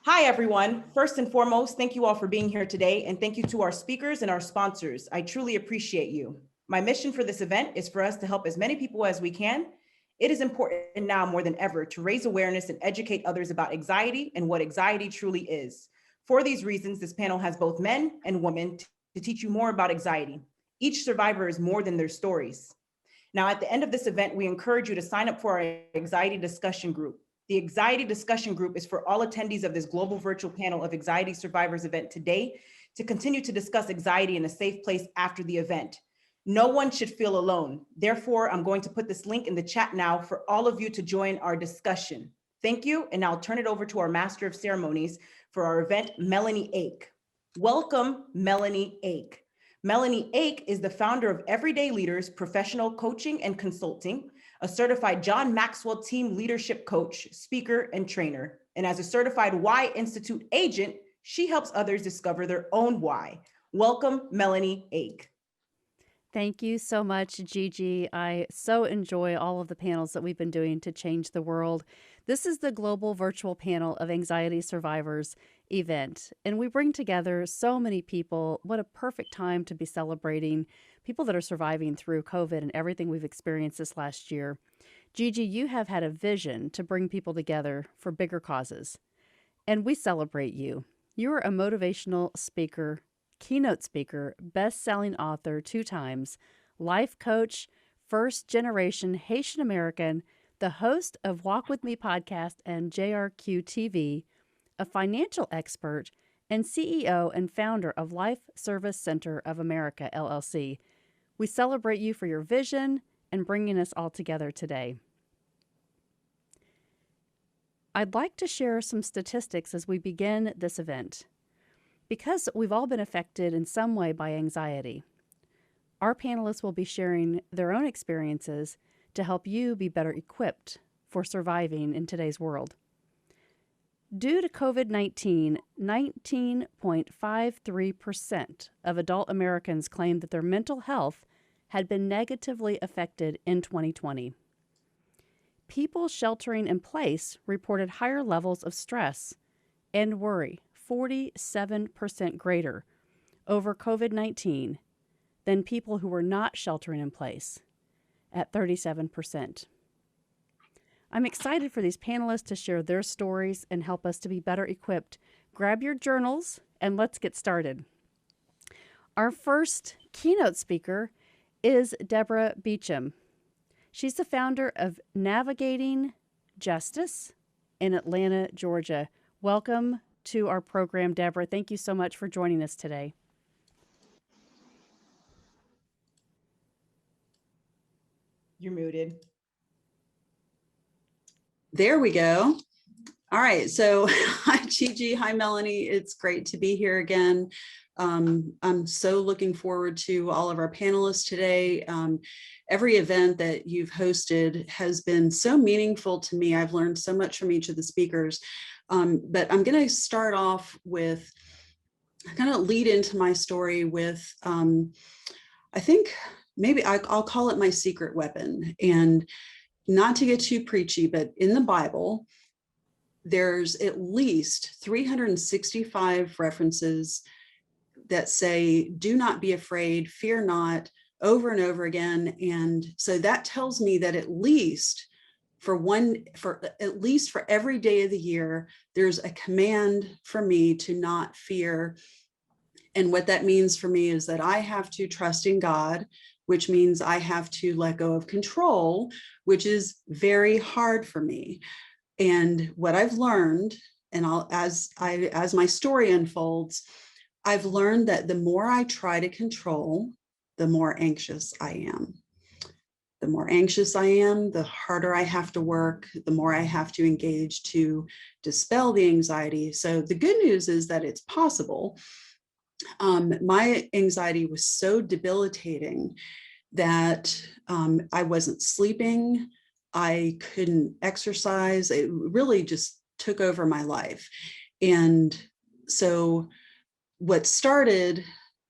Hi, everyone. First and foremost, thank you all for being here today, and thank you to our speakers and our sponsors. I truly appreciate you. My mission for this event is for us to help as many people as we can. It is important now more than ever to raise awareness and educate others about anxiety and what anxiety truly is. For these reasons, this panel has both men and women to teach you more about anxiety. Each survivor is more than their stories. Now, at the end of this event, we encourage you to sign up for our anxiety discussion group. The anxiety discussion group is for all attendees of this global virtual panel of anxiety survivors event today to continue to discuss anxiety in a safe place after the event. No one should feel alone. Therefore, I'm going to put this link in the chat now for all of you to join our discussion. Thank you, and I'll turn it over to our Master of Ceremonies for our event, Melanie Ake. Welcome, Melanie Ake. Melanie Ake is the founder of Everyday Leaders Professional Coaching and Consulting, a certified John Maxwell team leadership coach, speaker, and trainer. And as a certified Why Institute agent, she helps others discover their own why. Welcome, Melanie Ake. Thank you so much, Gigi. I so enjoy all of the panels that we've been doing to change the world. This is the global virtual panel of anxiety survivors event, and we bring together so many people. What a perfect time to be celebrating people that are surviving through COVID and everything we've experienced this last year. Gigi, you have had a vision to bring people together for bigger causes, and we celebrate you. You're a motivational speaker, keynote speaker, best-selling author 2 times, life coach, first-generation Haitian American, the host of Walk With Me podcast and JRQ TV, a financial expert, and CEO and founder of Life Service Center of America, LLC. We celebrate you for your vision and bringing us all together today. I'd like to share some statistics as we begin this event. Because we've all been affected in some way by anxiety, our panelists will be sharing their own experiences to help you be better equipped for surviving in today's world. Due to COVID-19, 19.53% of adult Americans claimed that their mental health had been negatively affected in 2020. People sheltering in place reported higher levels of stress and worry, 47% greater over COVID-19 than people who were not sheltering in place at 37%. I'm excited for these panelists to share their stories and help us to be better equipped. Grab your journals and let's get started. Our first keynote speaker is Deborah Beecham. She's the founder of Navigating Justice in Atlanta, Georgia. Welcome to our program, Deborah. Thank you so much for joining us today. You're muted. There we go. All right. So hi, Gigi. Hi, Melanie. It's great to be here again. I'm so looking forward to all of our panelists today. Every event that you've hosted has been so meaningful to me. I've learned so much from each of the speakers. But I'm going to start off with, kind of lead into my story with, I think maybe I'll call it my secret weapon. And not to get too preachy, but in the Bible, there's at least 365 references that say, do not be afraid, fear not, over and over again. And so that tells me that at least for every day of the year, there's a command for me to not fear. And what that means for me is that I have to trust in God, which means I have to let go of control, which is very hard for me. And what I've learned, and as my story unfolds, I've learned that the more I try to control, the more anxious I am. The more anxious I am, the harder I have to work, the more I have to engage to dispel the anxiety. So the good news is that it's possible. My anxiety was so debilitating that I wasn't sleeping. I couldn't exercise. It really just took over my life. And so what started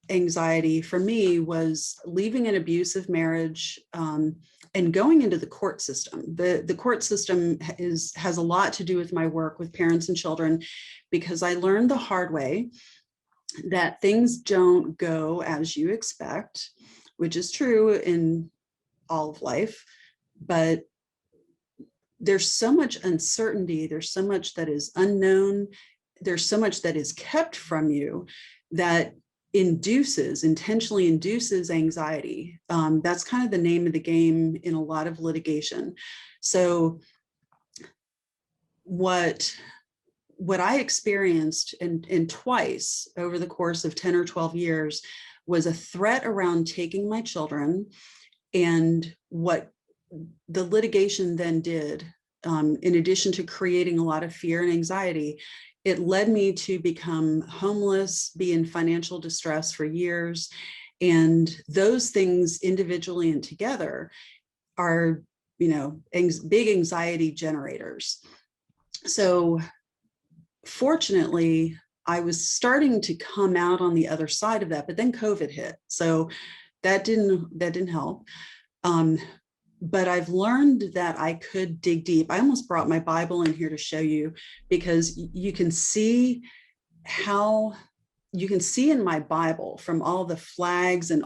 anxiety for me was leaving an abusive marriage and going into the court system. The court system has a lot to do with my work with parents and children, because I learned the hard way that things don't go as you expect, which is true in all of life, but there's so much uncertainty, there's so much that is unknown, there's so much that is kept from you that intentionally induces anxiety. That's kind of the name of the game in a lot of litigation. So what I experienced and twice over the course of 10 or 12 years was a threat around taking my children. And what the litigation then did, in addition to creating a lot of fear and anxiety, it led me to become homeless, be in financial distress for years. And those things individually and together are, big anxiety generators. So fortunately, I was starting to come out on the other side of that, but then COVID hit. So that didn't help. But I've learned that I could dig deep. I almost brought my Bible in here to show you, because you can see in my Bible from all the flags and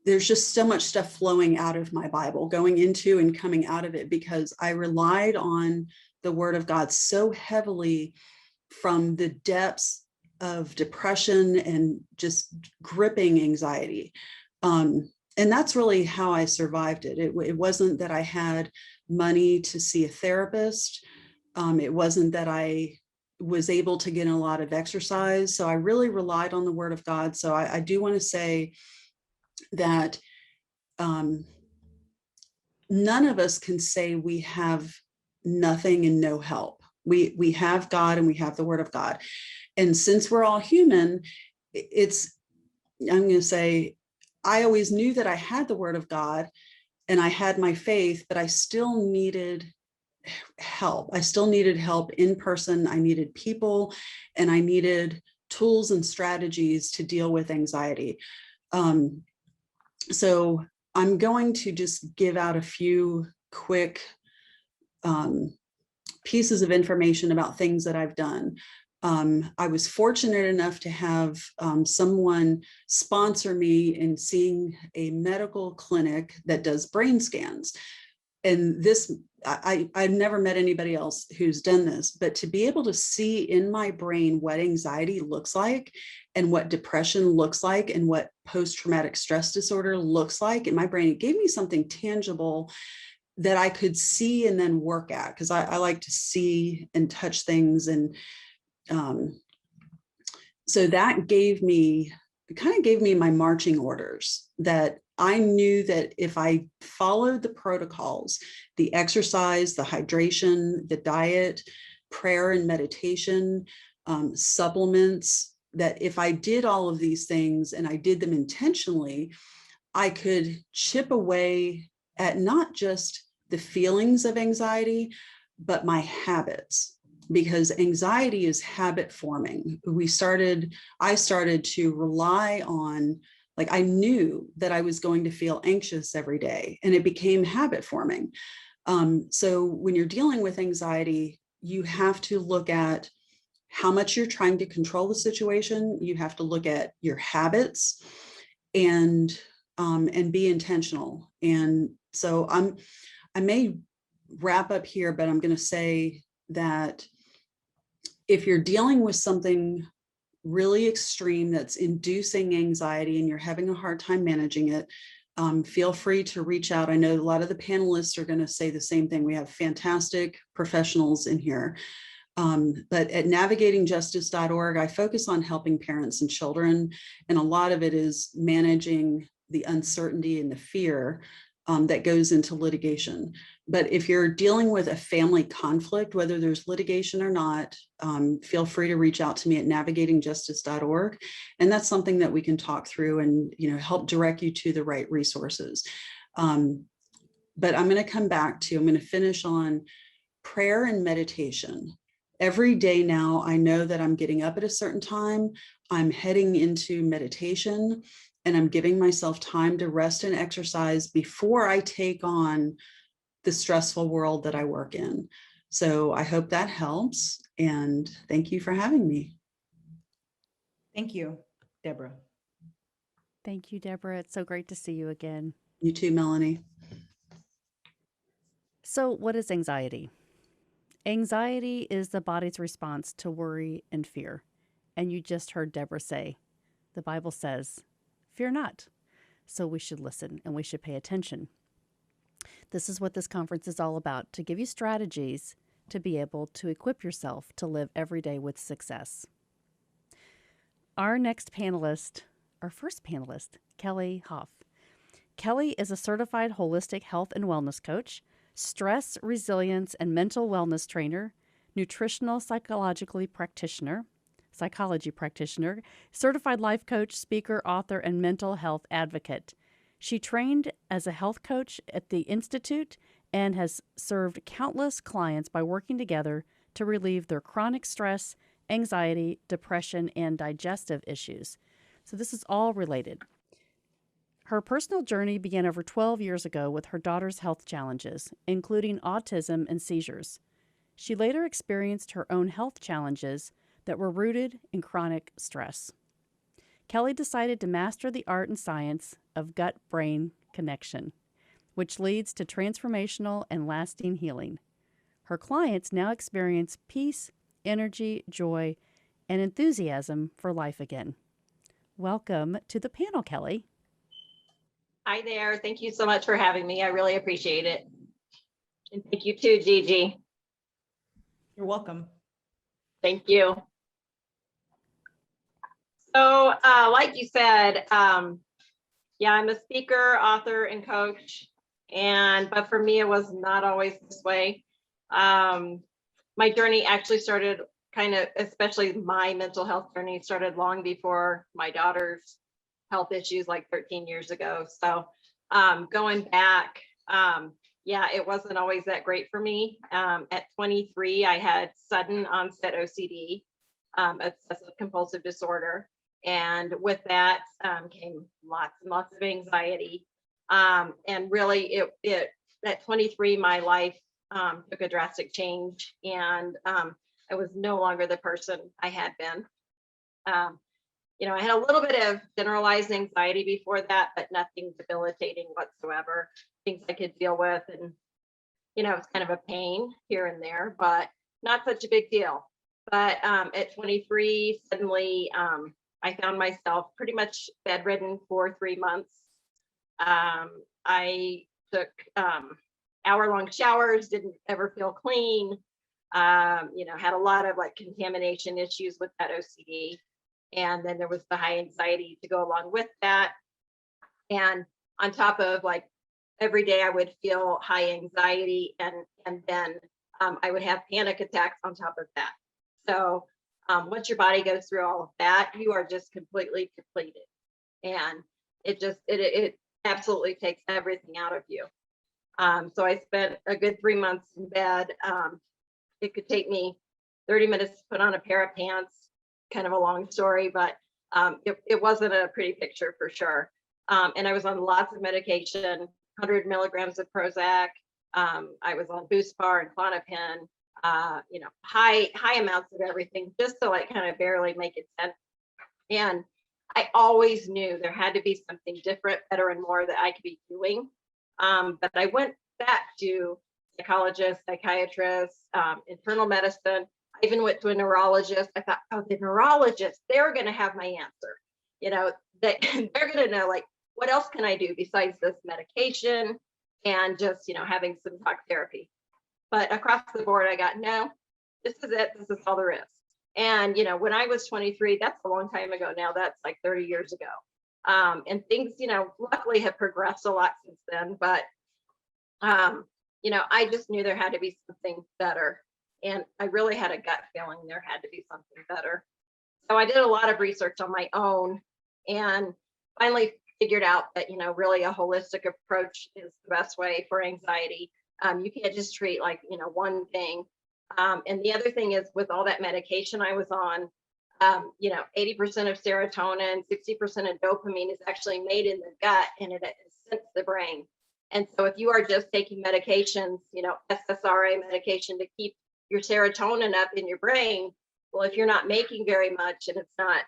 there's just so much stuff flowing out of my Bible, going into and coming out of it, because I relied on the Word of God so heavily from the depths of depression and just gripping anxiety. And that's really how I survived it. It wasn't that I had money to see a therapist. It wasn't that I was able to get in a lot of exercise. So I really relied on the Word of God. So I do want to say that none of us can say we have nothing and no help. We have God and we have the Word of God. And since we're all human, I'm going to say, I always knew that I had the Word of God and I had my faith, but I still needed help. I still needed help in person. I needed people, and I needed tools and strategies to deal with anxiety. So I'm going to just give out a few quick pieces of information about things that I've done. I was fortunate enough to have someone sponsor me in seeing a medical clinic that does brain scans. And this, I've never met anybody else who's done this, but to be able to see in my brain what anxiety looks like and what depression looks like and what post-traumatic stress disorder looks like in my brain, it gave me something tangible that I could see and then work at, because I like to see and touch things. And so that kind of gave me my marching orders, that I knew that if I followed the protocols, the exercise, the hydration, the diet, prayer and meditation, supplements, that if I did all of these things and I did them intentionally, I could chip away at not just the feelings of anxiety, but my habits. Because anxiety is habit forming. I started to rely on, like, I knew that I was going to feel anxious every day, and it became habit forming. So when you're dealing with anxiety, you have to look at how much you're trying to control the situation. You have to look at your habits and be intentional. And so I may wrap up here, but I'm going to say that if you're dealing with something really extreme that's inducing anxiety and you're having a hard time managing it, feel free to reach out. I know a lot of the panelists are going to say the same thing. We have fantastic professionals in here. But at navigatingjustice.org, I focus on helping parents and children, and a lot of it is managing the uncertainty and the fear that goes into litigation. But if you're dealing with a family conflict, whether there's litigation or not, feel free to reach out to me at navigatingjustice.org. And that's something that we can talk through and, help direct you to the right resources. But I'm going to finish on prayer and meditation. Every day now, I know that I'm getting up at a certain time. I'm heading into meditation. and I'm giving myself time to rest and exercise before I take on the stressful world that I work in. So I hope that helps. And thank you for having me. Thank you, Deborah. Thank you, Deborah. It's so great to see you again. You too, Melanie. So, what is anxiety? Anxiety is the body's response to worry and fear. And you just heard Deborah say, the Bible says, fear not. So we should listen and we should pay attention. This is what this conference is all about, to give you strategies to be able to equip yourself to live every day with success. Our next panelist, our first panelist, Kelly Hoff. Kelly is a certified holistic health and wellness coach, stress, resilience, and mental wellness trainer, nutritional psychology practitioner, certified life coach, speaker, author, and mental health advocate. She trained as a health coach at the Institute and has served countless clients by working together to relieve their chronic stress, anxiety, depression, and digestive issues. So this is all related. Her personal journey began over 12 years ago with her daughter's health challenges, including autism and seizures. She later experienced her own health challenges that were rooted in chronic stress. Kelly decided to master the art and science of gut-brain connection, which leads to transformational and lasting healing. Her clients now experience peace, energy, joy, and enthusiasm for life again. Welcome to the panel, Kelly. Hi there. Thank you so much for having me. I really appreciate it. And thank you too, Gigi. You're welcome. Thank you. So like you said, yeah, I'm a speaker, author, and coach. But for me, it was not always this way. My journey actually started especially my mental health journey started long before my daughter's health issues, like 13 years ago. So going back, yeah, it wasn't always that great for me. At 23, I had sudden onset OCD, obsessive compulsive disorder. And with that came lots and lots of anxiety. And really it at 23, my life took a drastic change, and I was no longer the person I had been. You know, I had a little bit of generalized anxiety before that, but nothing debilitating whatsoever. Things I could deal with, and you know, it's kind of a pain here and there, but not such a big deal. But at 23, suddenly I found myself pretty much bedridden for 3 months. I took hour-long showers, didn't ever feel clean. You know, had a lot of like contamination issues with that OCD. And then there was the high anxiety to go along with that. And on top of like every day I would feel high anxiety, and then I would have panic attacks on top of that. So once your body goes through all of that, you are just completely depleted. And it absolutely takes everything out of you. So I spent a good 3 months in bed. It could take me 30 minutes to put on a pair of pants. Kind of a long story, but it wasn't a pretty picture for sure. And I was on lots of medication, 100 milligrams of Prozac. I was on Buspar and Klonopin, you know, high amounts of everything, just to like kind of barely make it sense. And I always knew there had to be something different, better, and more that I could be doing. But I went back to psychologists, psychiatrists, internal medicine. I even went to a neurologist. I thought, oh, the neurologist, they're going to have my answer. You know, they're going to know, like, what else can I do besides this medication and just, you know, having some talk therapy. But across the board, I got, no, this is it. This is all there is. And, you know, when I was 23, that's a long time ago now. That's like 30 years ago. And things, you know, luckily have progressed a lot since then. But, you know, I just knew there had to be something better. And I really had a gut feeling there had to be something better. So I did a lot of research on my own and finally figured out that, you know, really a holistic approach is the best way for anxiety. You can't just treat like, you know, one thing. And the other thing is with all that medication I was on, You know, 80% of serotonin, 60% of dopamine is actually made in the gut, and it is sent to the brain. And so if you are just taking medications, you know, SSRI medication to keep your serotonin up in your brain, well, if you're not making very much and it's not,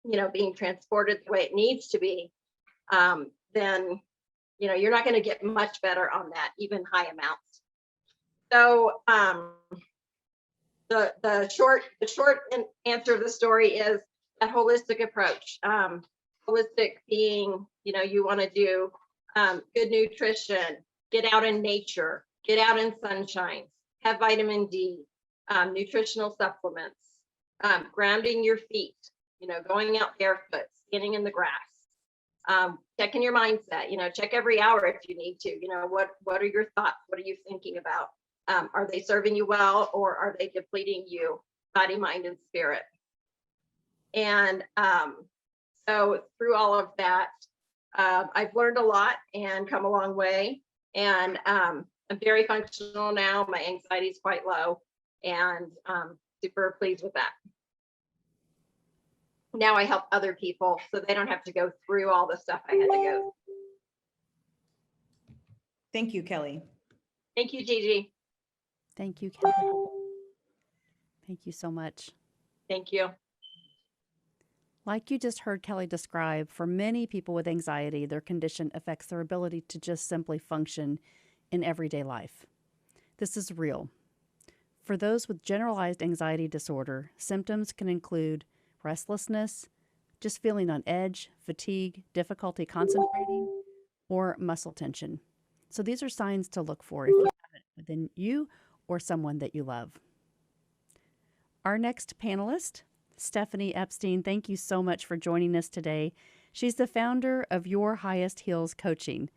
you know, being transported the way it needs to be, then, you know, you're not going to get much better on that, even high amounts. So the short answer of the story is that holistic approach. Holistic being, you know, you want to do good nutrition, get out in nature, get out in sunshine, have vitamin D, nutritional supplements, grounding your feet, you know, going out barefoot, standing in the grass, checking your mindset, you know, check every hour if you need to, you know, what are your thoughts? What are you thinking about? Are they serving you well, or are they depleting you, body, mind, and spirit? And so through all of that, I've learned a lot and come a long way. And I'm very functional now. My anxiety is quite low, and super pleased with that. Now I help other people so they don't have to go through all the stuff I had to go. Thank you, Kelly. Thank you, Gigi. Thank you, Kelly. Thank you so much. Thank you. Like you just heard Kelly describe, for many people with anxiety, their condition affects their ability to just simply function in everyday life. This is real. For those with generalized anxiety disorder, symptoms can include restlessness, just feeling on edge, fatigue, difficulty concentrating, or muscle tension. So these are signs to look for if you have it within you or someone that you love. Our next panelist, Stephanie Epstein, thank you so much for joining us today. She's the founder of Your Highest Heels Coaching,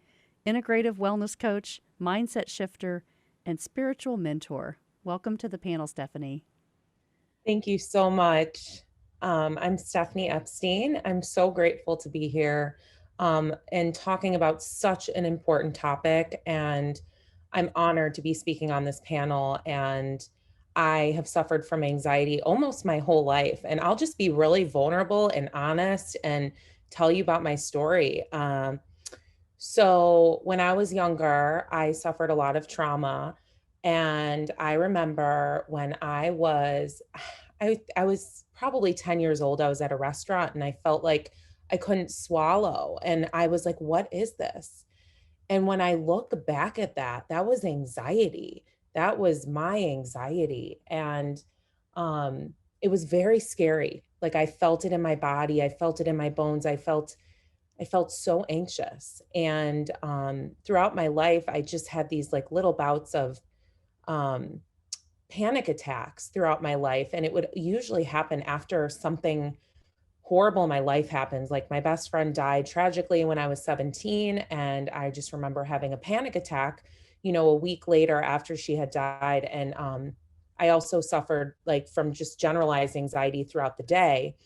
integrative wellness coach, mindset shifter, and spiritual mentor. Welcome to the panel, Stephanie. Thank you so much. I'm Stephanie Epstein. I'm so grateful to be here and talking about such an important topic. And I'm honored to be speaking on this panel. And I have suffered from anxiety almost my whole life. And I'll just be really vulnerable and honest and tell you about my story. So when I was younger, I suffered a lot of trauma. And I remember when I was probably 10 years old, I was at a restaurant and I felt like I couldn't swallow. And I was like, what is this? And when I look back at that, that was anxiety. That was my anxiety. And it was very scary. Like I felt it in my body. I felt it in my bones. I felt so anxious. And throughout my life, I just had these like little bouts of panic attacks throughout my life. And it would usually happen after something horrible in my life happens. Like my best friend died tragically when I was 17. And I just remember having a panic attack, you know, a week later after she had died. And I also suffered like from just generalized anxiety throughout the day.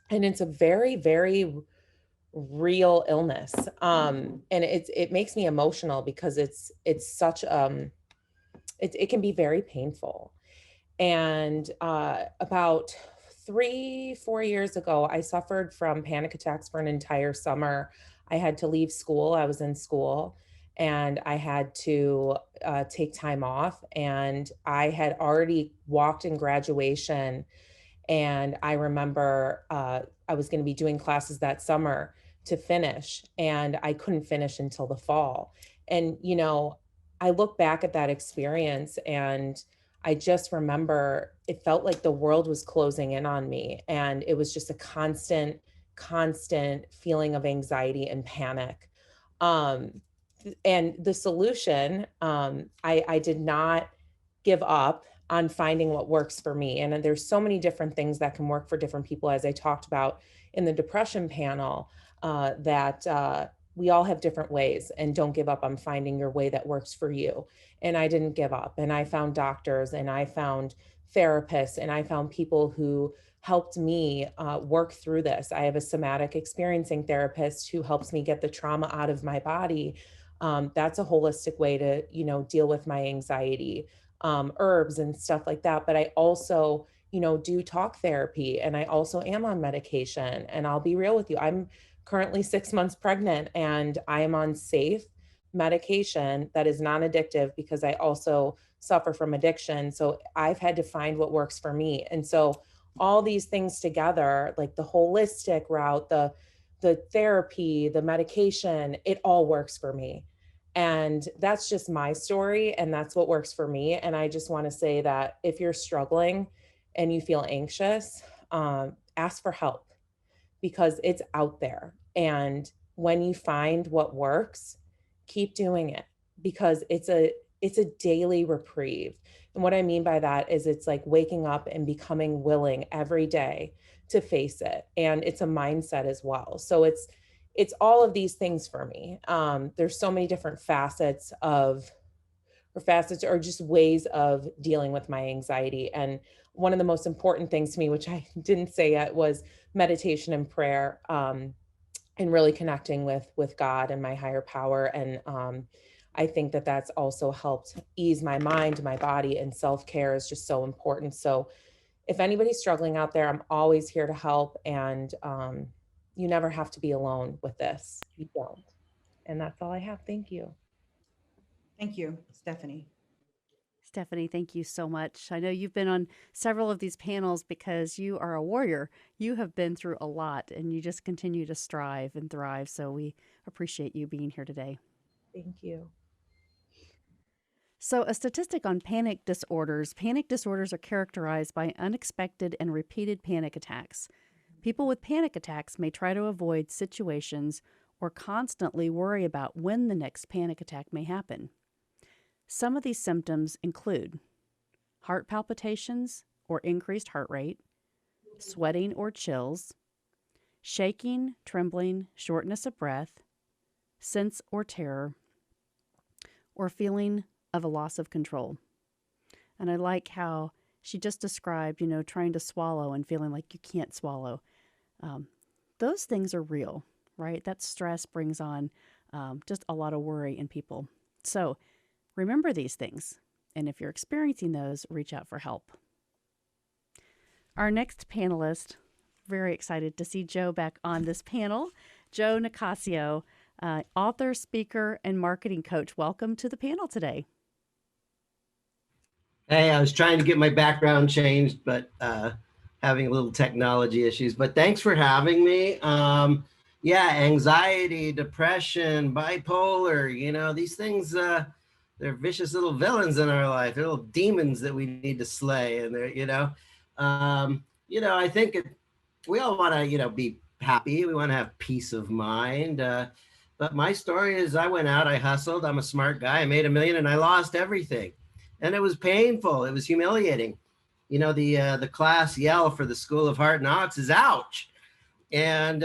And it's a very, very real illness. And it makes me emotional because it's such, it can be very painful. And about 3-4 years ago, I suffered from panic attacks for an entire summer. I had to leave school. I was in school and I had to take time off. And I had already walked in graduation. And I remember I was going to be doing classes that summer to finish, and I couldn't finish until the fall. And, you know, I look back at that experience and I just remember it felt like the world was closing in on me. And it was just a constant feeling of anxiety and panic. And the solution, I did not give up on finding what works for me. And there's so many different things that can work for different people, as I talked about in the depression panel, that we all have different ways, and don't give up on finding your way that works for you. And I didn't give up. And I found doctors and I found therapists and I found people who helped me work through this. I have a somatic experiencing therapist who helps me get the trauma out of my body. That's a holistic way to, you know, deal with my anxiety, herbs and stuff like that. But I also do talk therapy. And I also am on medication. And I'll be real with you, I'm currently 6 months pregnant and I am on safe medication that is non-addictive because I also suffer from addiction. So I've had to find what works for me. And so all these things together, like the holistic route, the therapy, the medication, it all works for me. And that's just my story. And that's what works for me. And I just want to say that if you're struggling and you feel anxious, ask for help because it's out there. And when you find what works, keep doing it because it's a daily reprieve. And what I mean by that is it's like waking up and becoming willing every day to face it. And it's a mindset as well. So it's all of these things for me. There's so many different facets or just ways of dealing with my anxiety. And one of the most important things to me, which I didn't say yet, was meditation and prayer, and really connecting with God and my higher power. And I think that that's also helped ease my mind, my body, and self-care is just so important. So if anybody's struggling out there, I'm always here to help. And you never have to be alone with this. You don't. And that's all I have. Thank you. Thank you, Stephanie. Stephanie, thank you so much. I know you've been on several of these panels because you are a warrior. You have been through a lot and you just continue to strive and thrive. So we appreciate you being here today. Thank you. So, a statistic on panic disorders are characterized by unexpected and repeated panic attacks. People with panic attacks may try to avoid situations or constantly worry about when the next panic attack may happen. Some of these symptoms include heart palpitations or increased heart rate, sweating or chills, shaking, trembling, shortness of breath, sense or terror, or feeling of a loss of control. And I like how she just described, trying to swallow and feeling like you can't swallow. Those things are real, right? That stress brings on just a lot of worry in people. So remember these things. And if you're experiencing those, reach out for help. Our next panelist, very excited to see Joe back on this panel. Joe Nicasio, author, speaker, and marketing coach. Welcome to the panel today. Hey, I was trying to get my background changed, but having a little technology issues. But thanks for having me. Yeah, anxiety, depression, bipolar, these things, they're vicious little villains in our life. They're little demons that we need to slay. And they're, I think we all want to, be happy. We want to have peace of mind. But my story is I went out, I hustled. I'm a smart guy. I made $1 million and I lost everything. And it was painful. It was humiliating. The class yell for the School of Hard Knocks is ouch. And,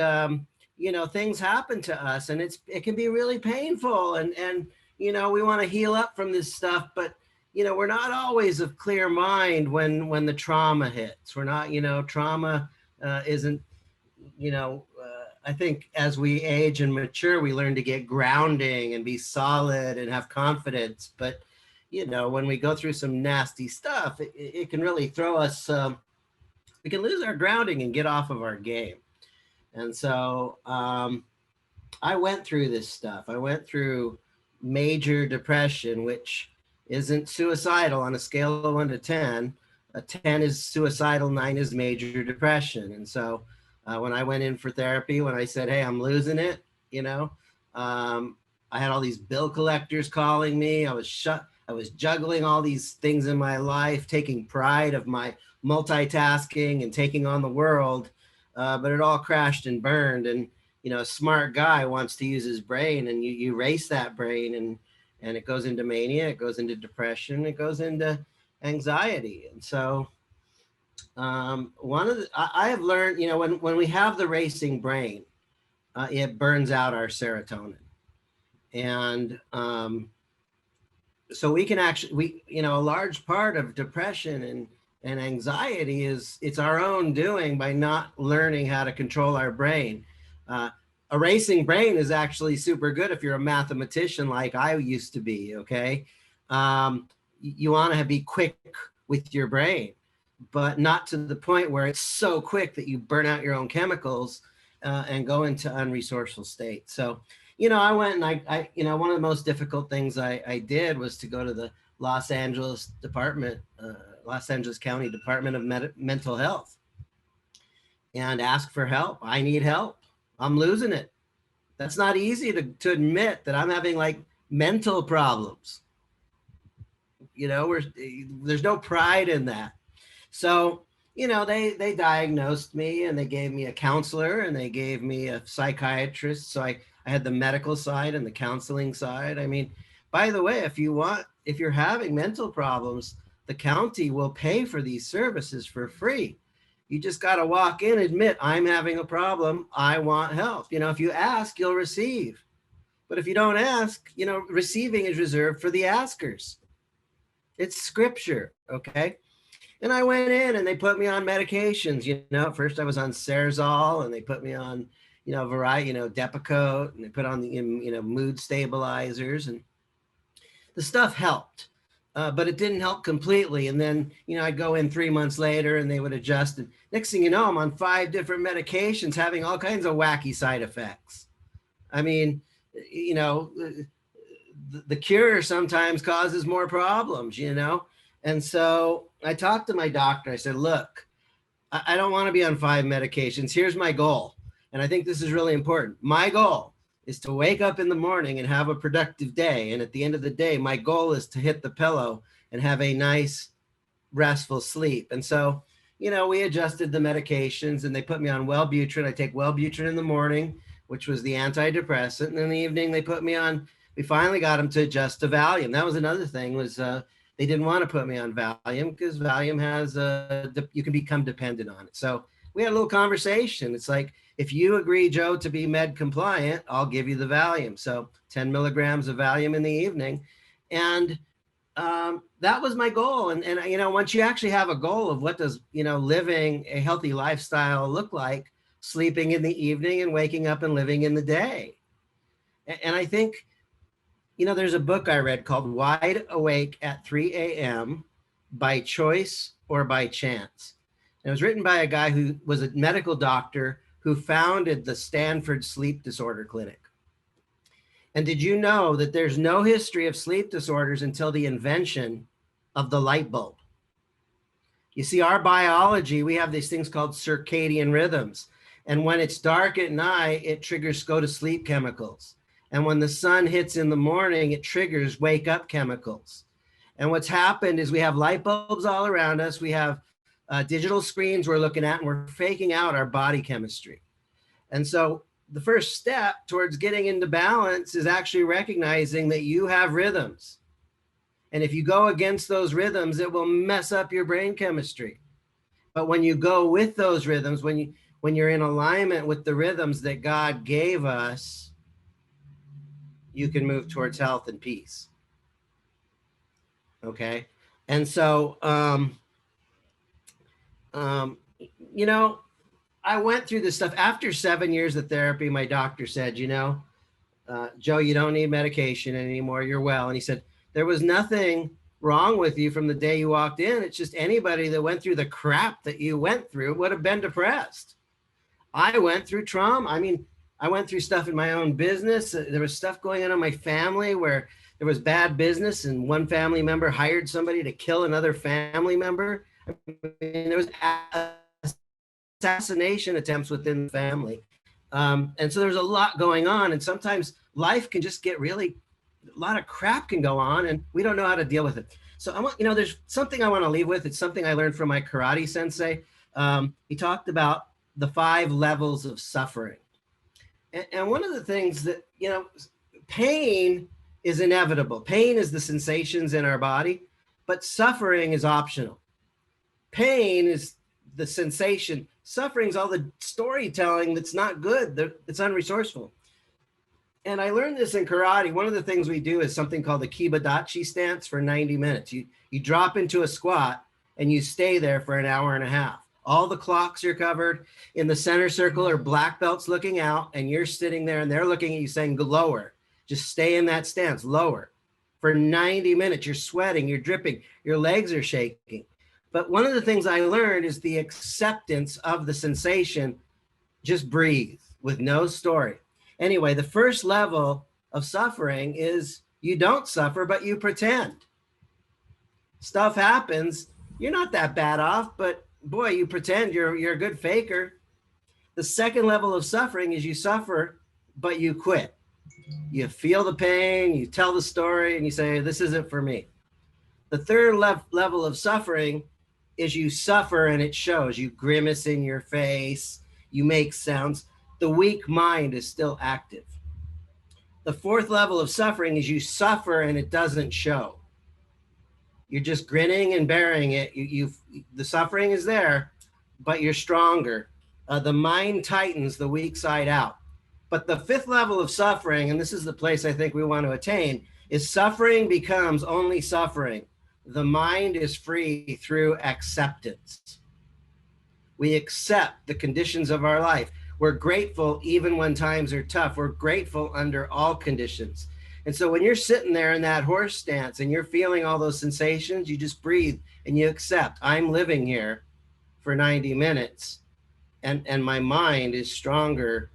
things happen to us and it can be really painful. And we want to heal up from this stuff, but, we're not always of clear mind when the trauma hits. We're not, trauma isn't, I think as we age and mature, we learn to get grounding and be solid and have confidence. But, when we go through some nasty stuff, it can really throw us, we can lose our grounding and get off of our game. And so I went through this stuff. I went through major depression, which isn't suicidal on a scale of 1 to 10. A 10 is suicidal, 9 is major depression. And so when I went in for therapy, when I said, hey, I'm losing it, I had all these bill collectors calling me. I was juggling all these things in my life, taking pride of my multitasking and taking on the world. But it all crashed and burned. And, a smart guy wants to use his brain and you race that brain and it goes into mania, it goes into depression, it goes into anxiety. And so I have learned, when we have the racing brain, it burns out our serotonin. And so we can actually, a large part of depression and anxiety it's our own doing by not learning how to control our brain. A racing brain is actually super good if you're a mathematician like I used to be, okay? You want to be quick with your brain. but not to the point where it's so quick that you burn out your own chemicals and go into unresourceful state. So, I went and I one of the most difficult things I did was to go to the Los Angeles County Department of Mental Health and ask for help. I need help. I'm losing it. That's not easy to admit that I'm having like mental problems. There's no pride in that. So, they diagnosed me and they gave me a counselor and they gave me a psychiatrist. So I had the medical side and the counseling side. I mean, by the way, if you're having mental problems, the county will pay for these services for free. You just got to walk in, admit, I'm having a problem. I want help. If you ask, you'll receive. But if you don't ask, receiving is reserved for the askers. It's scripture, okay? And I went in and they put me on medications. At first I was on Serzol and they put me on, variety, Depakote, and they put on the, mood stabilizers, and the stuff helped, but it didn't help completely. And then, I'd go in 3 months later and they would adjust. And next thing you know, I'm on 5 different medications having all kinds of wacky side effects. I mean, the cure sometimes causes more problems, And so I talked to my doctor. I said, look, I don't want to be on 5 medications. Here's my goal. And I think this is really important. My goal is to wake up in the morning and have a productive day. And at the end of the day, my goal is to hit the pillow and have a nice, restful sleep. And so, we adjusted the medications and they put me on Wellbutrin. I take Wellbutrin in the morning, which was the antidepressant. And in the evening, we finally got them to adjust to Valium. That was another thing was they didn't want to put me on Valium because Valium has, you can become dependent on it. So we had a little conversation. It's like, if you agree, Joe, to be med compliant, I'll give you the Valium. So 10 milligrams of Valium in the evening. And that was my goal. And once you actually have a goal of what does, living a healthy lifestyle look like, sleeping in the evening and waking up and living in the day. And I think, there's a book I read called Wide Awake at 3 a.m. by Choice or by Chance. And it was written by a guy who was a medical doctor who founded the Stanford Sleep Disorder Clinic. And did you know that there's no history of sleep disorders until the invention of the light bulb? You see, our biology, we have these things called circadian rhythms. And when it's dark at night, it triggers go to sleep chemicals. And when the sun hits in the morning, it triggers wake up chemicals. And what's happened is we have light bulbs all around us. We have digital screens we're looking at, and we're faking out our body chemistry. And so the first step towards getting into balance is actually recognizing that you have rhythms. And if you go against those rhythms, it will mess up your brain chemistry. But when you go with those rhythms, when you're in alignment with the rhythms that God gave us, you can move towards health and peace. Okay. And so, I went through this stuff. After 7 years of therapy, my doctor said, Joe, you don't need medication anymore. You're well. And he said, there was nothing wrong with you from the day you walked in. It's just anybody that went through the crap that you went through would have been depressed. I went through trauma. I mean, I went through stuff in my own business. There was stuff going on in my family where there was bad business and one family member hired somebody to kill another family member. I mean, there was assassination attempts within the family. And so there's a lot going on. And sometimes life can just get a lot of crap can go on and we don't know how to deal with it. So there's something I want to leave with. It's something I learned from my karate sensei. He talked about the 5 levels of suffering. And one of the things that, pain is inevitable. Pain is the sensations in our body, but suffering is optional. Pain is the sensation. Suffering is all the storytelling that's not good. It's unresourceful. And I learned this in karate. One of the things we do is something called the Kibadachi stance for 90 minutes. You drop into a squat and you stay there for an hour and a half. All the clocks are covered. In the center circle are black belts looking out, and you're sitting there and they're looking at you saying, lower. Just stay in that stance, lower. For 90 minutes, you're sweating, you're dripping, your legs are shaking. But one of the things I learned is the acceptance of the sensation. Just breathe with no story. Anyway, the first level of suffering is you don't suffer, but you pretend. Stuff happens. You're not that bad off, but boy, you pretend you're a good faker. The second level of suffering is you suffer, but you quit. You feel the pain, you tell the story, and you say, this isn't for me. The third level of suffering is you suffer and it shows. You grimace in your face, you make sounds. The weak mind is still active. The fourth level of suffering is you suffer and it doesn't show. You're just grinning and bearing it. The suffering is there, but you're stronger. The mind tightens the weak side out. But the fifth level of suffering, and this is the place I think we want to attain, is suffering becomes only suffering. The mind is free through acceptance. We accept the conditions of our life. We're grateful even when times are tough. We're grateful under all conditions. And so when you're sitting there in that horse stance and you're feeling all those sensations, you just breathe and you accept, I'm living here for 90 minutes and my mind is stronger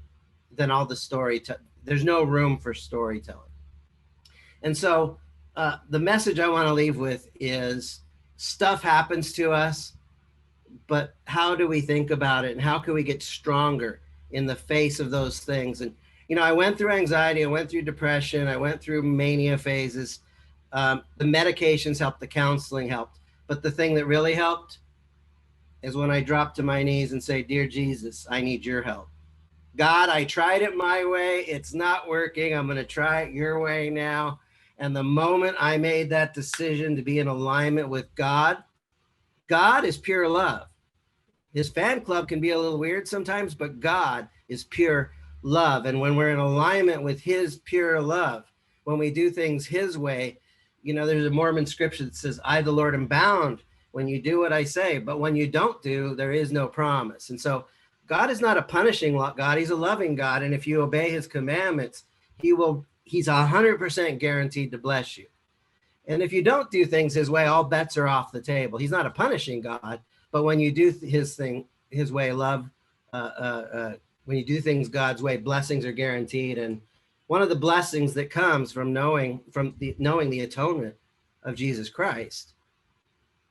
than all the storytelling. There's no room for storytelling. And so the message I want to leave with is stuff happens to us, but how do we think about it and how can we get stronger in the face of those things? And, you know, I went through anxiety, I went through depression, I went through mania phases. The medications helped, the counseling helped. But the thing that really helped is when I dropped to my knees and say, dear Jesus, I need your help. God, I tried it my way. It's not working. I'm going to try it your way now. And the moment I made that decision to be in alignment with God, God is pure love. His fan club can be a little weird sometimes, but God is pure love. And when we're in alignment with his pure love, when we do things his way, you know, there's a Mormon scripture that says, I, the Lord, am bound when you do what I say. But when you don't do, there is no promise. And so God is not a punishing God. He's a loving God. And if you obey his commandments, he's 100% guaranteed to bless you. And if you don't do things his way, all bets are off the table. He's not a punishing God, but when you do his thing, his way, when you do things God's way, blessings are guaranteed. And one of the blessings that comes from knowing the atonement of Jesus Christ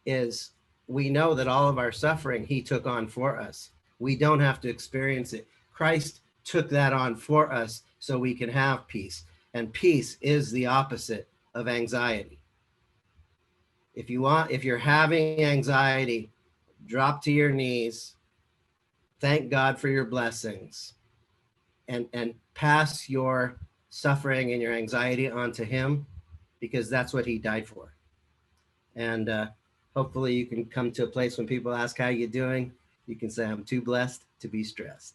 is we know that all of our suffering he took on for us. We don't have to experience it. Christ took that on for us so we can have peace. And peace is the opposite of anxiety. If you're having anxiety, drop to your knees, thank God for your blessings, and pass your suffering and your anxiety onto him, because that's what he died for. And hopefully you can come to a place when people ask how you're doing, you can say, I'm too blessed to be stressed.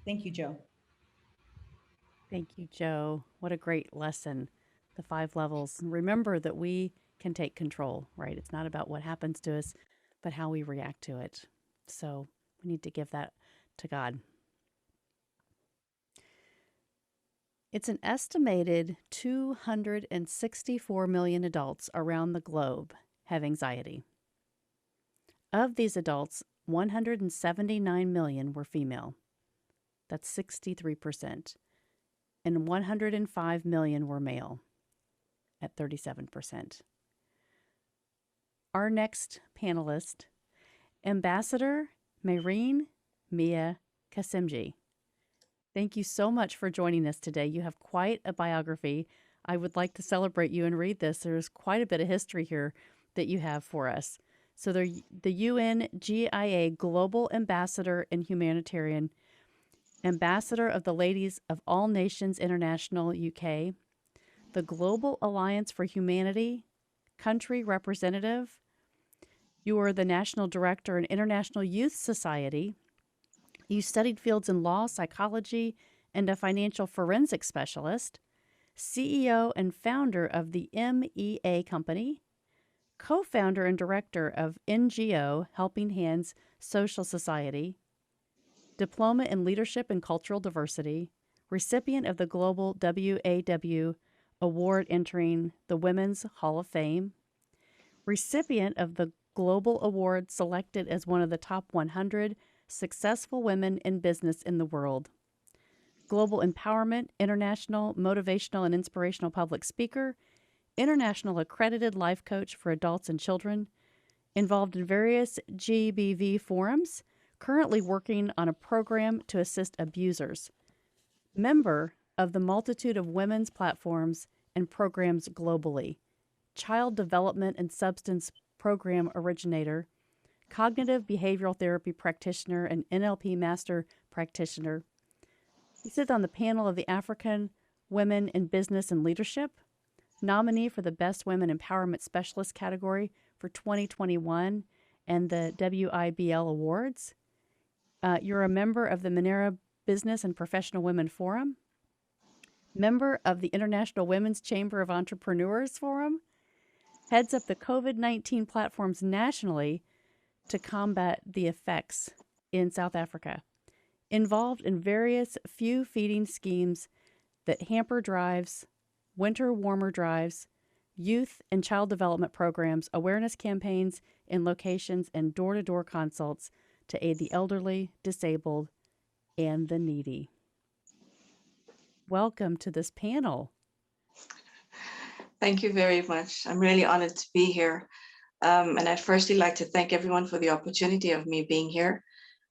Thank you, Joe. Thank you, Joe. What a great lesson. The 5 levels. Remember that we can take control, right? It's not about what happens to us, but how we react to it. So we need to give that to God. It's an estimated 264 million adults around the globe have anxiety. Of these adults, 179 million were female. That's 63%. And 105 million were male at 37%. Our next panelist, Ambassador Maureen Mia Kasimji. Thank you so much for joining us today. You have quite a biography. I would like to celebrate you and read this. There's quite a bit of history here that you have for us. So the UNGIA Global Ambassador and Humanitarian, Ambassador of the Ladies of All Nations International UK, the Global Alliance for Humanity, Country Representative. You are the National Director in International Youth Society. You studied fields in law, psychology, and a financial forensic specialist, CEO and founder of the MEA Company, co-founder and director of NGO Helping Hands Social Society, diploma in leadership and cultural diversity, recipient of the Global WAW Award entering the Women's Hall of Fame, recipient of the Global Award selected as one of the top 100 successful women in business in the world. Global Empowerment, International Motivational and Inspirational Public Speaker, International Accredited Life Coach for Adults and Children, involved in various GBV forums, currently working on a program to assist abusers. Member of the multitude of women's platforms and programs globally. Child Development and Substance Program originator, cognitive behavioral therapy practitioner and NLP master practitioner. He sits on the panel of the African Women in Business and Leadership, nominee for the Best Women Empowerment Specialist category for 2021 and the WIBL Awards. You're a member of the Monera Business and Professional Women Forum, member of the International Women's Chamber of Entrepreneurs Forum, heads up the COVID-19 platforms nationally to combat the effects in South Africa, involved in various few feeding schemes that hamper drives, winter warmer drives, youth and child development programs, awareness campaigns in locations, and door-to-door consults to aid the elderly, disabled, and the needy. Welcome to this panel. Thank you very much. I'm really honored to be here. And I'd firstly like to thank everyone for the opportunity of me being here.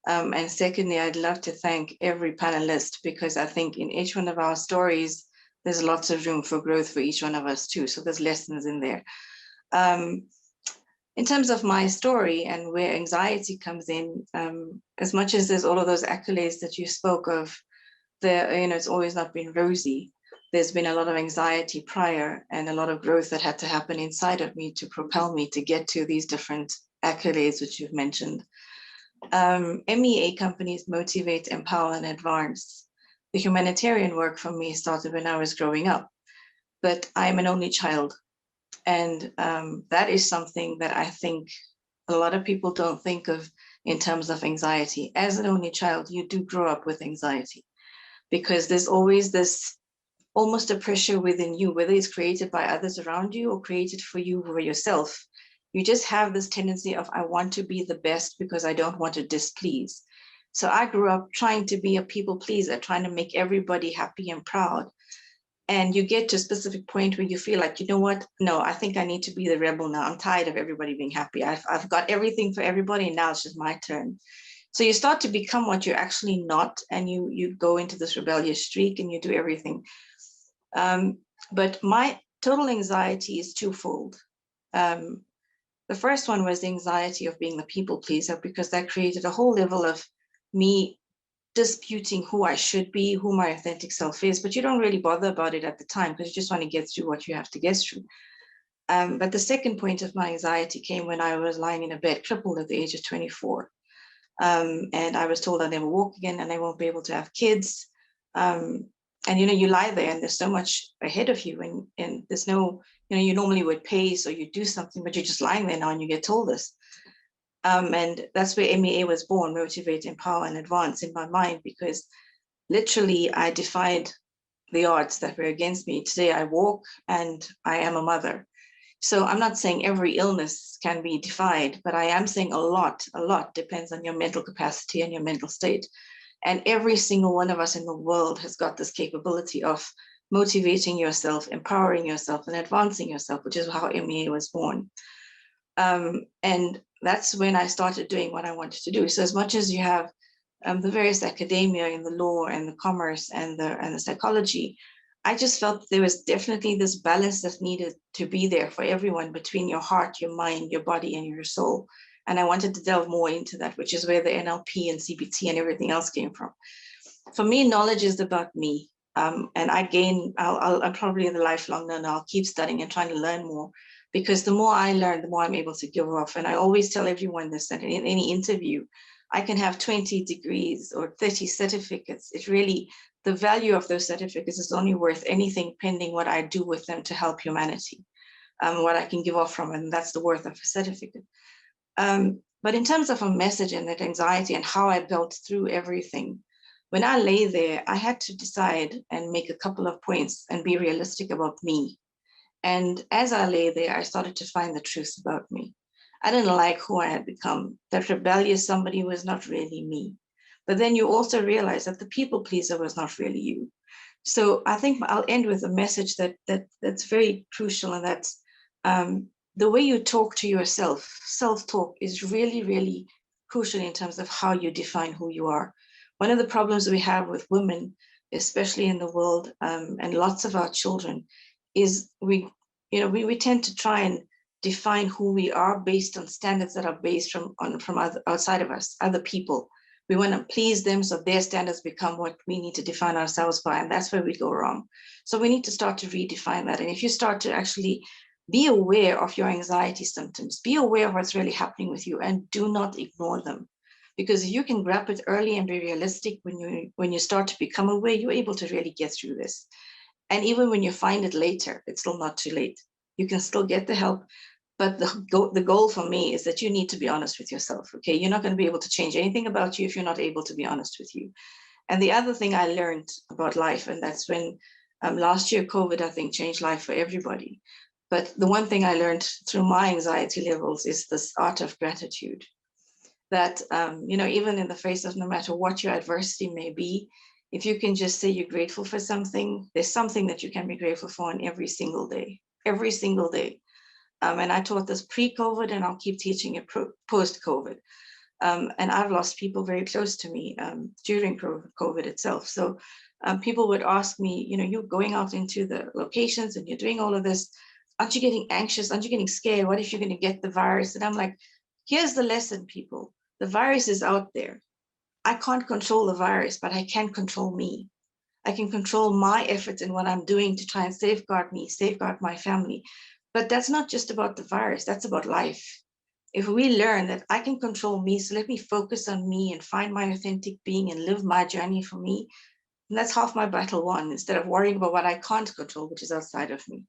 And secondly, I'd love to thank every panelist, because I think in each one of our stories, there's lots of room for growth for each one of us too. So there's lessons in there. In terms of my story and where anxiety comes in, as much as there's all of those accolades that you spoke of, it's always not been rosy. There's been a lot of anxiety prior and a lot of growth that had to happen inside of me to propel me to get to these different accolades which you've mentioned. MEA companies motivate, empower, and advance. The humanitarian work for me started when I was growing up, but I'm an only child. And that is something that I think a lot of people don't think of in terms of anxiety. As an only child, you do grow up with anxiety because there's always this almost a pressure within you, whether it's created by others around you or created for you or yourself. You just have this tendency of, I want to be the best because I don't want to displease. So I grew up trying to be a people pleaser, trying to make everybody happy and proud. And you get to a specific point where you feel like, you know what? No, I think I need to be the rebel now. I'm tired of everybody being happy. I've got everything for everybody, and now it's just my turn. So you start to become what you're actually not, and you go into this rebellious streak and you do everything. But my total anxiety is twofold. The first one was the anxiety of being the people pleaser, because that created a whole level of me disputing who I should be, who my authentic self is, but you don't really bother about it at the time because you just want to get through what you have to get through. But the second point of my anxiety came when I was lying in a bed, crippled at the age of 24. And I was told I'll never walk again and I won't be able to have kids. And you lie there and there's so much ahead of you, and there's no, you normally would pace or you do something, but you're just lying there now and you get told this. And that's where MEA was born, Motivate, Empower, and Advance, in my mind, because literally I defied the odds that were against me. Today I walk and I am a mother. So I'm not saying every illness can be defied, but I am saying a lot depends on your mental capacity and your mental state. And every single one of us in the world has got this capability of motivating yourself, empowering yourself, and advancing yourself, which is how MEA was born. And that's when I started doing what I wanted to do. So as much as you have the various academia and the law and the commerce and the psychology, I just felt there was definitely this balance that needed to be there for everyone between your heart, your mind, your body, and your soul. And I wanted to delve more into that, which is where the NLP and CBT and everything else came from. For me, knowledge is about me. And I'm probably the lifelong learner. I'll keep studying and trying to learn more, because the more I learn, the more I'm able to give off. And I always tell everyone this, that in any interview, I can have 20 degrees or 30 certificates. It really, the value of those certificates is only worth anything pending what I do with them to help humanity, what I can give off from, and that's the worth of a certificate. But in terms of a message and that anxiety and how I built through everything, when I lay there, I had to decide and make a couple of points and be realistic about me. And as I lay there, I started to find the truth about me. I didn't like who I had become. That rebellious somebody was not really me. But then you also realize that the people pleaser was not really you. So I think I'll end with a message that's very crucial, and that's the way you talk to yourself. Self-talk is really, really crucial in terms of how you define who you are. One of the problems we have with women, especially in the world, and lots of our children, is we tend to try and define who we are based on standards that are based from outside of us, other people. We want to please them, so their standards become what we need to define ourselves by, and that's where we go wrong. So we need to start to redefine that. And if you start to actually be aware of your anxiety symptoms, be aware of what's really happening with you, and do not ignore them. Because if you can grab it early and be realistic, when you start to become aware, you're able to really get through this. And even when you find it later, it's still not too late. You can still get the help. But the goal for me is that you need to be honest with yourself, okay? You're not going to be able to change anything about you if you're not able to be honest with you. And the other thing I learned about life, and that's when last year, COVID, I think, changed life for everybody. But the one thing I learned through my anxiety levels is this art of gratitude. That, even in the face of no matter what your adversity may be, if you can just say you're grateful for something, there's something that you can be grateful for on every single day, every single day. And I taught this pre-COVID, and I'll keep teaching it post-COVID. And I've lost people very close to me during COVID itself. So people would ask me, you're going out into the locations and you're doing all of this. Aren't you getting anxious? Aren't you getting scared? What if you're going to get the virus? And I'm like, here's the lesson, people. The virus is out there. I can't control the virus, but I can control me. I can control my efforts in what I'm doing to try and safeguard me, safeguard my family. But that's not just about the virus, that's about life. If we learn that I can control me, so let me focus on me and find my authentic being and live my journey for me, and that's half my battle won, instead of worrying about what I can't control, which is outside of me.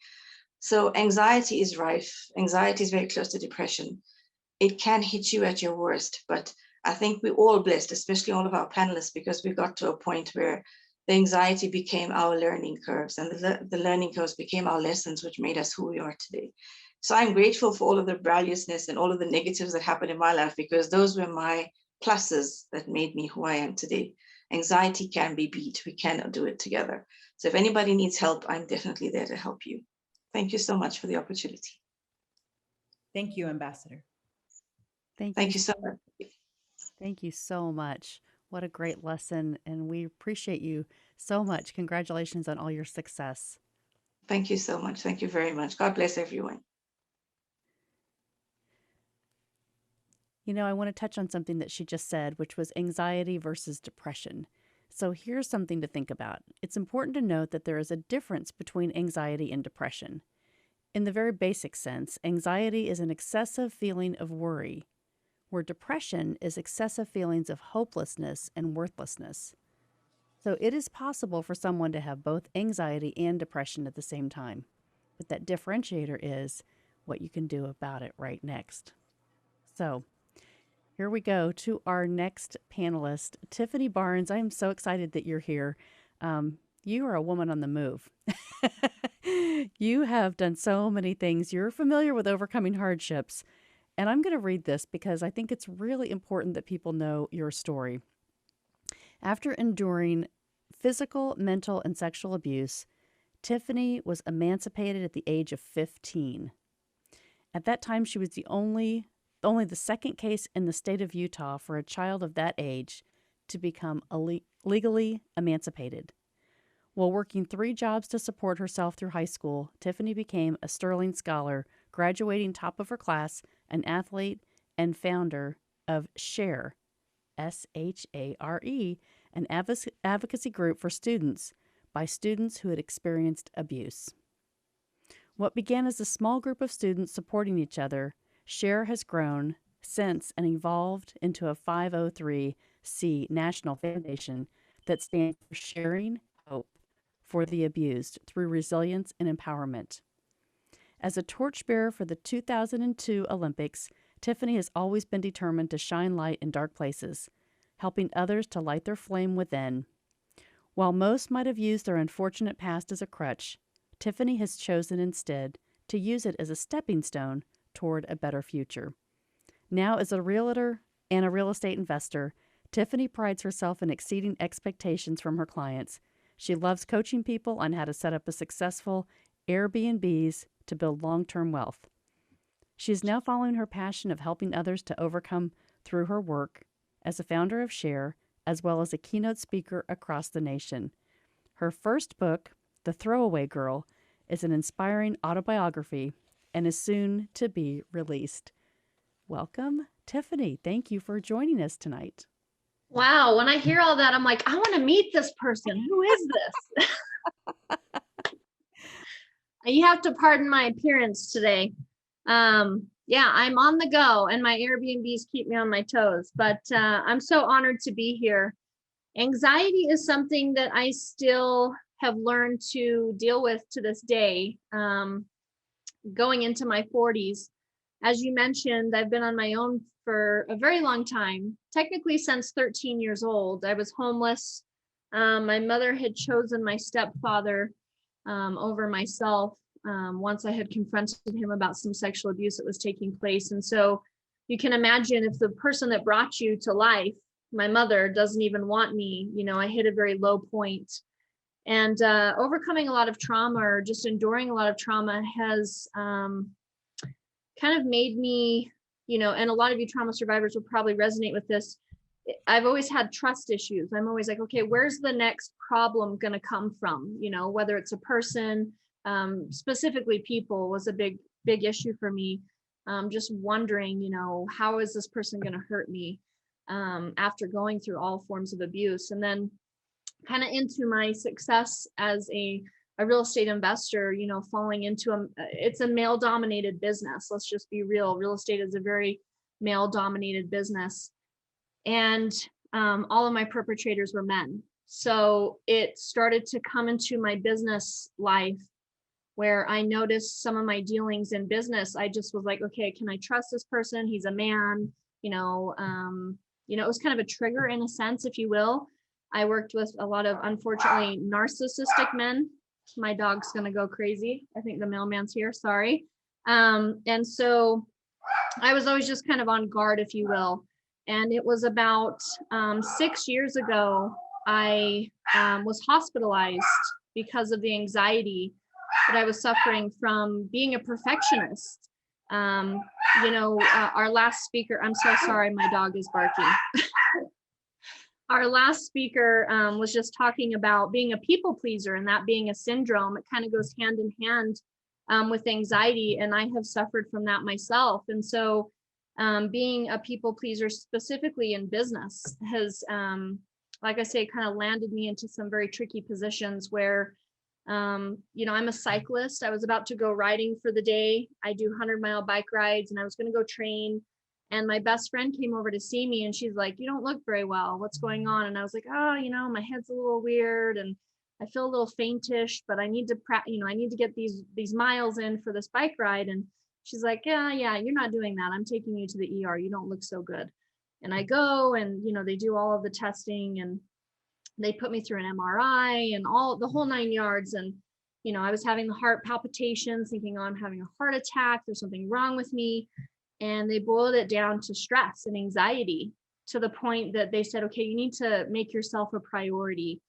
So anxiety is rife. Anxiety is very close to depression. It can hit you at your worst, but I think we're all blessed, especially all of our panelists, because we got to a point where the anxiety became our learning curves, and the learning curves became our lessons, which made us who we are today. So I'm grateful for all of the brilliantness and all of the negatives that happened in my life, because those were my pluses that made me who I am today. Anxiety can be beat. We cannot do it together. So if anybody needs help, I'm definitely there to help you. Thank you so much for the opportunity. Thank you, Ambassador. Thank you so much. Thank you so much. What a great lesson, and we appreciate you so much. Congratulations on all your success. Thank you so much. Thank you very much. God bless everyone. I want to touch on something that she just said, which was anxiety versus depression. So here's something to think about. It's important to note that there is a difference between anxiety and depression. In the very basic sense, anxiety is an excessive feeling of worry, where depression is excessive feelings of hopelessness and worthlessness. So it is possible for someone to have both anxiety and depression at the same time. But that differentiator is what you can do about it right next. So here we go to our next panelist, Tiffany Barnes. I am so excited that you're here. You are a woman on the move. You have done so many things. You're familiar with overcoming hardships. And I'm going to read this because I think it's really important that people know your story. After enduring physical, mental, and sexual abuse, Tiffany was emancipated at the age of 15. At that time, she was only the second case in the state of Utah for a child of that age to become legally emancipated. While working 3 jobs to support herself through high school, Tiffany became a Sterling Scholar, graduating top of her class, an athlete, and founder of SHARE, SHARE, an advocacy group for students by students who had experienced abuse. What began as a small group of students supporting each other, SHARE has grown since and evolved into a 503c national foundation that stands for Sharing Hope for the Abused through Resilience and Empowerment. As a torchbearer for the 2002 Olympics, Tiffany has always been determined to shine light in dark places, helping others to light their flame within. While most might have used their unfortunate past as a crutch, Tiffany has chosen instead to use it as a stepping stone toward a better future. Now, as a realtor and a real estate investor, Tiffany prides herself in exceeding expectations from her clients. She loves coaching people on how to set up a successful Airbnbs to build long-term wealth. She is now following her passion of helping others to overcome through her work as a founder of Share, as well as a keynote speaker across the nation. Her first book, The Throwaway Girl, is an inspiring autobiography and is soon to be released. Welcome, Tiffany. Thank you for joining us tonight. Wow, when I hear all that, I'm like, I want to meet this person. Who is this? You have to pardon my appearance today. Yeah, I'm on the go and my Airbnbs keep me on my toes, but I'm so honored to be here. Anxiety is something that I still have learned to deal with to this day, going into my 40s. As you mentioned, I've been on my own for a very long time, technically since 13 years old. I was homeless. My mother had chosen my stepfather over myself once I had confronted him about some sexual abuse that was taking place. And so you can imagine if the person that brought you to life, my mother, doesn't even want me, I hit a very low point. And overcoming a lot of trauma, or just enduring a lot of trauma, has kind of made me, and a lot of you trauma survivors will probably resonate with this. I've always had trust issues. I'm always like, okay, where's the next problem going to come from? Whether it's a person, specifically people was a big issue for me. Just wondering, how is this person going to hurt me after going through all forms of abuse? And then kind of into my success as a real estate investor, falling into it's a male dominated business. Let's just be real. Real estate is a very male dominated business. And all of my perpetrators were men. So it started to come into my business life where I noticed some of my dealings in business. I just was like, okay, can I trust this person? He's a man, it was kind of a trigger in a sense, if you will. I worked with a lot of, unfortunately, narcissistic men. My dog's gonna go crazy. I think the mailman's here, sorry. And so I was always just kind of on guard, if you will. And it was about 6 years ago, I was hospitalized because of the anxiety that I was suffering from being a perfectionist. Our last speaker, I'm so sorry, my dog is barking. Our last speaker was just talking about being a people pleaser and that being a syndrome. It kind of goes hand in hand with anxiety, and I have suffered from that myself. And so being a people pleaser, specifically in business, has, like I say, kind of landed me into some very tricky positions where, I'm a cyclist. I was about to go riding for the day. I do 100-mile bike rides, and I was going to go train. And my best friend came over to see me, and she's like, "You don't look very well. What's going on?" And I was like, "Oh, my head's a little weird, and I feel a little faintish, but I need to I need to get these miles in for this bike ride." And she's like, yeah, you're not doing that. I'm taking you to the ER. You don't look so good. And I go, and they do all of the testing, and they put me through an MRI and all the whole 9 yards. And I was having the heart palpitations, thinking, oh, I'm having a heart attack. There's something wrong with me. And they boiled it down to stress and anxiety, to the point that they said, okay, you need to make yourself a priority.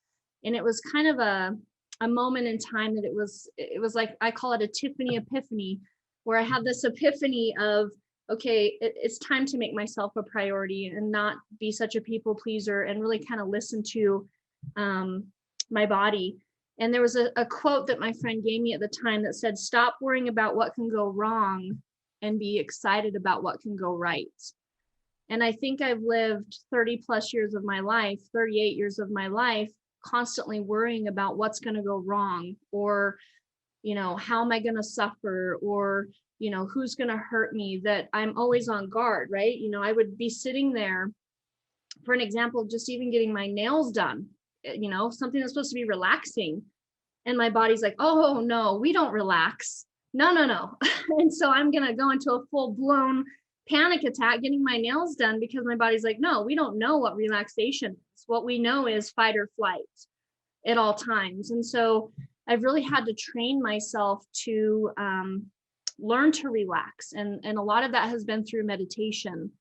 And it was kind of a moment in time that it was like, I call it a Tiffany epiphany, where I had this epiphany of, okay, it's time to make myself a priority and not be such a people pleaser, and really kind of listen to my body. And there was a quote that my friend gave me at the time that said, "Stop worrying about what can go wrong and be excited about what can go right." And I think I've lived 30 plus years of my life, 38 years of my life, constantly worrying about what's going to go wrong, or, how am I going to suffer, or, who's going to hurt me, that I'm always on guard, right? I would be sitting there, for an example, just even getting my nails done, something that's supposed to be relaxing. And my body's like, oh, no, we don't relax. No. And so I'm going to go into a full blown panic attack getting my nails done, because my body's like, no, we don't know what relaxation is. What we know is fight or flight at all times. And so I've really had to train myself to learn to relax. And a lot of that has been through meditation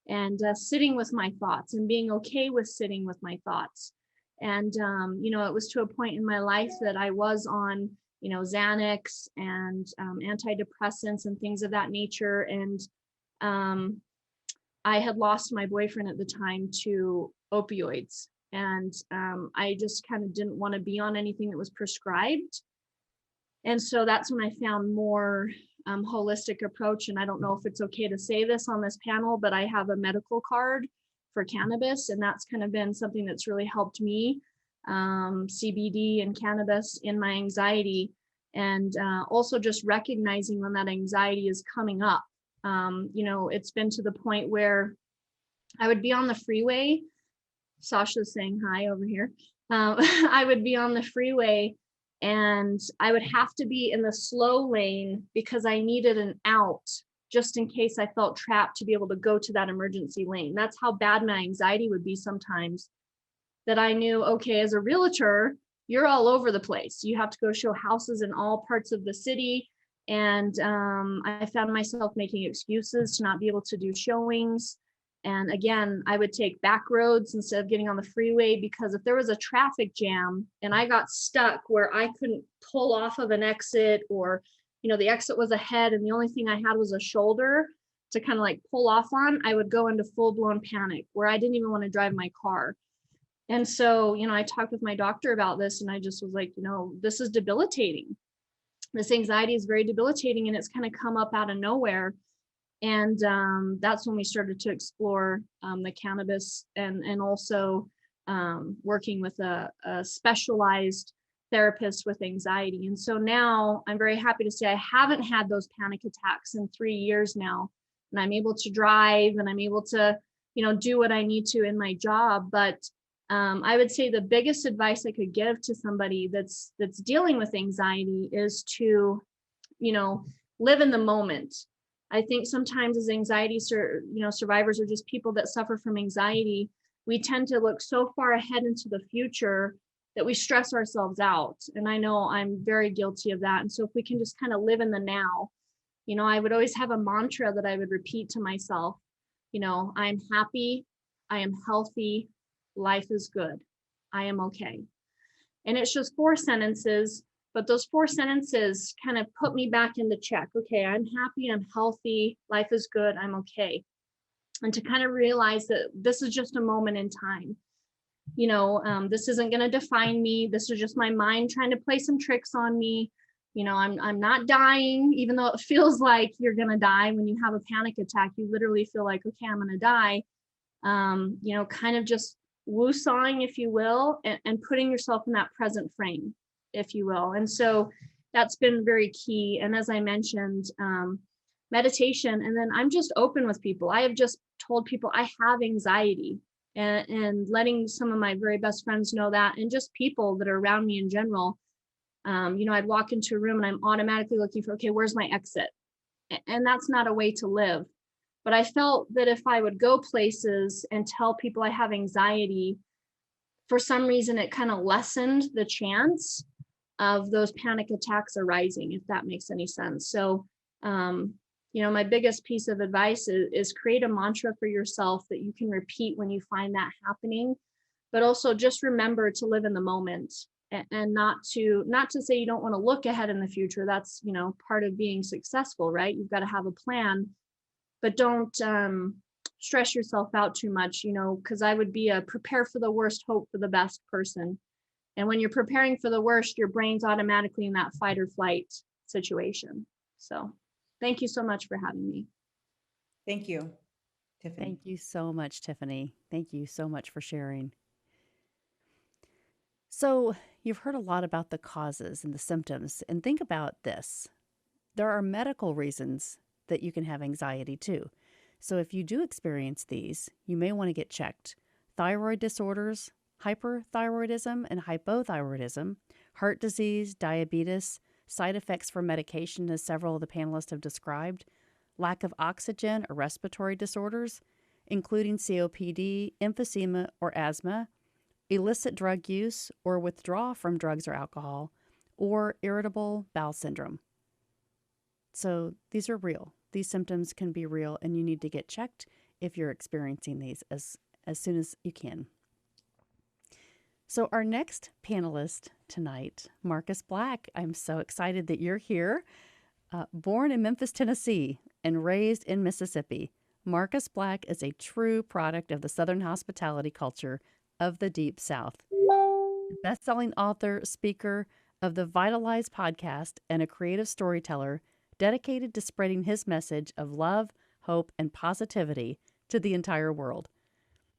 and sitting with my thoughts and being okay with sitting with my thoughts. And, it was to a point in my life that I was on, Xanax and antidepressants and things of that nature. And I had lost my boyfriend at the time to opioids. And I just kind of didn't want to be on anything that was prescribed. And so that's when I found more holistic approach. And I don't know if it's okay to say this on this panel, but I have a medical card for cannabis. And that's kind of been something that's really helped me, CBD and cannabis, in my anxiety. And also just recognizing when that anxiety is coming up. It's been to the point where I would be on the freeway. Sasha's saying hi over here. I would be on the freeway and I would have to be in the slow lane because I needed an out just in case I felt trapped to be able to go to that emergency lane. That's how bad my anxiety would be sometimes, that I knew, okay, as a realtor, you're all over the place. You have to go show houses in all parts of the city. And I found myself making excuses to not be able to do showings. And again, I would take back roads instead of getting on the freeway, because if there was a traffic jam and I got stuck where I couldn't pull off of an exit, or, the exit was ahead and the only thing I had was a shoulder to kind of like pull off on, I would go into full blown panic where I didn't even want to drive my car. And so, I talked with my doctor about this and I just was like, this is debilitating. This anxiety is very debilitating and it's kind of come up out of nowhere. And that's when we started to explore the cannabis and also working with a specialized therapist with anxiety. And so now I'm very happy to say I haven't had those panic attacks in 3 years now. And I'm able to drive and I'm able to, do what I need to in my job. But I would say the biggest advice I could give to somebody that's dealing with anxiety is to, live in the moment. I think sometimes as anxiety, survivors or just people that suffer from anxiety, we tend to look so far ahead into the future that we stress ourselves out. And I know I'm very guilty of that. And so if we can just kind of live in the now, I would always have a mantra that I would repeat to myself, I'm happy, I am healthy, life is good, I am okay. And it's just 4 sentences, but those 4 sentences kind of put me back into check. Okay, I'm happy, I'm healthy, life is good, I'm okay. And to kind of realize that this is just a moment in time. This isn't going to define me. This is just my mind trying to play some tricks on me. I'm not dying, even though it feels like you're going to die when you have a panic attack. You literally feel like, okay, I'm going to die. Kind of just woo-sawing, if you will, and putting yourself in that present frame, if you will. And so that's been very key. And as I mentioned, meditation, and then I'm just open with people. I have just told people I have anxiety, and letting some of my very best friends know that, and just people that are around me in general. I'd walk into a room and I'm automatically looking for, okay, where's my exit? And that's not a way to live. But I felt that if I would go places and tell people I have anxiety, for some reason, it kind of lessened the chance of those panic attacks arising, if that makes any sense. So, my biggest piece of advice is create a mantra for yourself that you can repeat when you find that happening, but also just remember to live in the moment, and not to say you don't want to look ahead in the future. That's, part of being successful, right? You've got to have a plan, but don't stress yourself out too much, because I would be a prepare for the worst, hope for the best person. And when you're preparing for the worst, your brain's automatically in that fight or flight situation. So thank you so much for having me. Thank you, Tiffany. Thank you so much, Tiffany. Thank you so much for sharing. So you've heard a lot about the causes and the symptoms, and think about this. There are medical reasons that you can have anxiety too. So if you do experience these, you may want to get checked. Thyroid disorders, hyperthyroidism and hypothyroidism, heart disease, diabetes, side effects from medication, as several of the panelists have described, lack of oxygen or respiratory disorders, including COPD, emphysema, or asthma, illicit drug use or withdrawal from drugs or alcohol, or irritable bowel syndrome. So these are real. These symptoms can be real, and you need to get checked if you're experiencing these as soon as you can. So our next panelist tonight, Marcus Black. I'm so excited that you're here. Born in Memphis, Tennessee, and raised in Mississippi, Marcus Black is a true product of the Southern hospitality culture of the Deep South. Best-selling author, speaker of the Vitalize podcast, and a creative storyteller dedicated to spreading his message of love, hope, and positivity to the entire world.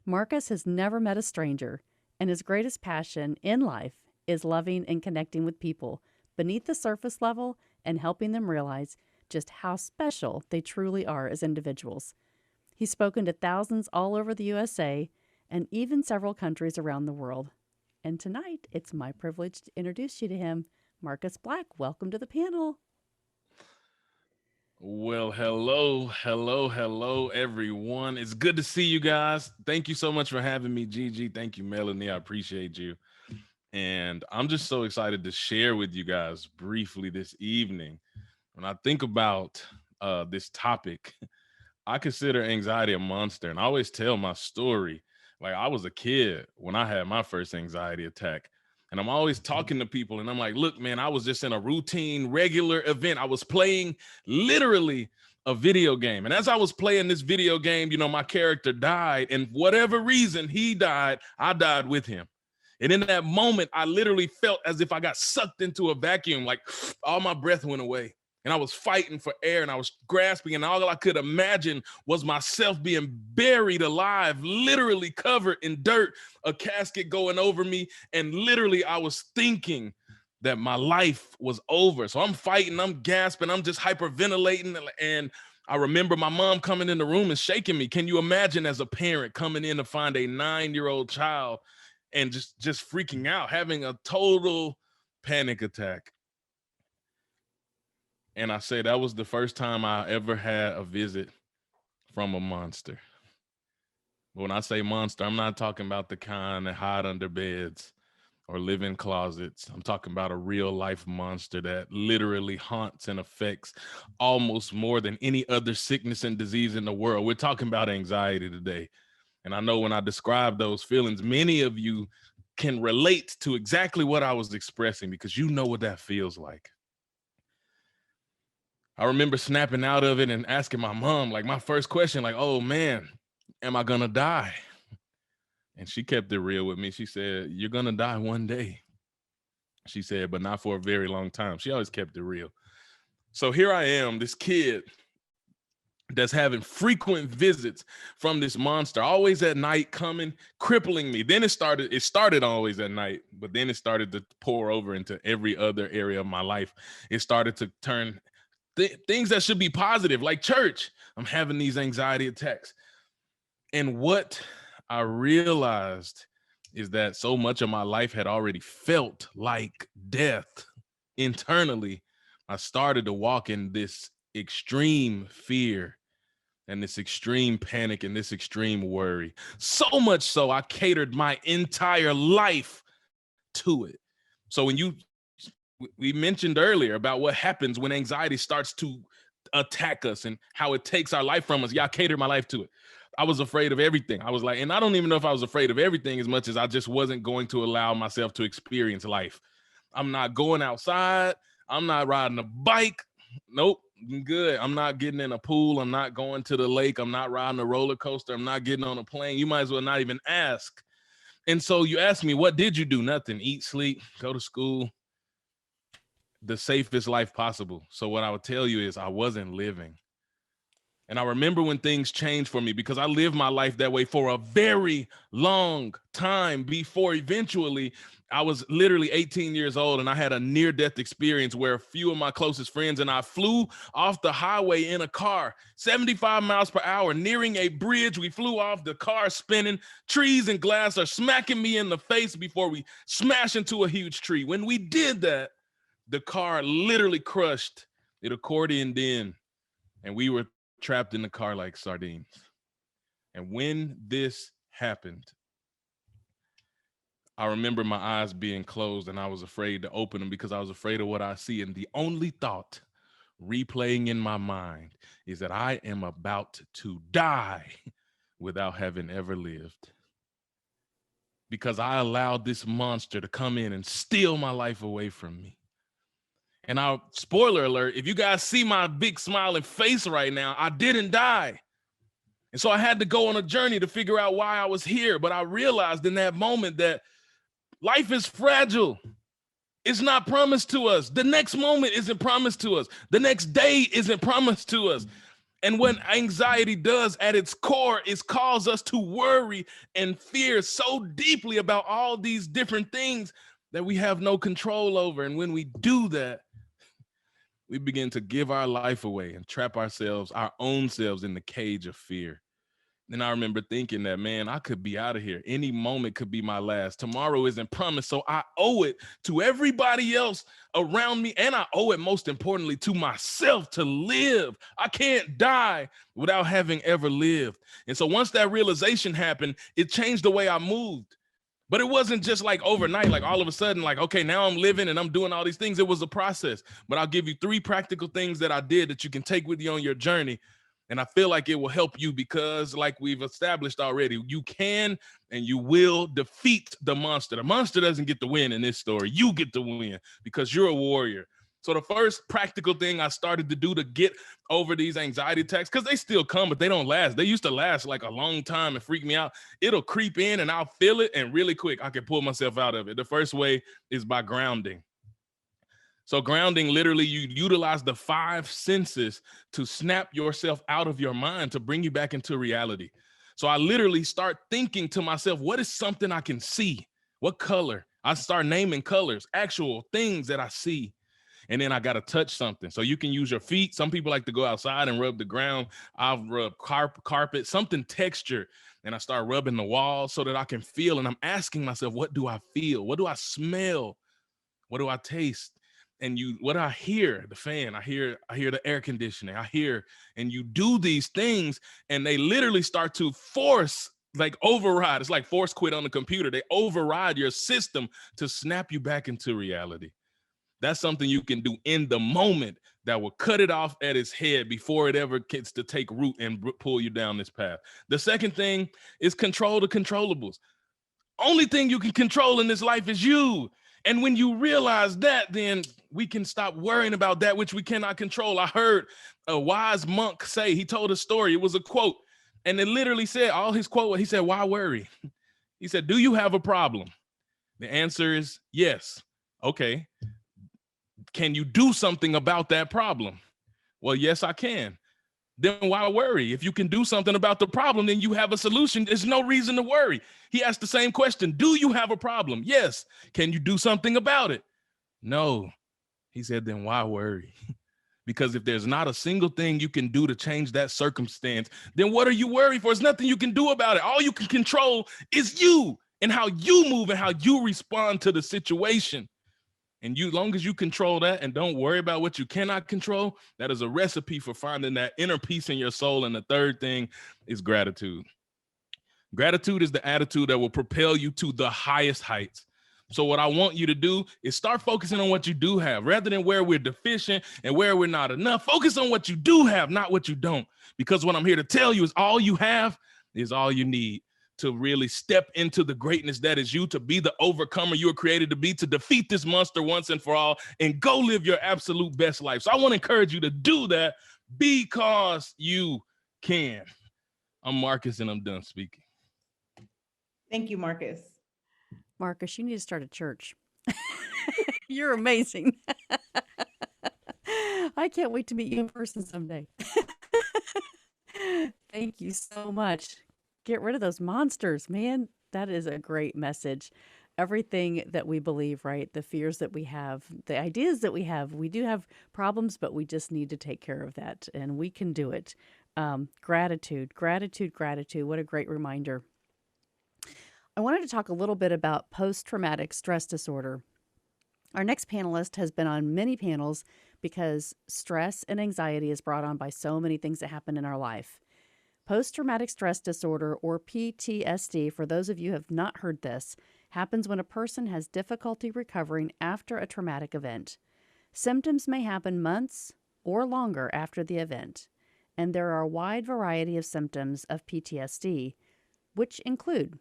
Marcus has never met a stranger, and his greatest passion in life is loving and connecting with people beneath the surface level and helping them realize just how special they truly are as individuals. He's spoken to thousands all over the USA and even several countries around the world. And tonight, it's my privilege to introduce you to him. Marcus Black, welcome to the panel. Well, hello, everyone. It's good to see you guys. Thank you so much for having me, Gigi. Thank you, Melanie. I appreciate you. And I'm just so excited to share with you guys briefly this evening. When I think about this topic, I consider anxiety a monster. And I always tell my story. Like, I was a kid when I had my first anxiety attack. And I'm always talking to people and I'm like, look, man, I was just in a routine, regular event. I was playing literally a video game. And as I was playing this video game, you know, my character died. And for whatever reason he died, I died with him. And in that moment, I literally felt as if I got sucked into a vacuum, like all my breath went away. And I was fighting for air and I was grasping, and all I could imagine was myself being buried alive, literally covered in dirt, a casket going over me. And literally I was thinking that my life was over. So I'm fighting, I'm gasping, I'm just hyperventilating. And I remember my mom coming in the room and shaking me. Can you imagine as a parent coming in to find a 9-year-old child and just freaking out, having a total panic attack? And I say that was the first time I ever had a visit from a monster. When I say monster, I'm not talking about the kind that hide under beds or live in closets. I'm talking about a real life monster that literally haunts and affects almost more than any other sickness and disease in the world. We're talking about anxiety today. And I know when I describe those feelings, many of you can relate to exactly what I was expressing because you know what that feels like. I remember snapping out of it and asking my mom, like my first question, like, oh man, am I gonna die? And she kept it real with me. She said, you're gonna die one day. She said, but not for a very long time. She always kept it real. So here I am, this kid that's having frequent visits from this monster, always at night coming, crippling me. Then it started always at night, but then it started to pour over into every other area of my life. It started to turn things that should be positive, like church. I'm having these anxiety attacks. And what I realized is that so much of my life had already felt like death internally. I started to walk in this extreme fear and this extreme panic and this extreme worry. So much so I catered my entire life to it. So when we mentioned earlier about what happens when anxiety starts to attack us and how it takes our life from us. Yeah, I catered my life to it. I was afraid of everything. I was like, and I don't even know if I was afraid of everything as much as I just wasn't going to allow myself to experience life. I'm not going outside. I'm not riding a bike. Nope, I'm good. I'm not getting in a pool. I'm not going to the lake. I'm not riding a roller coaster. I'm not getting on a plane. You might as well not even ask. And so you ask me, what did you do? Nothing. Eat, sleep, go to school. The safest life possible. So what I would tell you is I wasn't living. And I remember when things changed for me because I lived my life that way for a very long time before eventually I was literally 18 years old and I had a near-death experience where a few of my closest friends and I flew off the highway in a car, 75 miles per hour, nearing a bridge. We flew off, the car spinning, trees and glass are smacking me in the face before we smash into a huge tree. When we did that, the car literally crushed, it accordioned in, and we were trapped in the car like sardines. And when this happened, I remember my eyes being closed and I was afraid to open them because I was afraid of what I see. And the only thought replaying in my mind is that I am about to die without having ever lived, because I allowed this monster to come in and steal my life away from me. And I'll, spoiler alert, if you guys see my big smiling face right now, I didn't die. And so I had to go on a journey to figure out why I was here. But I realized in that moment that life is fragile. It's not promised to us. The next moment isn't promised to us. The next day isn't promised to us. And what anxiety does at its core is cause us to worry and fear so deeply about all these different things that we have no control over. And when we do that, we begin to give our life away and trap ourselves, our own selves, in the cage of fear. And I remember thinking that, man, I could be out of here. Any moment could be my last. Tomorrow isn't promised. So I owe it to everybody else around me. And I owe it, most importantly, to myself to live. I can't die without having ever lived. And so once that realization happened, it changed the way I moved. But it wasn't just like overnight, like all of a sudden, like, okay, now I'm living and I'm doing all these things. It was a process. But I'll give you 3 practical things that I did that you can take with you on your journey. And I feel like it will help you because, like we've established already, you can and you will defeat the monster. The monster doesn't get to win in this story. You get to win because you're a warrior. So the first practical thing I started to do to get over these anxiety attacks, because they still come, but they don't last. They used to last like a long time and freak me out. It'll creep in and I'll feel it, and really quick, I can pull myself out of it. The first way is by grounding. So grounding, literally, you utilize the 5 senses to snap yourself out of your mind to bring you back into reality. So I literally start thinking to myself, what is something I can see? What color? I start naming colors, actual things that I see. And then I got to touch something. So you can use your feet. Some people like to go outside and rub the ground. I'll rub carpet, something textured. And I start rubbing the walls so that I can feel. And I'm asking myself, what do I feel? What do I smell? What do I taste? And what do I hear? The fan. I hear the air conditioning. And you do these things, and they literally start to force, like override. It's like force quit on the computer. They override your system to snap you back into reality. That's something you can do in the moment that will cut it off at its head before it ever gets to take root and pull you down this path. The second thing is control the controllables. Only thing you can control in this life is you. And when you realize that, then we can stop worrying about that which we cannot control. I heard a wise monk say, he told a story. It was a quote. And it literally said, all his quote, he said, why worry? He said, do you have a problem? The answer is yes. Okay. Can you do something about that problem? Well, yes, I can. Then why worry? If you can do something about the problem, then you have a solution. There's no reason to worry. He asked the same question. Do you have a problem? Yes. Can you do something about it? No. He said, then why worry? Because if there's not a single thing you can do to change that circumstance, then what are you worried for? There's nothing you can do about it. All you can control is you and how you move and how you respond to the situation. And you, long as you control that and don't worry about what you cannot control, that is a recipe for finding that inner peace in your soul. And the third thing is gratitude. Gratitude is the attitude that will propel you to the highest heights. So what I want you to do is start focusing on what you do have rather than where we're deficient and where we're not enough. Focus on what you do have, not what you don't. Because what I'm here to tell you is all you have is all you need to really step into the greatness that is you, to be the overcomer you were created to be, to defeat this monster once and for all, and go live your absolute best life. So I want to encourage you to do that because you can. I'm Marcus, and I'm done speaking. Thank you, Marcus. Marcus, you need to start a church. You're amazing. I can't wait to meet you in person someday. Thank you so much. Get rid of those monsters, man. That is a great message. Everything that we believe, right? The fears that we have, the ideas that we do have problems, but we just need to take care of that, and we can do it. Gratitude. What a great reminder. I wanted to talk a little bit about post-traumatic stress disorder. Our next panelist has been on many panels because stress and anxiety is brought on by so many things that happen in our life. Post-traumatic stress disorder, or PTSD, for those of you who have not heard this, happens when a person has difficulty recovering after a traumatic event. Symptoms may happen months or longer after the event, and there are a wide variety of symptoms of PTSD, which include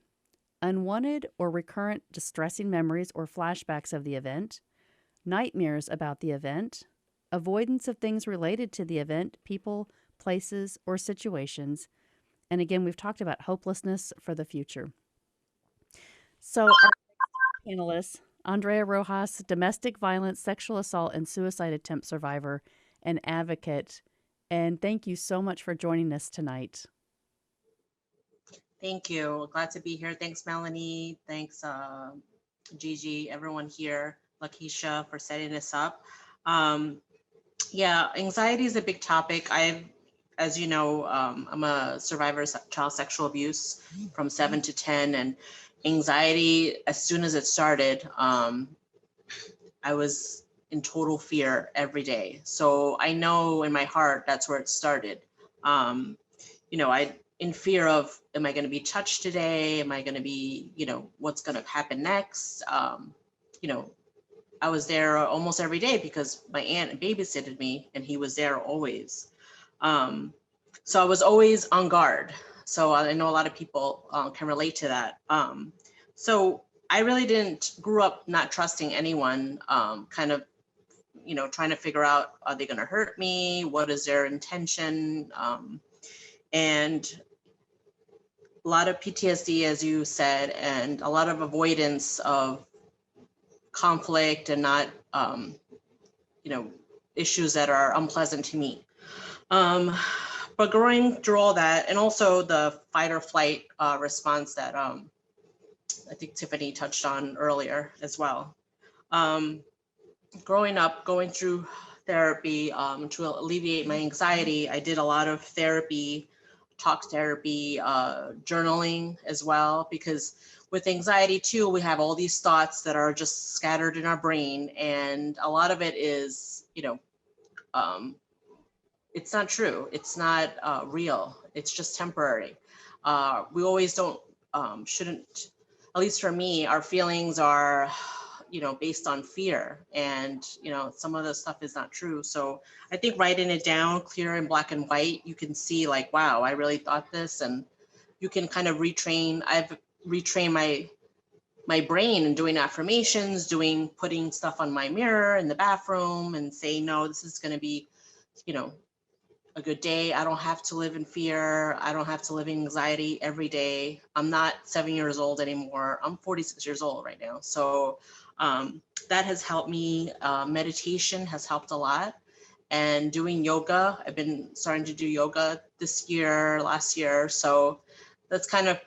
unwanted or recurrent distressing memories or flashbacks of the event, nightmares about the event, avoidance of things related to the event, people, places, or situations. And again, we've talked about hopelessness for the future. So our panelists, Andrea Rojas, domestic violence, sexual assault, and suicide attempt survivor and advocate. And thank you so much for joining us tonight. Thank you. Glad to be here. Thanks, Melanie. Thanks, Gigi, everyone here, Lakeisha, for setting this up. Yeah, anxiety is a big topic. As you know, I'm a survivor of child sexual abuse from 7 to 10, and anxiety, as soon as it started, I was in total fear every day. So I know in my heart, that's where it started. In fear of, am I going to be touched today? Am I going to be, what's going to happen next? I was there almost every day because my aunt babysitted me and he was there always. So I was always on guard. So I know a lot of people can relate to that. So I really didn't grew up not trusting anyone, kind of, trying to figure out, are they going to hurt me? What is their intention? And a lot of PTSD, as you said, and a lot of avoidance of conflict and not, issues that are unpleasant to me. But growing through all that, and also the fight or flight response that I think Tiffany touched on earlier as well. Growing up, going through therapy to alleviate my anxiety, I did a lot of therapy, talk therapy, journaling as well, because with anxiety too, we have all these thoughts that are just scattered in our brain, and a lot of it is, it's not true. It's not real. It's just temporary. We always shouldn't, at least for me, our feelings are, based on fear, and, some of the stuff is not true. So I think writing it down clear in black and white, you can see like, wow, I really thought this, and you can kind of retrain. I've retrained my brain and doing affirmations, putting stuff on my mirror in the bathroom and say, no, this is going to be, a good day. I don't have to live in fear. I don't have to live in anxiety every day. I'm not 7 years old anymore. I'm 46 years old right now. So that has helped me. Meditation has helped a lot. And doing yoga, I've been starting to do yoga this year, last year. So that's kind of,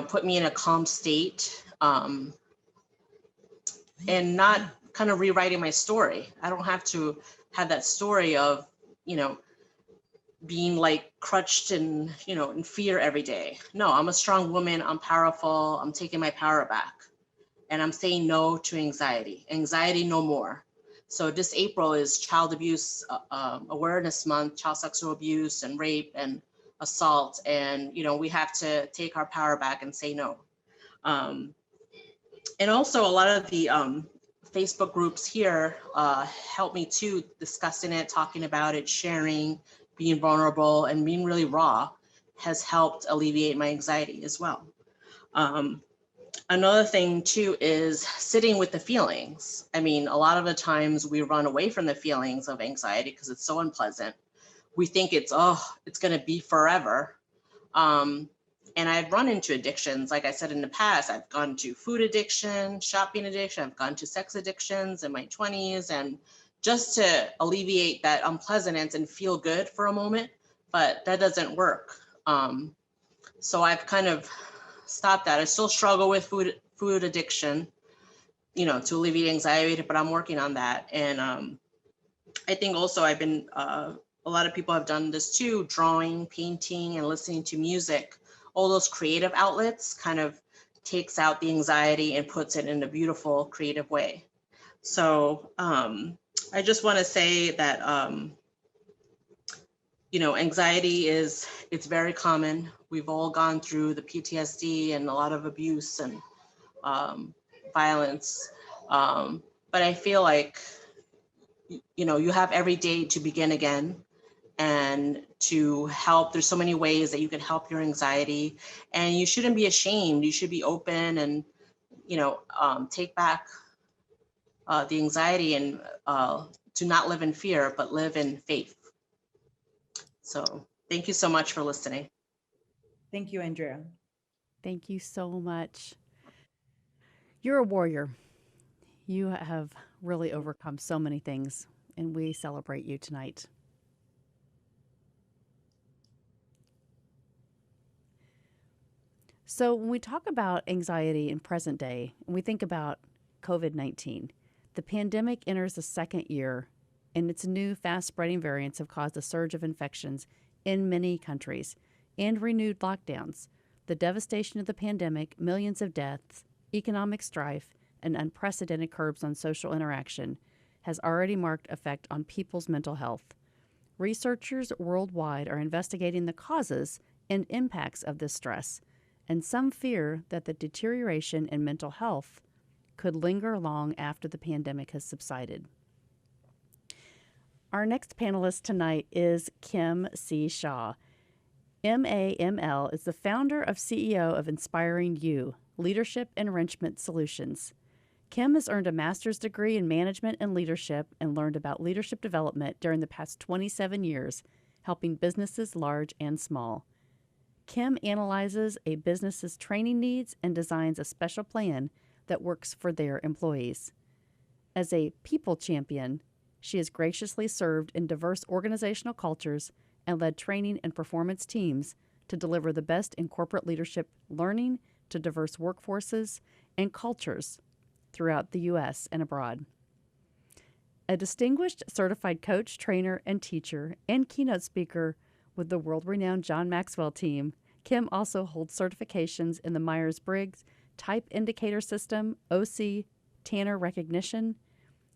put me in a calm state, and not kind of rewriting my story. I don't have to have that story of, being like crutched and, in fear every day. No, I'm a strong woman. I'm powerful. I'm taking my power back, and I'm saying no to anxiety. Anxiety no more. So this April is Child Abuse Awareness Month, child sexual abuse and rape and assault. And, we have to take our power back and say no. And also a lot of the Facebook groups here help me too, discussing it, talking about it, sharing, being vulnerable, and being really raw has helped alleviate my anxiety as well. Another thing too is sitting with the feelings. I mean, a lot of the times we run away from the feelings of anxiety because it's so unpleasant. We think it's going to be forever. And I've run into addictions. Like I said in the past, I've gone to food addiction, shopping addiction, I've gone to sex addictions in my 20s, and just to alleviate that unpleasantness and feel good for a moment, but that doesn't work. So I've kind of stopped that. I still struggle with food addiction, to alleviate anxiety, but I'm working on that. And I think also I've been, a lot of people have done this too, drawing, painting, and listening to music. All those creative outlets kind of takes out the anxiety and puts it in a beautiful, creative way. So I just want to say that, anxiety it's very common. We've all gone through the PTSD and a lot of abuse, and violence. But I feel like, you have every day to begin again and to help. There's so many ways that you can help your anxiety, and you shouldn't be ashamed. You should be open and, take back the anxiety and to not live in fear, but live in faith. So thank you so much for listening. Thank you, Andrea. Thank you so much. You're a warrior. You have really overcome so many things, and we celebrate you tonight. So when we talk about anxiety in present day, and we think about COVID-19, the pandemic enters the second year, and its new fast-spreading variants have caused a surge of infections in many countries and renewed lockdowns. The devastation of the pandemic, millions of deaths, economic strife, and unprecedented curbs on social interaction has already marked effect on people's mental health. Researchers worldwide are investigating the causes and impacts of this stress, and some fear that the deterioration in mental health could linger long after the pandemic has subsided. Our next panelist tonight is Kim C. Shaw. MAML is the founder of CEO of Inspiring You, Leadership Enrichment Solutions. Kim has earned a master's degree in management and leadership and learned about leadership development during the past 27 years, helping businesses large and small. Kim analyzes a business's training needs and designs a special plan that works for their employees. As a people champion, she has graciously served in diverse organizational cultures and led training and performance teams to deliver the best in corporate leadership learning to diverse workforces and cultures throughout the U.S. and abroad. A distinguished certified coach, trainer, and teacher, and keynote speaker with the world-renowned John Maxwell team, Kim also holds certifications in the Myers-Briggs Type Indicator System, OC, Tanner Recognition,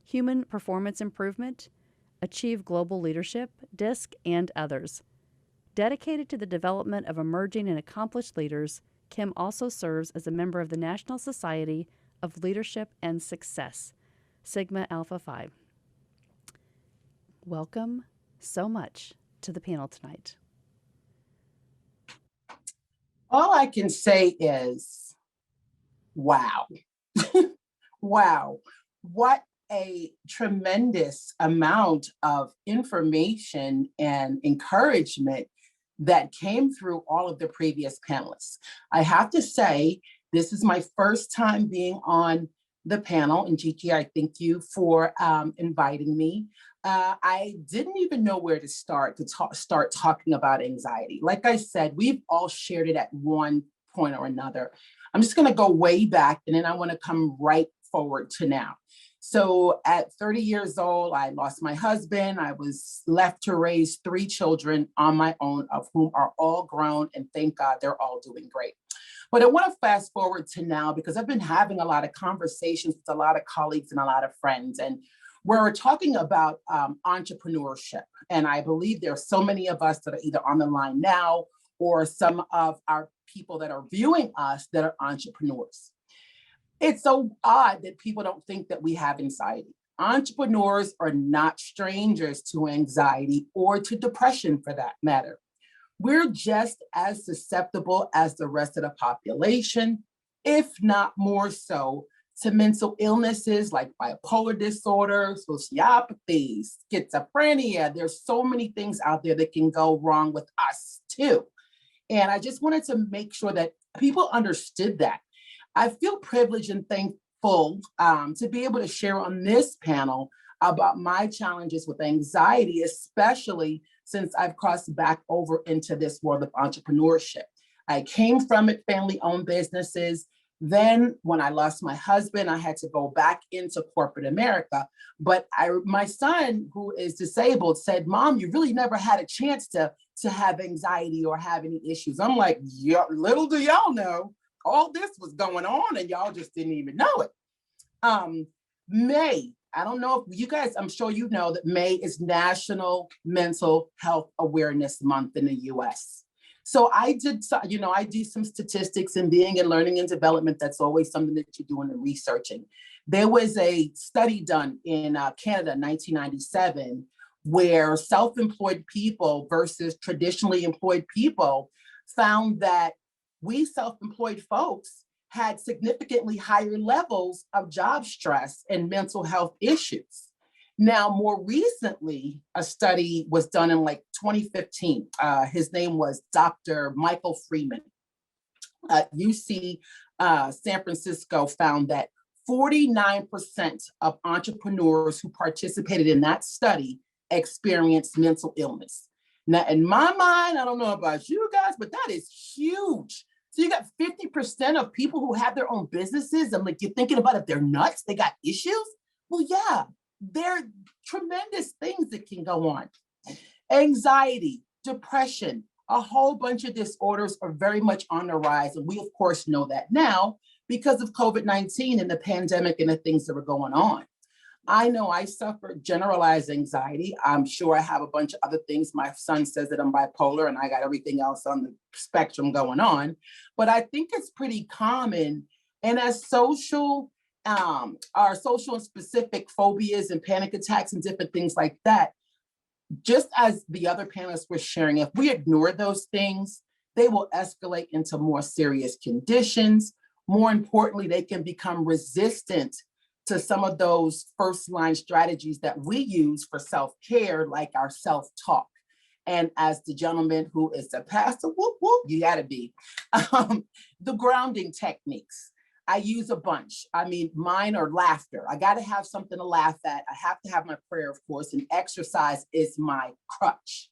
Human Performance Improvement, Achieve Global Leadership, DISC, and others. Dedicated to the development of emerging and accomplished leaders, Kim also serves as a member of the National Society of Leadership and Success, Sigma Alpha Phi. Welcome so much to the panel tonight. All I can say is, wow. Wow. What a tremendous amount of information and encouragement that came through all of the previous panelists. I have to say, this is my first time being on the panel, and Gigi, I thank you for inviting me. I didn't even know where to start talking about anxiety. Like I said, we've all shared it at one point or another. I'm just gonna go way back, and then I wanna come right forward to now. So at 30 years old, I lost my husband. I was left to raise 3 children on my own, of whom are all grown, and thank God they're all doing great. But I want to fast forward to now because I've been having a lot of conversations with a lot of colleagues and a lot of friends, and we're talking about entrepreneurship. And I believe there are so many of us that are either on the line now or some of our people that are viewing us that are entrepreneurs. It's so odd that people don't think that we have anxiety. Entrepreneurs are not strangers to anxiety or to depression for that matter. We're just as susceptible as the rest of the population, if not more so, to mental illnesses like bipolar disorder, sociopathy, schizophrenia. There's so many things out there that can go wrong with us too. And I just wanted to make sure that people understood that. I feel privileged and thankful to be able to share on this panel about my challenges with anxiety, especially since I've crossed back over into this world of entrepreneurship. I came from it, family-owned businesses. Then when I lost my husband, I had to go back into corporate America. But my son, who is disabled, said, "Mom, you really never had a chance to have anxiety or have any issues." I'm like, yeah, little do y'all know, all this was going on and y'all just didn't even know it. May, I don't know if you guys, I'm sure you know that May is National Mental Health Awareness Month in the US. So I did, I do some statistics, and being in learning and development, that's always something that you're doing and researching. There was a study done in Canada in 1997 where self-employed people versus traditionally employed people found that we self-employed folks had significantly higher levels of job stress and mental health issues. Now, more recently, a study was done in like 2015. His name was Dr. Michael Freeman at UC San Francisco, found that 49% of entrepreneurs who participated in that study experienced mental illness. Now, in my mind, I don't know about you guys, but that is huge. So you got 50% of people who have their own businesses. I'm like, you're thinking about if they're nuts, they got issues? Well, yeah, there are tremendous things that can go on. Anxiety, depression, a whole bunch of disorders are very much on the rise. And we, of course, know that now because of COVID-19 and the pandemic and the things that were going on. I know I suffer generalized anxiety. I'm sure I have a bunch of other things. My son says that I'm bipolar and I got everything else on the spectrum going on. But I think it's pretty common. And as our social and specific phobias and panic attacks and different things like that, just as the other panelists were sharing, if we ignore those things, they will escalate into more serious conditions. More importantly, they can become resistant to some of those first line strategies that we use for self-care, like our self-talk. And as the gentleman who is the pastor, whoop, whoop, you gotta be, the grounding techniques. I use a bunch. I mean, mine are laughter. I got to have something to laugh at. I have to have my prayer, of course, and exercise is my crutch.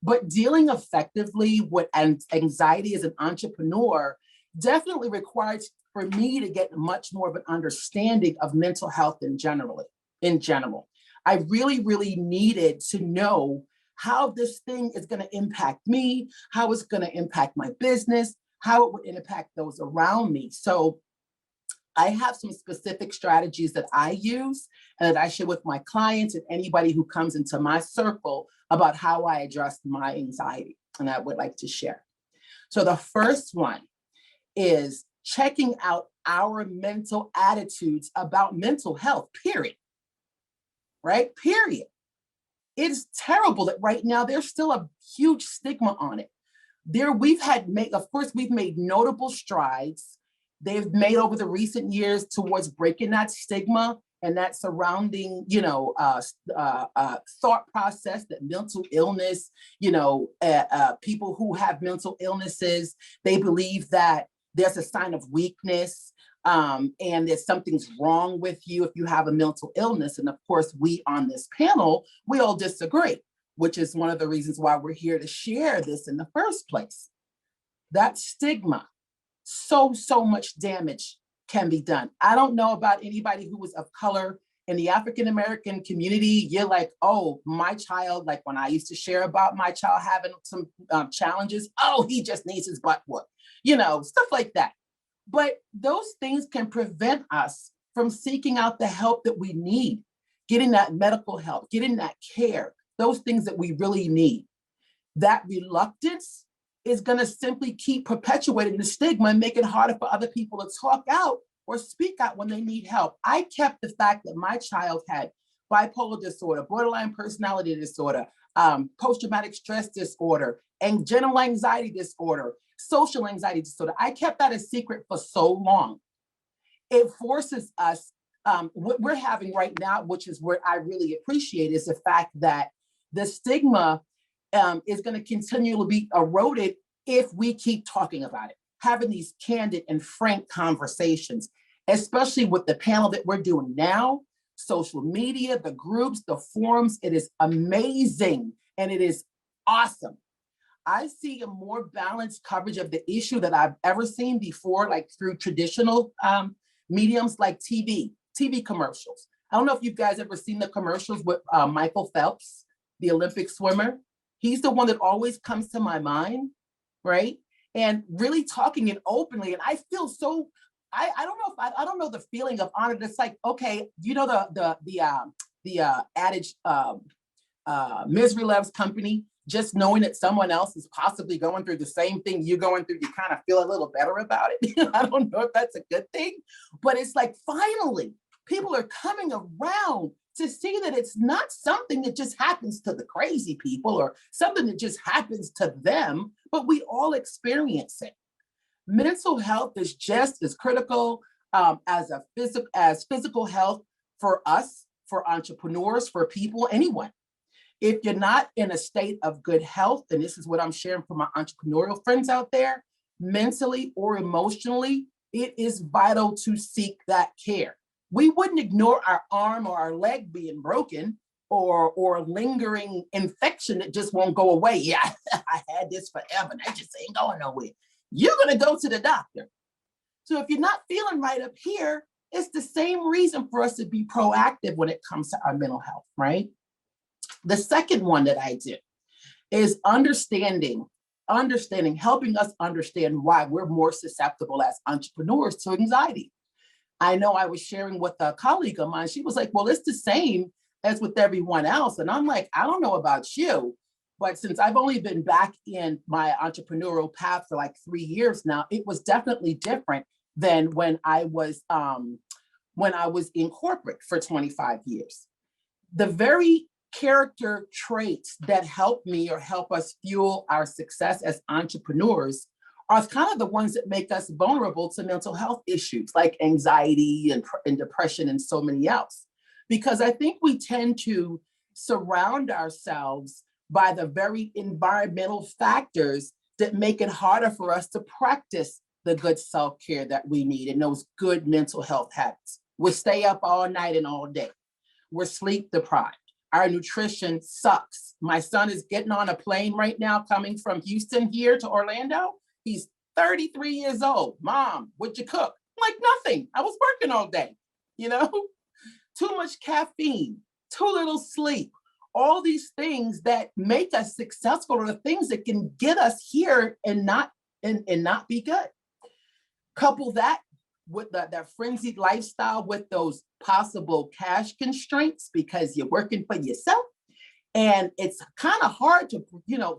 But dealing effectively with anxiety as an entrepreneur definitely requires for me to get much more of an understanding of mental health in general. I really, really needed to know how this thing is going to impact me, how it's going to impact my business, how it would impact those around me. So I have some specific strategies that I use and that I share with my clients and anybody who comes into my circle about how I address my anxiety, and I would like to share. So the first one is checking out our mental attitudes about mental health, period. Right? Period. It's terrible that right now there's still a huge stigma on it. We've made notable strides. They've made over the recent years towards breaking that stigma and that surrounding, thought process that mental illness, people who have mental illnesses, they believe that there's a sign of weakness and that something's wrong with you if you have a mental illness. And of course, we on this panel, we all disagree, which is one of the reasons why we're here to share this in the first place. That stigma, so much damage can be done. I don't know about anybody who was of color in the African-American community. You're like, oh, my child, like when I used to share about my child having some challenges, oh, he just needs his butt whooped, stuff like that. But those things can prevent us from seeking out the help that we need, getting that medical help, getting that care, those things that we really need. That reluctance is going to simply keep perpetuating the stigma and make it harder for other people to talk out or speak out when they need help. I kept the fact that my child had bipolar disorder, borderline personality disorder, post-traumatic stress disorder, and general anxiety disorder, social anxiety disorder. I kept that a secret for so long. It forces us, what we're having right now, which is what I really appreciate, is the fact that the stigma is going to continually be eroded if we keep talking about it, having these candid and frank conversations, especially with the panel that we're doing now, social media, the groups, the forums. It is amazing and it is awesome. I see a more balanced coverage of the issue that I've ever seen before, like through traditional mediums like TV commercials. I don't know if you guys ever seen the commercials with Michael Phelps, the Olympic swimmer. He's the one that always comes to my mind, right? And really talking it openly. And I feel so, I don't know the feeling of honor. It's like, okay, the adage, misery loves company. just knowing that someone else is possibly going through the same thing you're going through, you kind of feel a little better about it. I don't know if that's a good thing, but it's like finally people are coming around to see that it's not something that just happens to the crazy people or something that just happens to them, but we all experience it. Mental health is just as critical as physical health for us, for entrepreneurs, for people, anyone. If you're not in a state of good health, and this is what I'm sharing for my entrepreneurial friends out there, mentally or emotionally, it is vital to seek that care. We wouldn't ignore our arm or our leg being broken or lingering infection that just won't go away. Yeah, I had this forever. That just ain't going nowhere. You're going to go to the doctor. So if you're not feeling right up here, it's the same reason for us to be proactive when it comes to our mental health, right? The second one that I do is understanding, helping us understand why we're more susceptible as entrepreneurs to anxiety. I know I was sharing with a colleague of mine. She was like, well, it's the same as with everyone else. And I'm like, I don't know about you, but since I've only been back in my entrepreneurial path for like 3 years now, it was definitely different than when I was in corporate for 25 years. The very character traits that help me or help us fuel our success as entrepreneurs are kind of the ones that make us vulnerable to mental health issues like anxiety and depression and so many else. Because I think we tend to surround ourselves by the very environmental factors that make it harder for us to practice the good self-care that we need and those good mental health habits. We stay up all night and all day. We're sleep deprived. Our nutrition sucks. My son is getting on a plane right now coming from Houston here to Orlando. He's 33 years old. Mom, what'd you cook? I'm like, nothing. I was working all day, you know? Too much caffeine, too little sleep. All these things that make us successful are the things that can get us here and not be good. Couple that with that frenzied lifestyle with those possible cash constraints because you're working for yourself. And it's kind of hard to,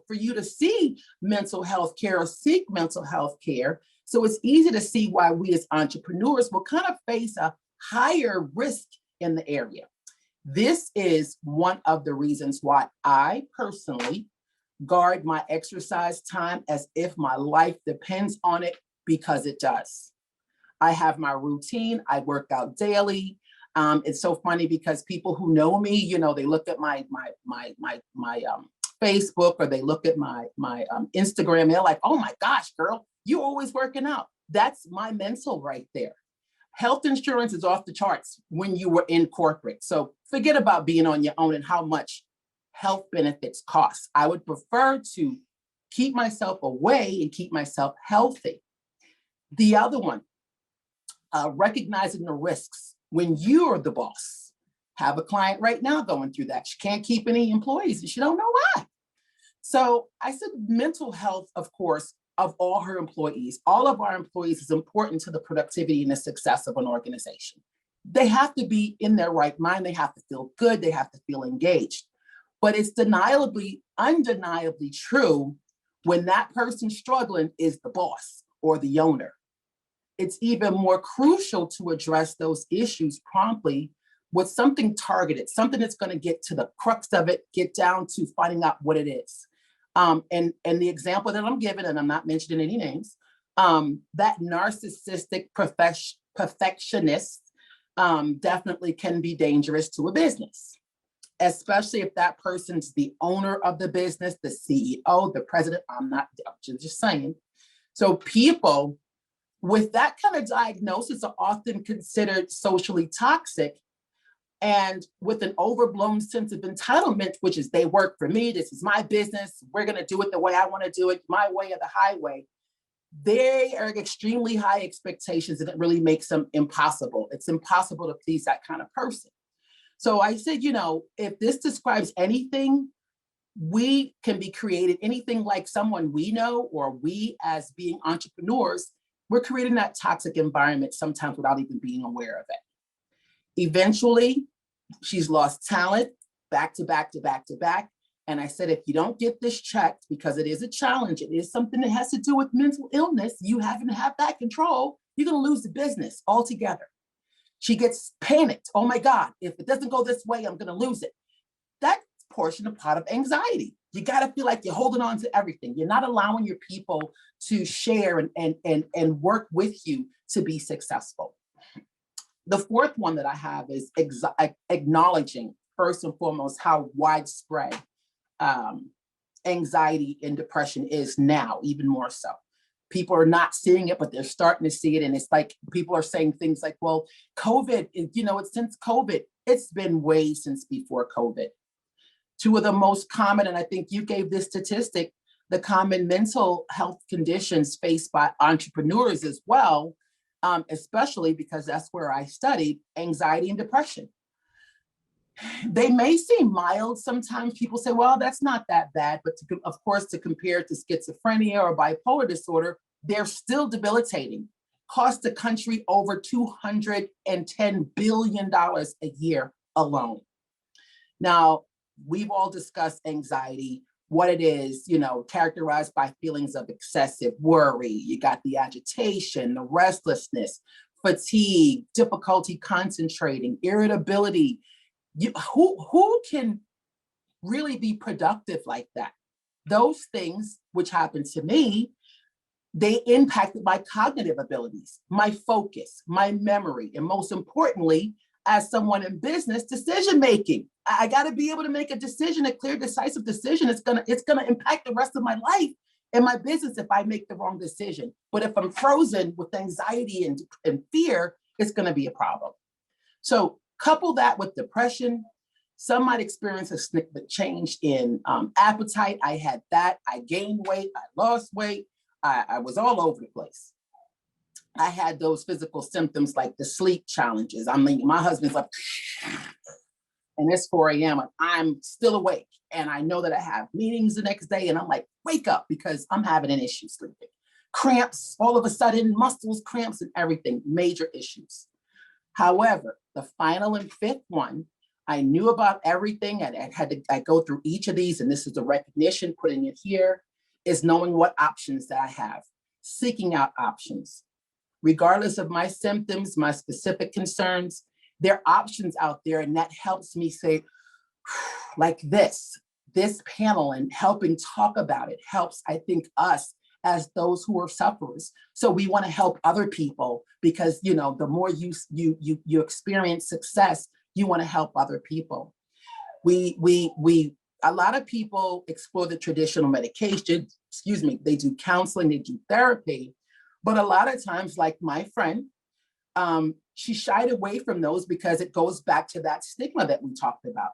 for you to see mental health care or seek mental health care. So it's easy to see why we as entrepreneurs will kind of face a higher risk in the area. This is one of the reasons why I personally guard my exercise time as if my life depends on it, because it does. I have my routine. I work out daily. It's so funny because people who know me, they look at my Facebook or they look at my Instagram. They're like, "Oh my gosh, girl, you're always working out." That's my mental right there. Health insurance is off the charts when you were in corporate. So forget about being on your own and how much health benefits cost. I would prefer to keep myself away and keep myself healthy. The other one, recognizing the risks when you are the boss. Have a client right now going through that. She can't keep any employees and she don't know why. So I said mental health, of course, of all her employees, all of our employees is important to the productivity and the success of an organization. They have to be in their right mind. They have to feel good. They have to feel engaged. But it's undeniably true when that person struggling is the boss or the owner. It's even more crucial to address those issues promptly with something targeted, something that's going to get to the crux of it, get down to finding out what it is. And the example that I'm giving, and I'm not mentioning any names, that narcissistic perfectionist definitely can be dangerous to a business, especially if that person's the owner of the business, the CEO, the president. I'm just saying. So people with that kind of diagnosis are often considered socially toxic and with an overblown sense of entitlement, which is they work for me, this is my business, we're going to do it the way I want to do it, my way or the highway. They are extremely high expectations and it really makes them impossible. It's impossible to please that kind of person. So I said, if this describes anything, we can be created anything like someone we know or we as being entrepreneurs, we're creating that toxic environment sometimes without even being aware of it. Eventually, she's lost talent back to back to back to back. And I said, if you don't get this checked, because it is a challenge, it is something that has to do with mental illness, you having to have that control, you're going to lose the business altogether. She gets panicked. Oh my God, if it doesn't go this way, I'm going to lose it. That portion of part of anxiety. You got to feel like you're holding on to everything. You're not allowing your people to share and work with you to be successful. The fourth one that I have is acknowledging, first and foremost, how widespread anxiety and depression is now, even more so. People are not seeing it, but they're starting to see it. And it's like, people are saying things like, well, COVID, it's since COVID. It's been way since before COVID. Two of the most common, and I think you gave this statistic, the common mental health conditions faced by entrepreneurs as well, especially because that's where I studied, anxiety and depression. They may seem mild. Sometimes people say, well, that's not that bad. But of course, to compare to schizophrenia or bipolar disorder, they're still debilitating. Cost the country over $210 billion a year alone. Now, we've all discussed anxiety, what it is, characterized by feelings of excessive worry. You got the agitation, the restlessness, fatigue, difficulty concentrating, irritability. Who can really be productive like that? Those things, which happened to me, they impacted my cognitive abilities, my focus, my memory, and most importantly, as someone in business, decision-making. I got to be able to make a decision, a clear, decisive decision. It's gonna impact the rest of my life and my business if I make the wrong decision. But if I'm frozen with anxiety and fear, it's gonna be a problem. So couple that with depression. Some might experience a significant change in appetite. I had that. I gained weight. I lost weight. I was all over the place. I had those physical symptoms like the sleep challenges. I mean, my husband's up and it's 4 a.m. and I'm still awake. And I know that I have meetings the next day and I'm like, wake up, because I'm having an issue sleeping. Cramps, all of a sudden, muscles, cramps and everything, major issues. However, the final and fifth one, I knew about everything and I go through each of these, and this is the recognition, putting it here, is knowing what options that I have, seeking out options. Regardless of my symptoms, my specific concerns, there are options out there, and that helps me say, like this panel and helping talk about it helps, I think, us as those who are sufferers. So we want to help other people because, the more you experience success, you want to help other people. A lot of people explore the traditional medication, they do counseling, they do therapy, but a lot of times, like my friend, she shied away from those because it goes back to that stigma that we talked about.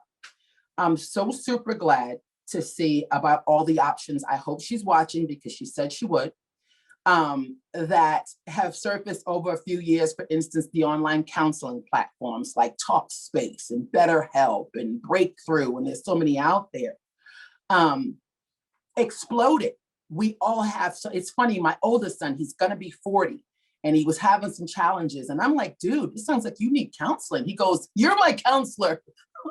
I'm so super glad to see about all the options. I hope she's watching because she said she would, that have surfaced over a few years. For instance, the online counseling platforms like Talkspace and BetterHelp and Breakthrough, and there's so many out there, exploded. We all have, so it's funny, my oldest son, he's gonna be 40, and he was having some challenges. And I'm like, dude, this sounds like you need counseling. He goes, you're my counselor.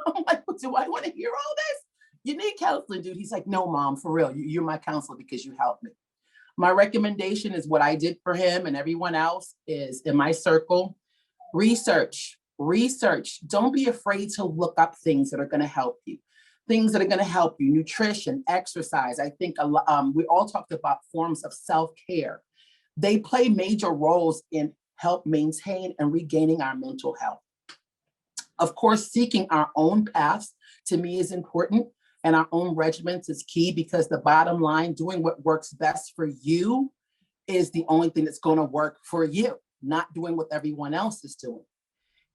I'm like, do I want to hear all this? You need counseling, dude. He's like, no, mom, for real. You're my counselor because you helped me. My recommendation is what I did for him and everyone else is in my circle. Research. Don't be afraid to look up things that are going to help you. Things that are going to help you. Nutrition, exercise. I think we all talked about forms of self-care. They play major roles in help maintain and regaining our mental health. Of course, seeking our own paths to me is important, and our own regimens is key, because the bottom line, doing what works best for you is the only thing that's going to work for you, not doing what everyone else is doing.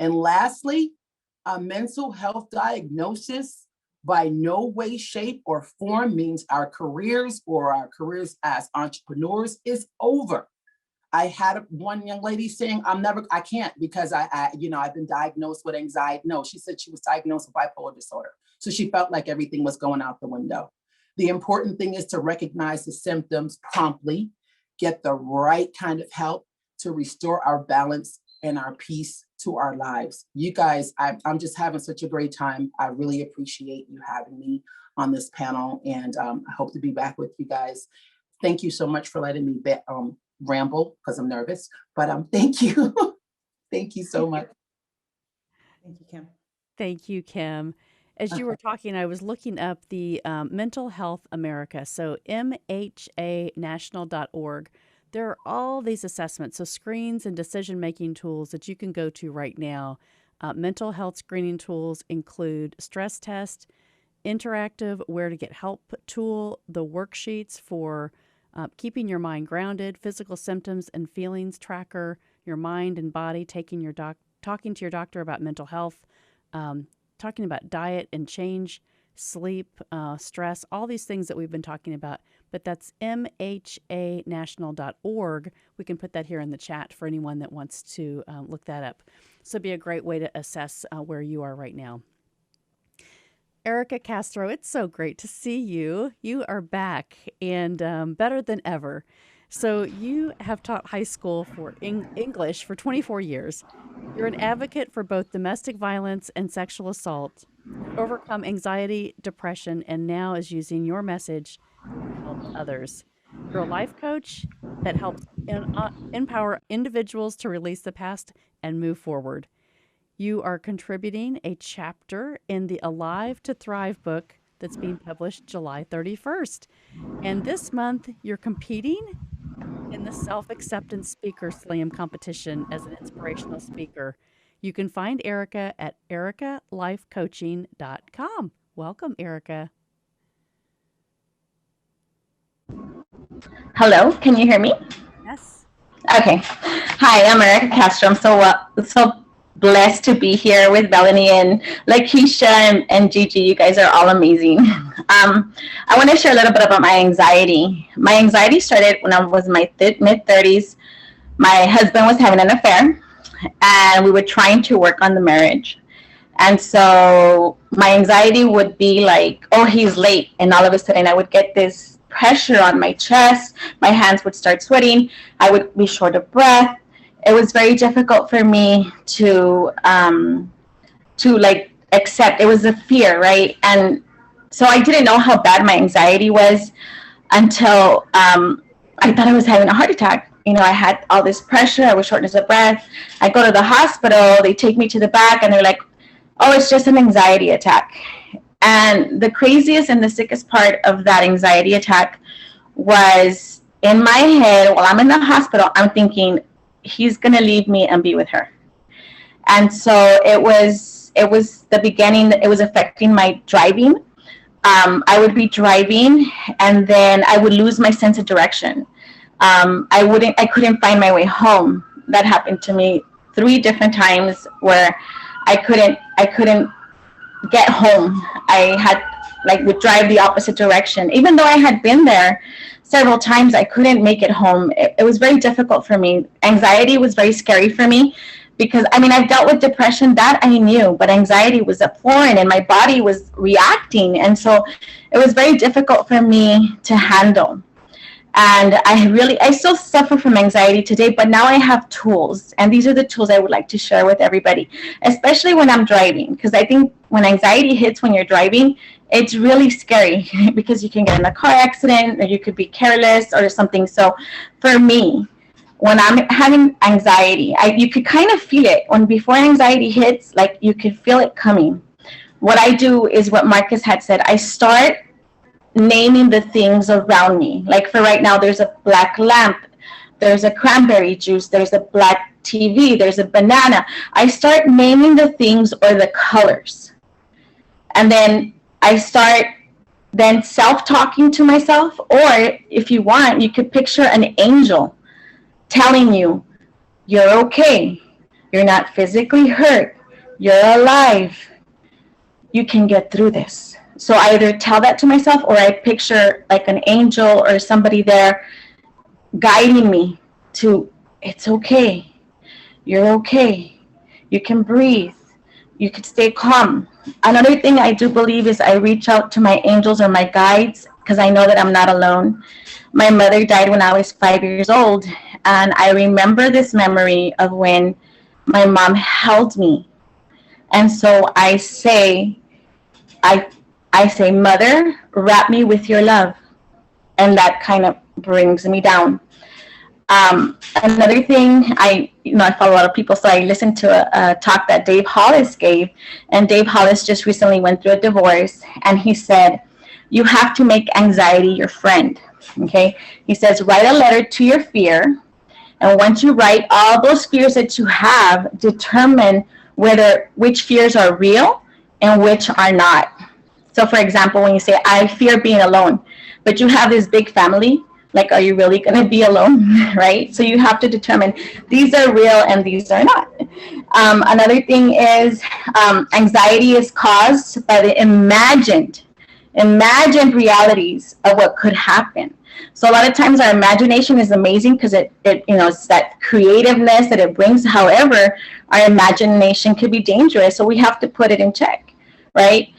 And lastly, a mental health diagnosis by no way, shape, or form means our careers as entrepreneurs is over. I had one young lady saying, I can't because I've been diagnosed with anxiety. No, she said she was diagnosed with bipolar disorder. So she felt like everything was going out the window. The important thing is to recognize the symptoms promptly, get the right kind of help to restore our balance and our peace to our lives. You guys, I'm just having such a great time. I really appreciate you having me on this panel, and I hope to be back with you guys. Thank you so much for letting me ramble because I'm nervous, but thank you. Thank you so much. Thank you, Kim. Thank you, Kim. As you were talking, I was looking up the Mental Health America, so mhanational.org. There are all these assessments, so screens and decision-making tools that you can go to right now. Mental health screening tools include stress test, interactive where to get help tool, the worksheets for keeping your mind grounded, physical symptoms and feelings tracker, your mind and body, talking to your doctor about mental health, talking about diet and change, sleep, stress, all these things that we've been talking about. But that's mhanational.org. We can put that here in the chat for anyone that wants to look that up. So it'd be a great way to assess where you are right now. Erica Castro, it's so great to see you. You are back and better than ever. So you have taught high school for English for 24 years. You're an advocate for both domestic violence and sexual assault, overcome anxiety, depression, and now is using your message to help others. You're a life coach that helps empower individuals to release the past and move forward. You are contributing a chapter in the Alive to Thrive book that's being published July 31st. And this month, you're competing in the Self-Acceptance Speaker Slam competition as an inspirational speaker. You can find Erica at ericalifecoaching.com. Welcome, Erica. Hello, can you hear me? Yes. Okay. Hi, I'm Erica Castro. I'm so blessed to be here with Melanie and Lakeisha and Gigi. You guys are all amazing. I want to share a little bit about my anxiety. My anxiety started when I was in my mid-30s. My husband was having an affair, and we were trying to work on the marriage. And so my anxiety would be like, oh, he's late. And all of a sudden I would get this pressure on my chest. My hands would start sweating. I would be short of breath. It was very difficult for me to accept. It was a fear, right? And so I didn't know how bad my anxiety was until I thought I was having a heart attack. You know, I had all this pressure. I was shortness of breath. I go to the hospital. They take me to the back, and they're like, oh, it's just an anxiety attack. And the craziest and the sickest part of that anxiety attack was in my head, while I'm in the hospital, I'm thinking, he's going to leave me and be with her. And so it was the beginning. It was affecting my driving. I would be driving, and then I would lose my sense of direction. I couldn't find my way home. That happened to me 3 different times where I couldn't get home. I had would drive the opposite direction. Even though I had been there several times, I couldn't make it home. It was very difficult for me. Anxiety was very scary for me because, I mean, I've dealt with depression, that I knew, but anxiety was foreign and my body was reacting. And so it was very difficult for me to handle. And I still suffer from anxiety today, but now I have tools. And these are the tools I would like to share with everybody, especially when I'm driving. Because I think when anxiety hits when you're driving, it's really scary because you can get in a car accident or you could be careless or something. So for me, when I'm having anxiety, you could kind of feel it. Before anxiety hits, you could feel it coming. What I do is what Marcus had said. I start naming the things around me. Like for right now, there's a black lamp, there's a cranberry juice, there's a black TV, there's a banana. I start naming the things or the colors. And then I start self-talking to myself, or if you want, you could picture an angel telling you, you're okay, you're not physically hurt, you're alive, you can get through this. So I either tell that to myself or I picture an angel or somebody there guiding me to, it's okay, you're okay, you can breathe, you can stay calm. Another thing I do believe is I reach out to my angels or my guides because I know that I'm not alone. My mother died when I was 5 years old, and I remember this memory of when my mom held me. And so I say, I say, Mother, wrap me with your love. And that kind of brings me down. Another thing, I follow a lot of people, so I listened to a talk that Dave Hollis gave, and Dave Hollis just recently went through a divorce, and he said, you have to make anxiety your friend, okay? He says, write a letter to your fear, and once you write all those fears that you have, determine which fears are real and which are not. So for example, when you say, I fear being alone, but you have this big family, like, are you really going to be alone, right? So you have to determine these are real and these are not. Another thing is anxiety is caused by the imagined realities of what could happen. So a lot of times our imagination is amazing because it's that creativeness that it brings. However, our imagination could be dangerous. So we have to put it in check, right?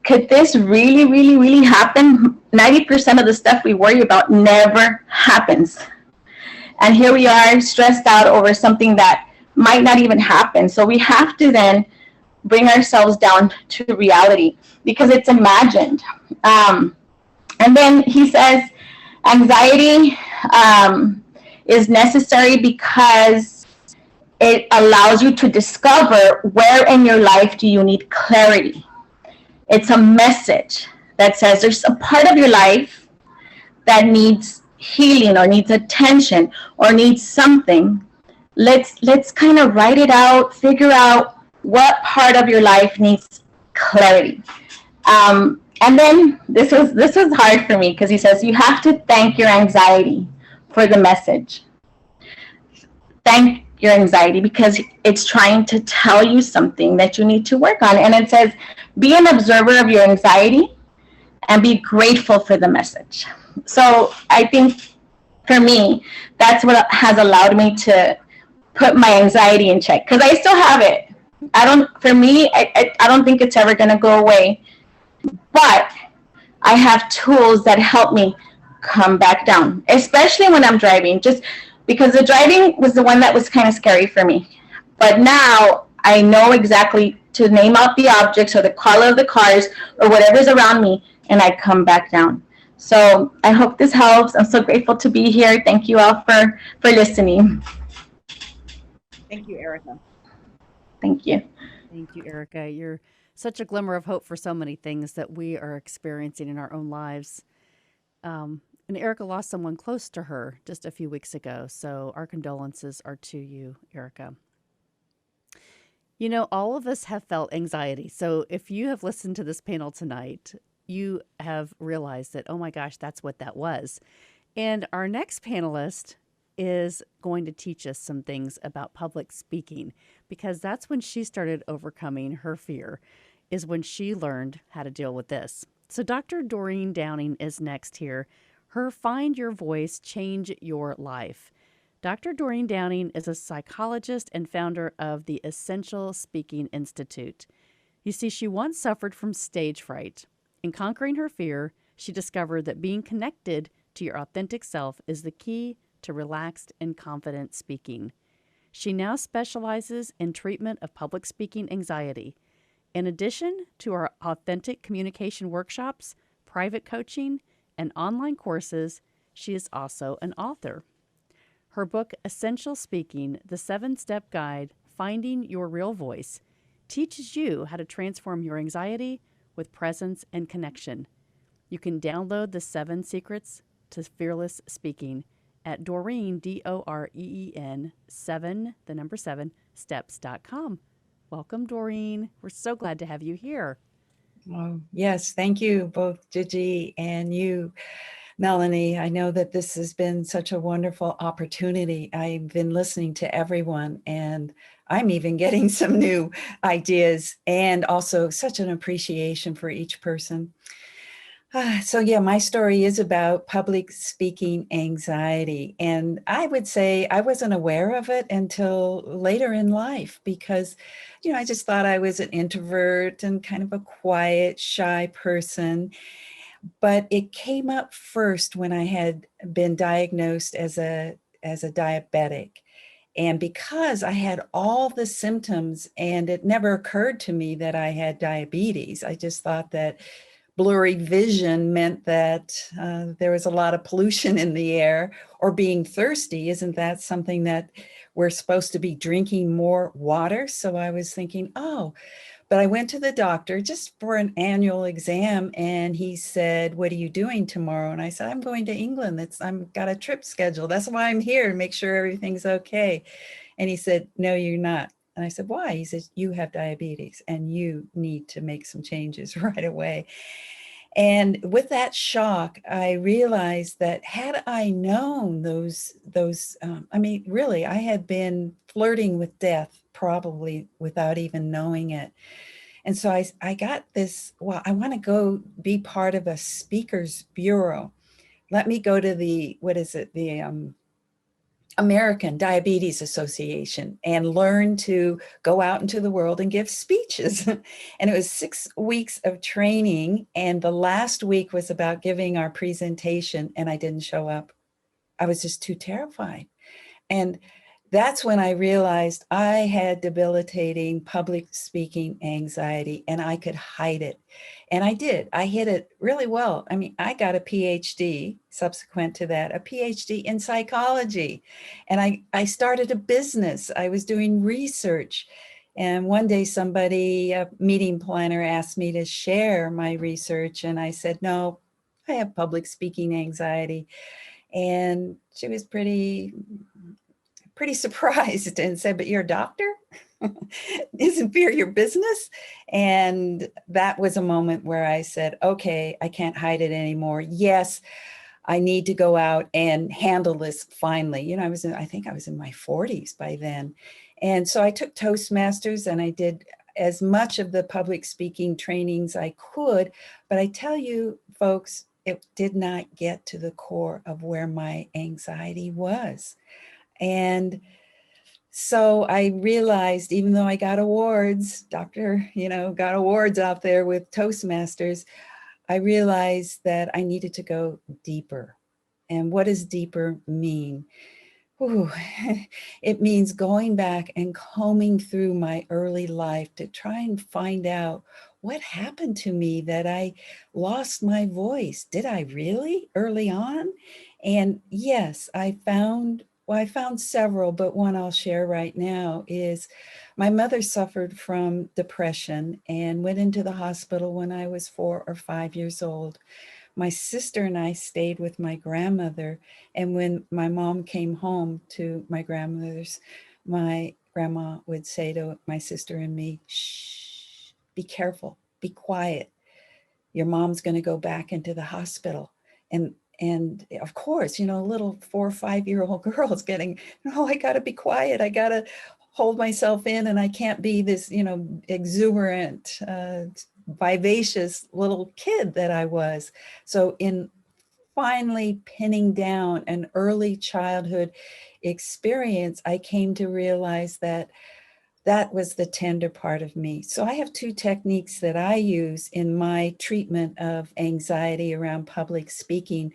Could this really, really, really happen? 90% of the stuff we worry about never happens. And here we are stressed out over something that might not even happen. So we have to then bring ourselves down to reality because it's imagined. And then he says, anxiety is necessary because it allows you to discover where in your life do you need clarity. It's a message that says there's a part of your life that needs healing or needs attention or needs something. Let's kind of write it out, figure out what part of your life needs clarity. And then this was hard for me because he says you have to thank your anxiety for the message. Thank your anxiety because it's trying to tell you something that you need to work on. And it says, be an observer of your anxiety and be grateful for the message. So I think for me, that's what has allowed me to put my anxiety in check because I still have it. I don't think it's ever going to go away, but I have tools that help me come back down, especially when I'm driving, just because the driving was the one that was kind of scary for me. But now I know exactly to name out the objects or the color of the cars or whatever's around me, and I come back down. So I hope this helps. I'm so grateful to be here. Thank you all for listening. Thank you, Erica. Thank you. Thank you, Erica. You're such a glimmer of hope for so many things that we are experiencing in our own lives. And Erica lost someone close to her just a few weeks ago. So our condolences are to you, Erica. You know, all of us have felt anxiety. So if you have listened to this panel tonight, you have realized that, oh my gosh, that's what that was. And our next panelist is going to teach us some things about public speaking, because that's when she started overcoming her fear, is when she learned how to deal with this. So Dr. Doreen Downing is next here. Her Find Your Voice, Change Your Life. Dr. Doreen Downing is a psychologist and founder of the Essential Speaking Institute. You see, she once suffered from stage fright. In conquering her fear, she discovered that being connected to your authentic self is the key to relaxed and confident speaking. She now specializes in treatment of public speaking anxiety. In addition to her authentic communication workshops, private coaching, and online courses, she is also an author. Her book, Essential Speaking, The 7-Step Guide, Finding Your Real Voice, teaches you how to transform your anxiety with presence and connection. You can download the 7 Secrets to Fearless Speaking at Doreen, Doreen, 7, the number 7, steps.com. Welcome, Doreen. We're so glad to have you here. Oh, yes, thank you, both Gigi and you, Melanie. I know that this has been such a wonderful opportunity. I've been listening to everyone, and I'm even getting some new ideas and also such an appreciation for each person. So yeah, my story is about public speaking anxiety. And I would say I wasn't aware of it until later in life because, I just thought I was an introvert and kind of a quiet, shy person. But it came up first when I had been diagnosed as a diabetic. And because I had all the symptoms and it never occurred to me that I had diabetes, I just thought that blurry vision meant that there was a lot of pollution in the air, or being thirsty. Isn't that something that we're supposed to be drinking more water? So I was thinking, oh, but I went to the doctor just for an annual exam, and he said, "What are you doing tomorrow?" And I said, "I'm going to England. I've got a trip scheduled. That's why I'm here, to make sure everything's okay." And he said, "No, you're not." And I said, "Why?" He says, "You have diabetes and you need to make some changes right away." And with that shock, I realized that had I known I mean, really, I had been flirting with death probably without even knowing it. And so I got this, well, I want to go be part of a speakers bureau. Let me go to the, what is it? The American Diabetes Association and learn to go out into the world and give speeches. And it was 6 weeks of training. And the last week was about giving our presentation, and I didn't show up. I was just too terrified. And that's when I realized I had debilitating public speaking anxiety, and I could hide it. And I did. I hid it really well. I mean, I got a PhD subsequent to that, a PhD in psychology. And I started a business. I was doing research. And one day somebody, a meeting planner, asked me to share my research. And I said, "No, I have public speaking anxiety." And she was pretty surprised and said, "But you're a doctor? Isn't fear your business?" And that was a moment where I said, okay, I can't hide it anymore. Yes, I need to go out and handle this finally. You know, I think I was in my 40s by then. And so I took Toastmasters and I did as much of the public speaking trainings I could. But I tell you, folks, it did not get to the core of where my anxiety was. And so I realized, even though I got awards, got awards out there with Toastmasters, I realized that I needed to go deeper. And what does deeper mean? Ooh, it means going back and combing through my early life to try and find out what happened to me that I lost my voice. Did I really early on? And yes, I found several, but one I'll share right now is my mother suffered from depression and went into the hospital when I was 4 or 5 years old. My sister and I stayed with my grandmother. And when my mom came home to my grandmother's, my grandma would say to my sister and me, "Shh, be careful, be quiet. Your mom's going to go back into the hospital." And of course, little 4 or 5-year-old girls getting, "Oh, I got to be quiet. I got to hold myself in, and I can't be this, exuberant, vivacious little kid that I was." So in finally pinning down an early childhood experience, I came to realize that that was the tender part of me. So I have 2 techniques that I use in my treatment of anxiety around public speaking.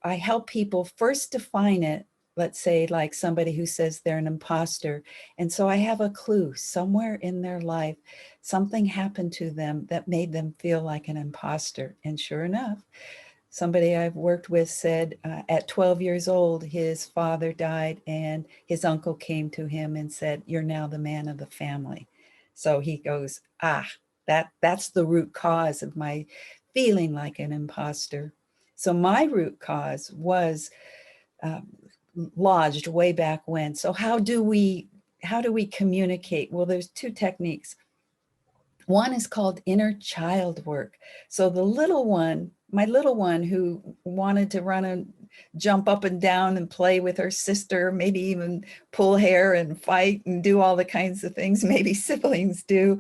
I help people first define it. Let's say, like somebody who says they're an imposter. And so I have a clue somewhere in their life, something happened to them that made them feel like an imposter. And sure enough, somebody I've worked with said at 12 years old, his father died and his uncle came to him and said, "You're now the man of the family." So he goes, that's the root cause of my feeling like an imposter. So my root cause was lodged way back when. So how do we communicate? Well, there's 2 techniques. One is called inner child work. So the little one, my little one who wanted to run and jump up and down and play with her sister, maybe even pull hair and fight and do all the kinds of things maybe siblings do,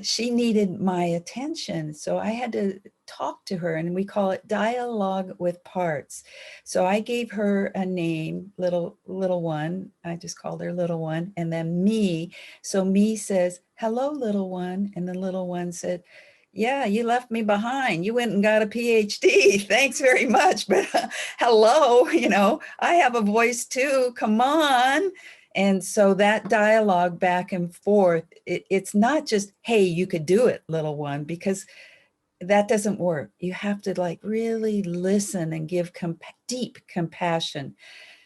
she needed my attention. So I had to talk to her, and we call it dialogue with parts. So I gave her a name, little one. I just called her little one, and then me. So me says, "Hello, little one." And the little one said, Yeah, you left me behind. You went and got a PhD. Thanks very much. But hello, I have a voice too. Come on. And so that dialogue back and forth, it's not just, hey, you could do it, little one, because that doesn't work. You have to like really listen and give deep compassion.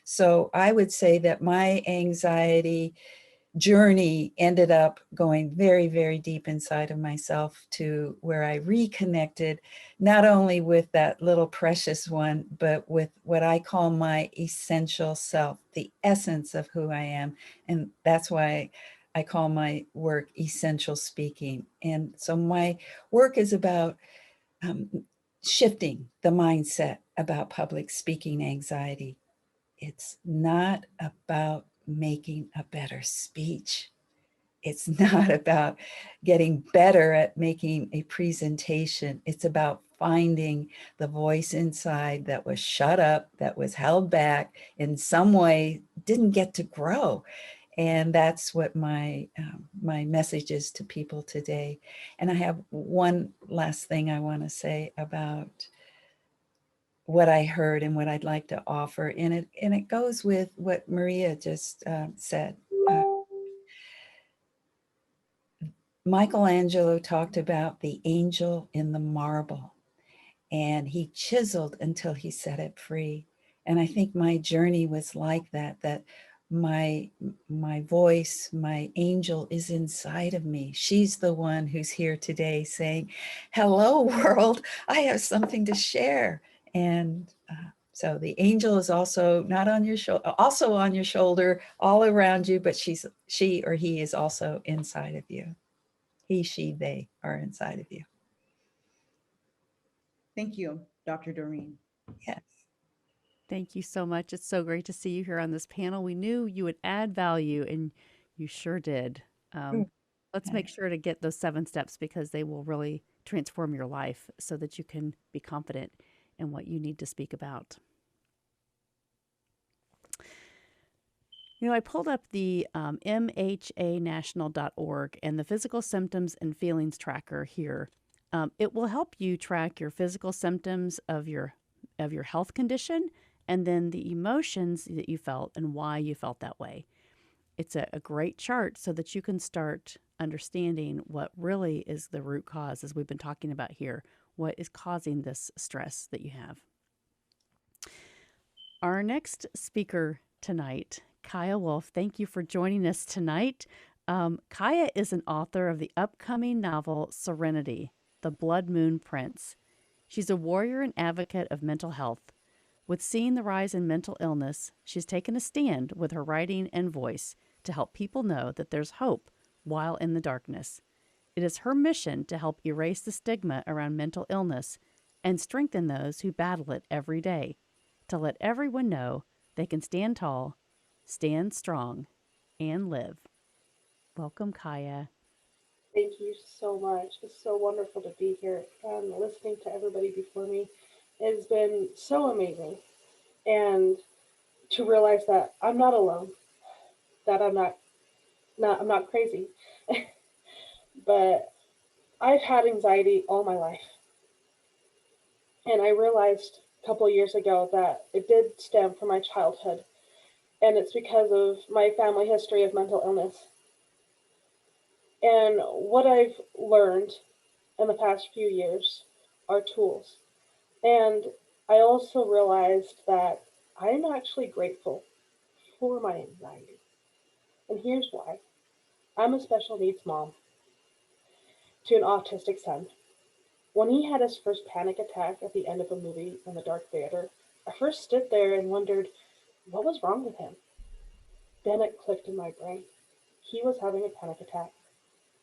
So I would say that my anxiety journey ended up going very, very deep inside of myself to where I reconnected, not only with that little precious one, but with what I call my essential self, the essence of who I am. And that's why I call my work essential speaking. And so my work is about shifting the mindset about public speaking anxiety. It's not about making a better speech. It's not about getting better at making a presentation. It's about finding the voice inside that was shut up, that was held back, in some way didn't get to grow. And that's what my message is to people today. And I have one last thing I want to say about what I heard and what I'd like to offer. And it goes with what Maria just said. Michelangelo talked about the angel in the marble, and he chiseled until he set it free. And I think my journey was like that my voice, my angel is inside of me. She's the one who's here today saying, hello world, I have something to share. And so the angel is also not on your shoulder, also on your shoulder, all around you, but she or he is also inside of you. He, she, they are inside of you. Thank you, Dr. Doreen. Yes. Thank you so much. It's so great to see you here on this panel. We knew you would add value, and you sure did. Let's make sure to get those 7 steps, because they will really transform your life so that you can be confident in what you need to speak about. I pulled up the mhanational.org and the physical symptoms and feelings tracker here. It will help you track your physical symptoms of your health condition, and then the emotions that you felt and why you felt that way. It's a great chart so that you can start understanding what really is the root cause, as we've been talking about here. What is causing this stress that you have? Our next speaker tonight, Kaya Wolf, thank you for joining us tonight. Kaya is an author of the upcoming novel Serenity, The Blood Moon Prince. She's a warrior and advocate of mental health. With seeing the rise in mental illness, she's taken a stand with her writing and voice to help people know that there's hope while in the darkness. It is her mission to help erase the stigma around mental illness and strengthen those who battle it every day, to let everyone know they can stand tall, stand strong, and live. Welcome, Kaya. Thank you so much. It's so wonderful to be here and listening to everybody before me. It's been so amazing. And to realize that I'm not alone, that I'm not crazy. But I've had anxiety all my life. And I realized a couple of years ago that it did stem from my childhood. And it's because of my family history of mental illness. And what I've learned in the past few years are tools. And I also realized that I'm actually grateful for my anxiety. And here's why. I'm a special needs mom to an autistic son. When he had his first panic attack at the end of a movie in the dark theater, I first stood there and wondered what was wrong with him. Then it clicked in my brain. He was having a panic attack.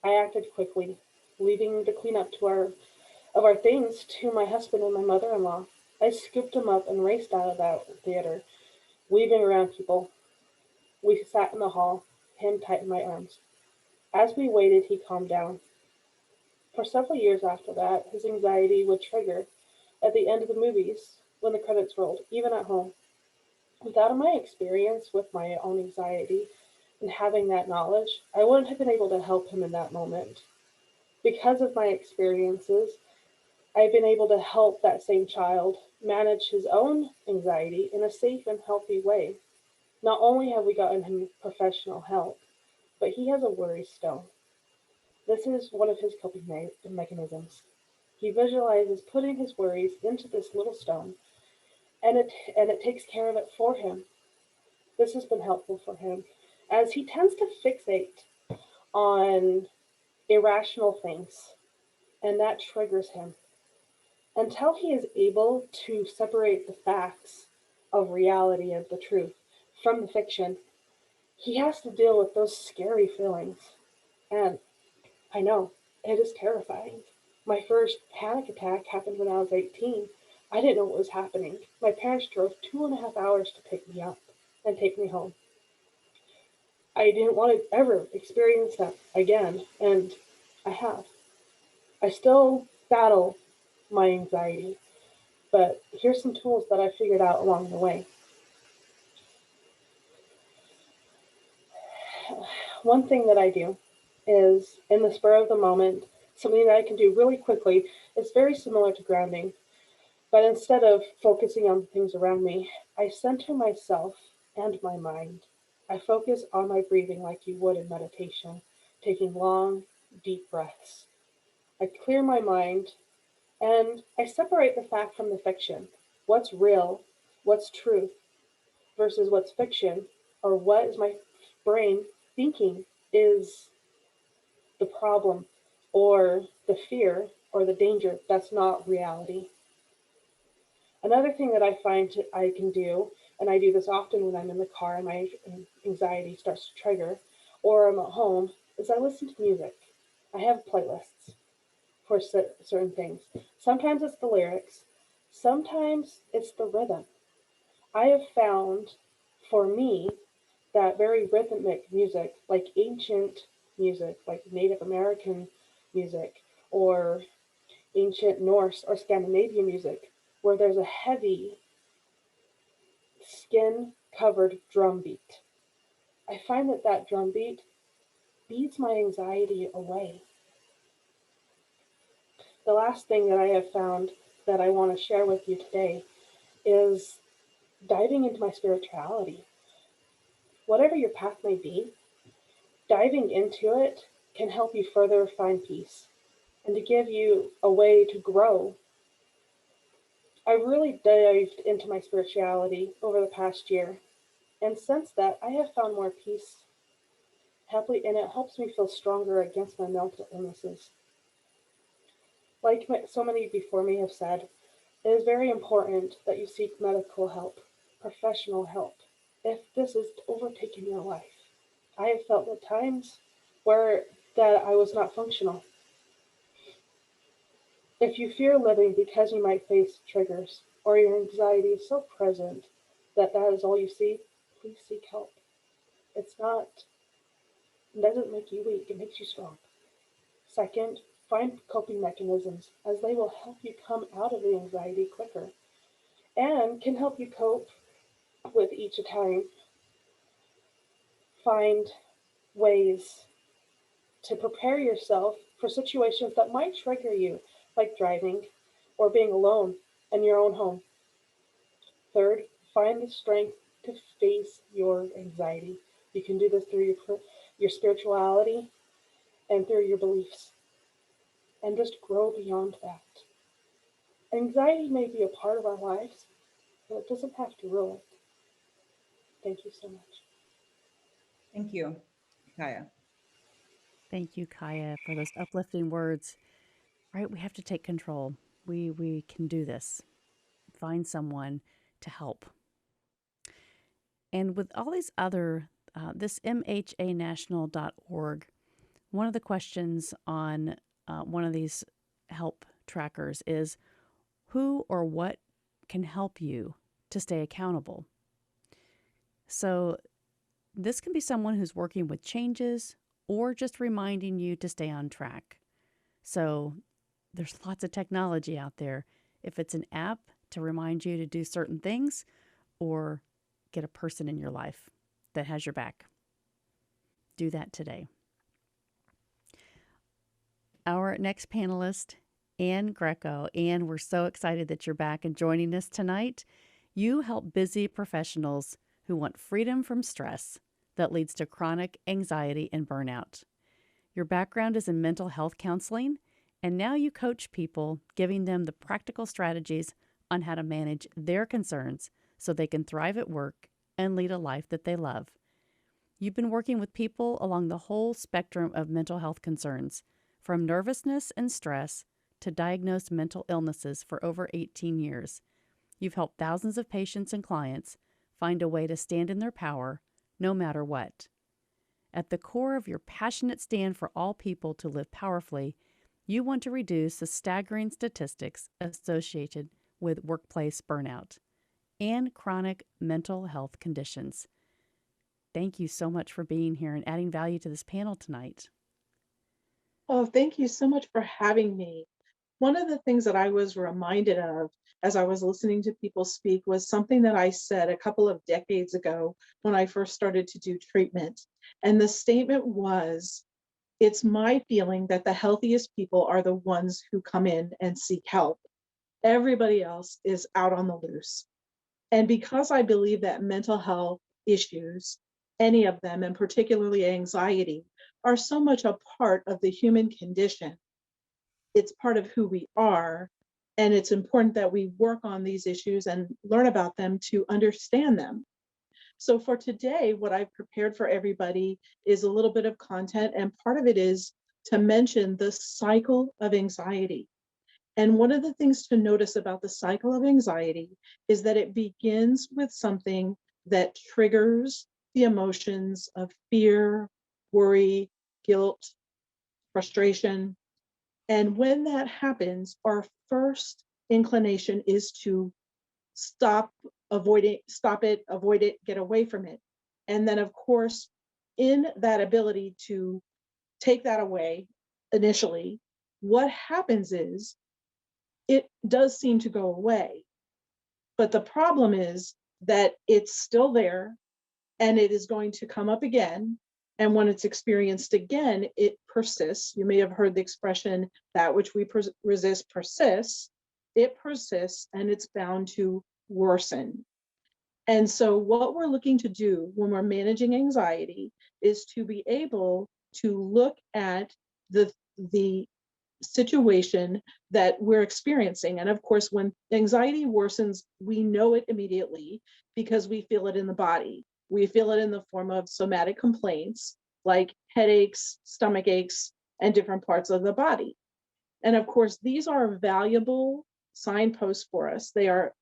I acted quickly, leaving the cleanup of our things to my husband and my mother-in-law. I scooped him up and raced out of that theater, weaving around people. We sat in the hall, him tight in my arms. As we waited, he calmed down. For several years after that, his anxiety would trigger at the end of the movies when the credits rolled, even at home. Without my experience with my own anxiety and having that knowledge, I wouldn't have been able to help him in that moment. Because of my experiences, I've been able to help that same child manage his own anxiety in a safe and healthy way. Not only have we gotten him professional help, but he has a worry stone. This is one of his coping mechanisms. He visualizes putting his worries into this little stone, and it takes care of it for him. This has been helpful for him, as he tends to fixate on irrational things, and that triggers him. Until he is able to separate the facts of reality and the truth from the fiction, he has to deal with those scary feelings. And I know, it is terrifying. My first panic attack happened when I was 18. I didn't know what was happening. My parents drove 2.5 hours to pick me up and take me home. I didn't want to ever experience that again, and I have. I still battle my anxiety, but here's some tools that I figured out along the way. One thing that I do is, in the spur of the moment, something that I can do really quickly. It's very similar to grounding, but instead of focusing on the things around me, I center myself and my mind. I focus on my breathing like you would in meditation, taking long, deep breaths. I clear my mind and I separate the fact from the fiction. What's real, what's truth, versus what's fiction, or what is my brain thinking is the problem, or the fear, or the danger that's not reality. Another thing that I find I can do, and I do this often when I'm in the car and my anxiety starts to trigger, or I'm at home, is I listen to music. I have playlists for certain things. Sometimes it's the lyrics, sometimes it's the rhythm. I have found, for me, that very rhythmic music, like ancient music, like Native American music, or ancient Norse or Scandinavian music, where there's a heavy, skin covered drum beat. I find that that drum beat beats my anxiety away. The last thing that I have found that I want to share with you today is diving into my spirituality. Whatever your path may be, diving into it can help you further find peace and to give you a way to grow. I've really dived into my spirituality over the past year, and since that, I have found more peace, happily, and it helps me feel stronger against my mental illnesses. Like so many before me have said, it is very important that you seek medical help, professional help, if this is overtaking your life. I have felt at times where that I was not functional. If you fear living because you might face triggers, or your anxiety is so present that that is all you see, please seek help. It's not, it doesn't make you weak, it makes you strong. Second, find coping mechanisms, as they will help you come out of the anxiety quicker and can help you cope with each time. Find ways to prepare yourself for situations that might trigger you, like driving or being alone in your own home. Third, find the strength to face your anxiety. You can do this through your spirituality and through your beliefs, and just grow beyond that. Anxiety may be a part of our lives, but it doesn't have to rule it. Thank you so much. Thank you, Kaya. Thank you, Kaya, for those uplifting words. Right? We have to take control. We can do this. Find someone to help. And with all these other, this mhanational.org, one of the questions on one of these help trackers is who or what can help you to stay accountable? So this can be someone who's working with changes or just reminding you to stay on track. So there's lots of technology out there. If it's an app to remind you to do certain things, or get a person in your life that has your back, do that today. Our next panelist, Anne Greco. Anne, we're so excited that you're back and joining us tonight. You help busy professionals who want freedom from stress that leads to chronic anxiety and burnout. Your background is in mental health counseling, and now you coach people, giving them the practical strategies on how to manage their concerns so they can thrive at work and lead a life that they love. You've been working with people along the whole spectrum of mental health concerns, from nervousness and stress to diagnosed mental illnesses for over 18 years. You've helped thousands of patients and clients find a way to stand in their power, no matter what. At the core of your passionate stand for all people to live powerfully, you want to reduce the staggering statistics associated with workplace burnout and chronic mental health conditions. Thank you so much for being here and adding value to this panel tonight. Oh, thank you so much for having me. One of the things that I was reminded of as I was listening to people speak was something that I said a couple of decades ago when I first started to do treatment. And the statement was, it's my feeling that the healthiest people are the ones who come in and seek help. Everybody else is out on the loose. And because I believe that mental health issues, any of them, and particularly anxiety, are so much a part of the human condition, it's part of who we are. And it's important that we work on these issues and learn about them to understand them. So for today, what I've prepared for everybody is a little bit of content, and part of it is to mention the cycle of anxiety. And one of the things to notice about the cycle of anxiety is that it begins with something that triggers the emotions of fear, worry, guilt, frustration. And when that happens, our first inclination is to stop it, avoid it, get away from it. And then, of course, in that ability to take that away initially, what happens is it does seem to go away. But the problem is that it's still there and it is going to come up again. And when it's experienced again, it persists. You may have heard the expression, that which we resist persists. It persists and it's bound to worsen. And so what we're looking to do when we're managing anxiety is to be able to look at the situation that we're experiencing. And of course, when anxiety worsens, we know it immediately because we feel it in the body. We feel it in the form of somatic complaints like headaches, stomach aches, and different parts of the body. And of course, these are valuable signposts for us. They are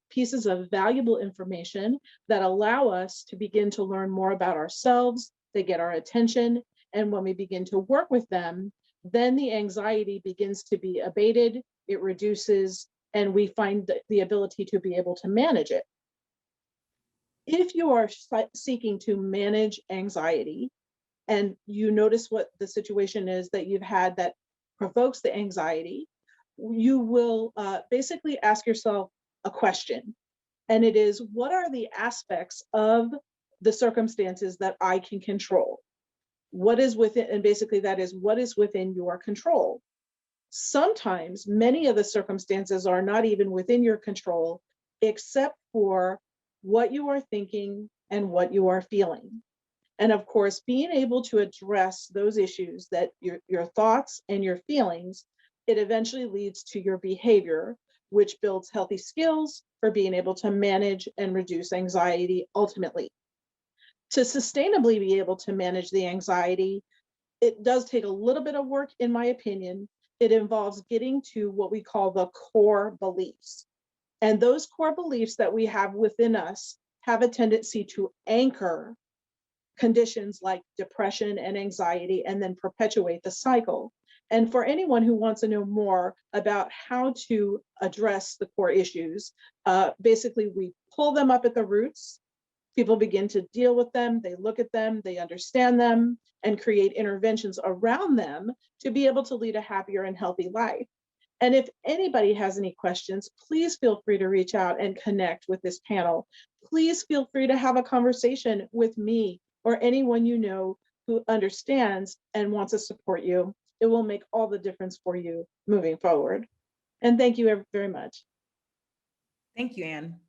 pieces of valuable information that allow us to begin to learn more about ourselves. They get our attention. And when we begin to work with them, then the anxiety begins to be abated, it reduces, and we find the ability to be able to manage it. If you are seeking to manage anxiety and you notice what the situation is that you've had that provokes the anxiety, you will basically ask yourself a question. And it is, what are the aspects of the circumstances that I can control? What is within, and basically that is, what is within your control? Sometimes many of the circumstances are not even within your control, except for what you are thinking and what you are feeling. And of course, being able to address those issues, that your thoughts and your feelings, it eventually leads to your behavior, which builds healthy skills for being able to manage and reduce anxiety ultimately. To sustainably be able to manage the anxiety, it does take a little bit of work, in my opinion. It involves getting to what we call the core beliefs. And those core beliefs that we have within us have a tendency to anchor conditions like depression and anxiety and then perpetuate the cycle. And for anyone who wants to know more about how to address the core issues, basically we pull them up at the roots. People begin to deal with them, they look at them, they understand them, and create interventions around them to be able to lead a happier and healthy life. And if anybody has any questions, please feel free to reach out and connect with this panel. Please feel free to have a conversation with me or anyone you know who understands and wants to support you. it will make all the difference for you moving forward. And thank you very much. Thank you, Anne.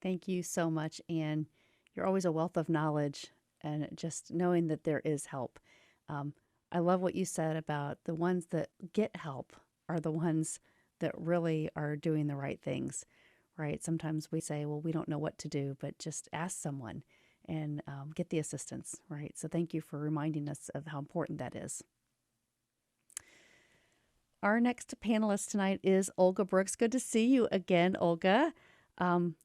Thank you so much, Anne. You're always a wealth of knowledge, and just knowing that there is help. I love what you said about the ones that get help are the ones that really are doing the right things, right? Sometimes we say, well, we don't know what to do, but just ask someone and get the assistance, right? So thank you for reminding us of how important that is. Our next panelist tonight is Olga Brooks. Good to see you again, Olga.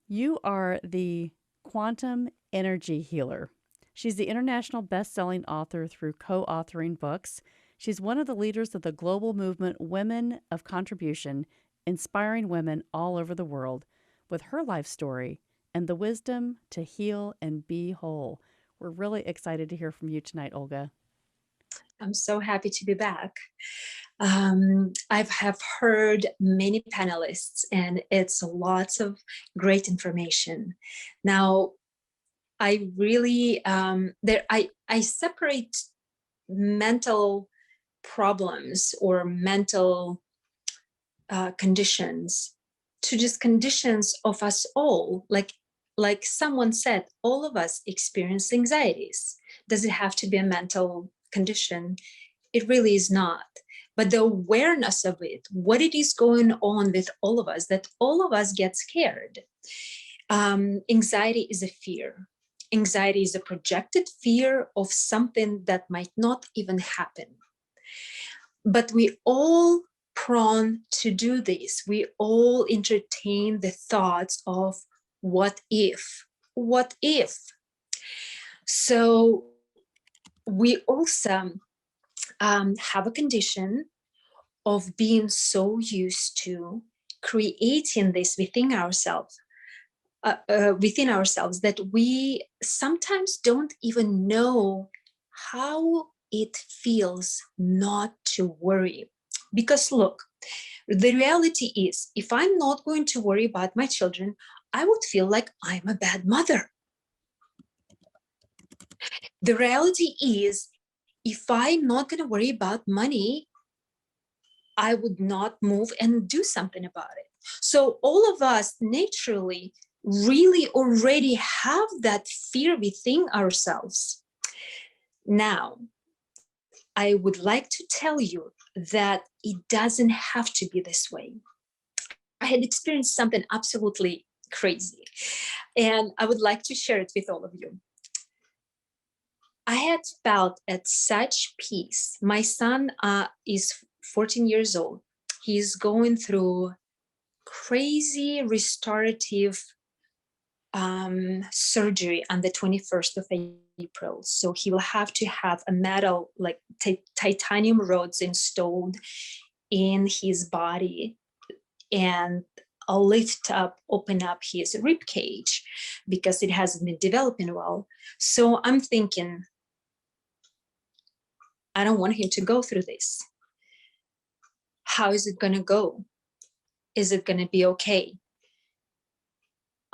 You are the quantum energy healer. She's the international best-selling author through co-authoring books. She's one of the leaders of the global movement Women of Contribution, inspiring women all over the world with her life story and the wisdom to heal and be whole. We're really excited to hear from you tonight, Olga. I'm so happy to be back. I have heard many panelists, and it's lots of great information. Now, I really I separate mental problems or mental conditions to just conditions of us all. Like someone said, all of us experience anxieties. Does it have to be a mental condition? It really is not. But the awareness of it, what it is going on with all of us, that all of us get scared. Anxiety is a fear. Anxiety is a projected fear of something that might not even happen. But we all prone to do this. We all entertain the thoughts of what if? What if? So we also have a condition of being so used to creating this within ourselves that we sometimes don't even know how it feels not to worry. Because look, the reality is, if I'm not going to worry about my children, I would feel like I'm a bad mother. The reality is, if I'm not going to worry about money, I would not move and do something about it. So all of us naturally really already have that fear within ourselves. Now, I would like to tell you that it doesn't have to be this way. I had experienced something absolutely crazy, and I would like to share it with all of you. I had felt at such peace. My son is 14 years old. He's going through crazy restorative surgery on the 21st of April. So he will have to have a metal, like titanium rods installed in his body and open up his rib cage because it hasn't been developing well. So I'm thinking, I don't want him to go through this. How is it going to go? Is it going to be okay?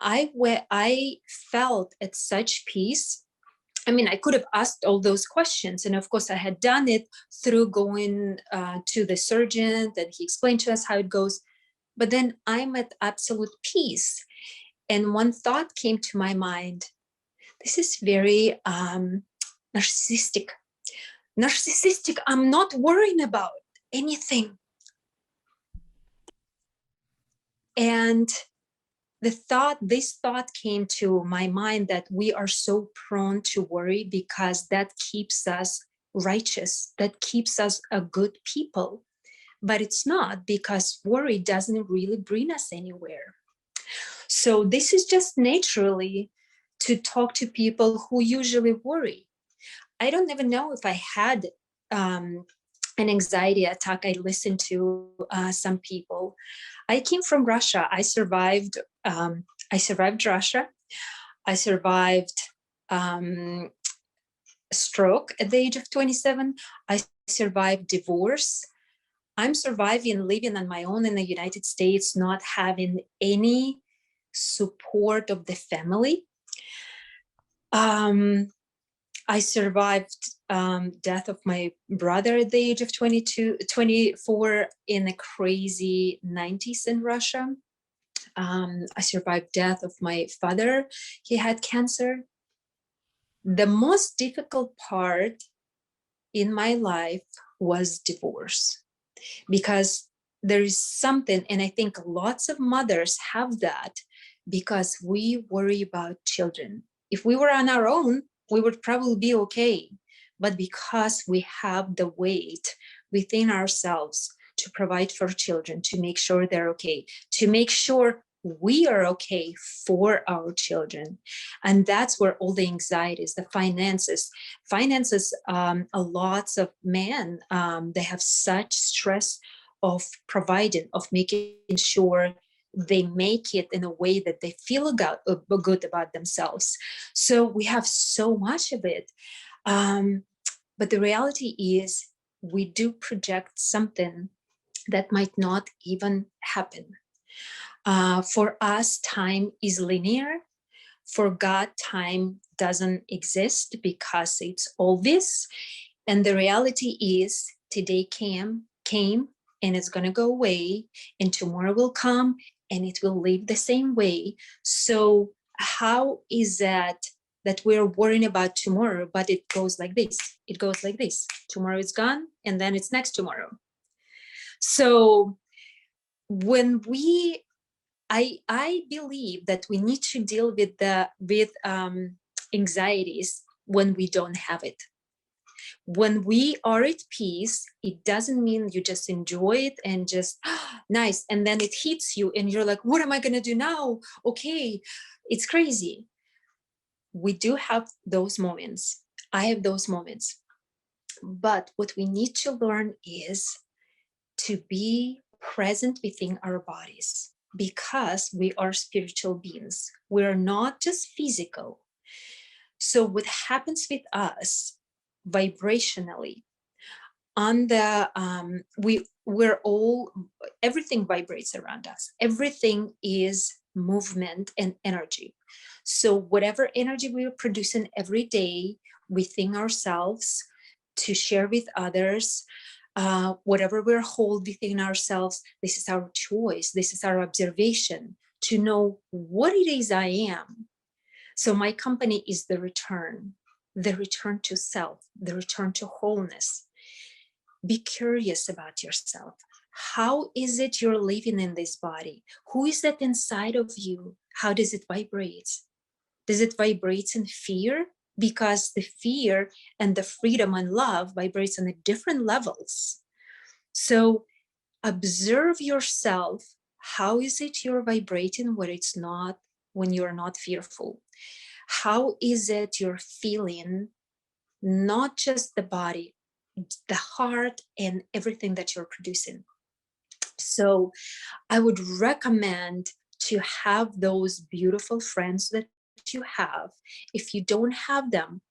I felt at such peace. I mean, I could have asked all those questions. And of course, I had done it through going to the surgeon, and he explained to us how it goes. But then I'm at absolute peace. And one thought came to my mind. This is very narcissistic. Narcissistic. I'm not worrying about anything. And this thought came to my mind that we are so prone to worry because that keeps us righteous, that keeps us a good people. But it's not, because worry doesn't really bring us anywhere. So this is just naturally to talk to people who usually worry. I don't even know if I had an anxiety attack. I listened to some people. I came from Russia. I survived Russia. I survived stroke at the age of 27. I survived divorce. I'm surviving living on my own in the United States, not having any support of the family. I I survived death of my brother at the age of 24 in the crazy 90s in Russia. I survived death of my father. He had cancer. The most difficult part in my life was divorce, because there is something, and I think lots of mothers have that, because we worry about children. If we were on our own, we would probably be okay. But because we have the weight within ourselves to provide for children, to make sure they're okay, to make sure we are okay for our children. And that's where all the anxieties, the finances, lots of men, they have such stress of providing, of making sure they make it in a way that they feel good about themselves. So we have so much of it. But the reality is we do project something that might not even happen. For us, time is linear. For God, time doesn't exist because it's obvious. And the reality is today came, and it's going to go away, and tomorrow will come and it will live the same way. So how is that we're worrying about tomorrow, but it goes like this? It goes like this. Tomorrow is gone, and then it's next tomorrow. So when I believe that we need to deal with anxieties when we don't have it. When we are at peace, it doesn't mean you just enjoy it and just nice, and then it hits you and you're like, what am I going to do now? Okay, it's crazy. We do have those moments. I have those moments. But what we need to learn is to be present within our bodies, because we are spiritual beings. We're not just physical. So what happens with us vibrationally, on the we're all, everything vibrates around us. Everything is movement and energy. So whatever energy we are producing every day within ourselves to share with others, whatever we're holding within ourselves, this is our choice. This is our observation to know what it is I am. So my company is the return to self, the return to wholeness. Be curious about yourself. How is it you're living in this body? Who is that inside of you? How does it vibrate? Does it vibrate in fear? Because the fear and the freedom and love vibrates on different levels. So observe yourself. How is it you're vibrating when it's not, when you're not fearful? How is it you're feeling, not just the body, the heart and everything that you're producing? So I would recommend to have those beautiful friends that you have. If you don't have them,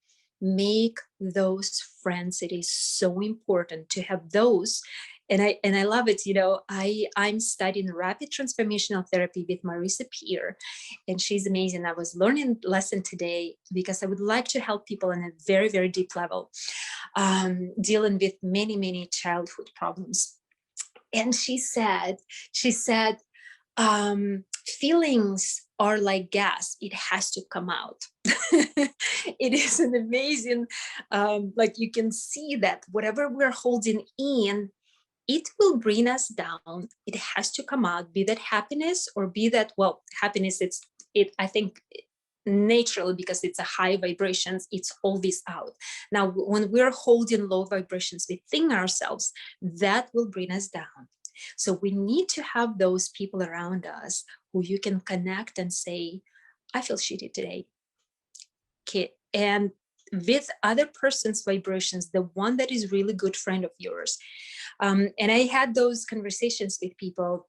make those friends. It is so important to have those. And I love it. You know, I'm studying rapid transformational therapy with Marisa Peer, and she's amazing. I was learning a lesson today because I would like to help people on a very, very deep level, dealing with many, many childhood problems. And she said, feelings are like gas. It has to come out. It is an amazing, like you can see that whatever we're holding in, it will bring us down. It has to come out, be that happiness or be that, well, happiness, I think naturally, because it's a high vibrations, it's always out. Now, when we're holding low vibrations within ourselves, that will bring us down. So we need to have those people around us who you can connect and say, I feel shitty today. Okay. And with other person's vibrations, the one that is really good friend of yours. And I had those conversations with people.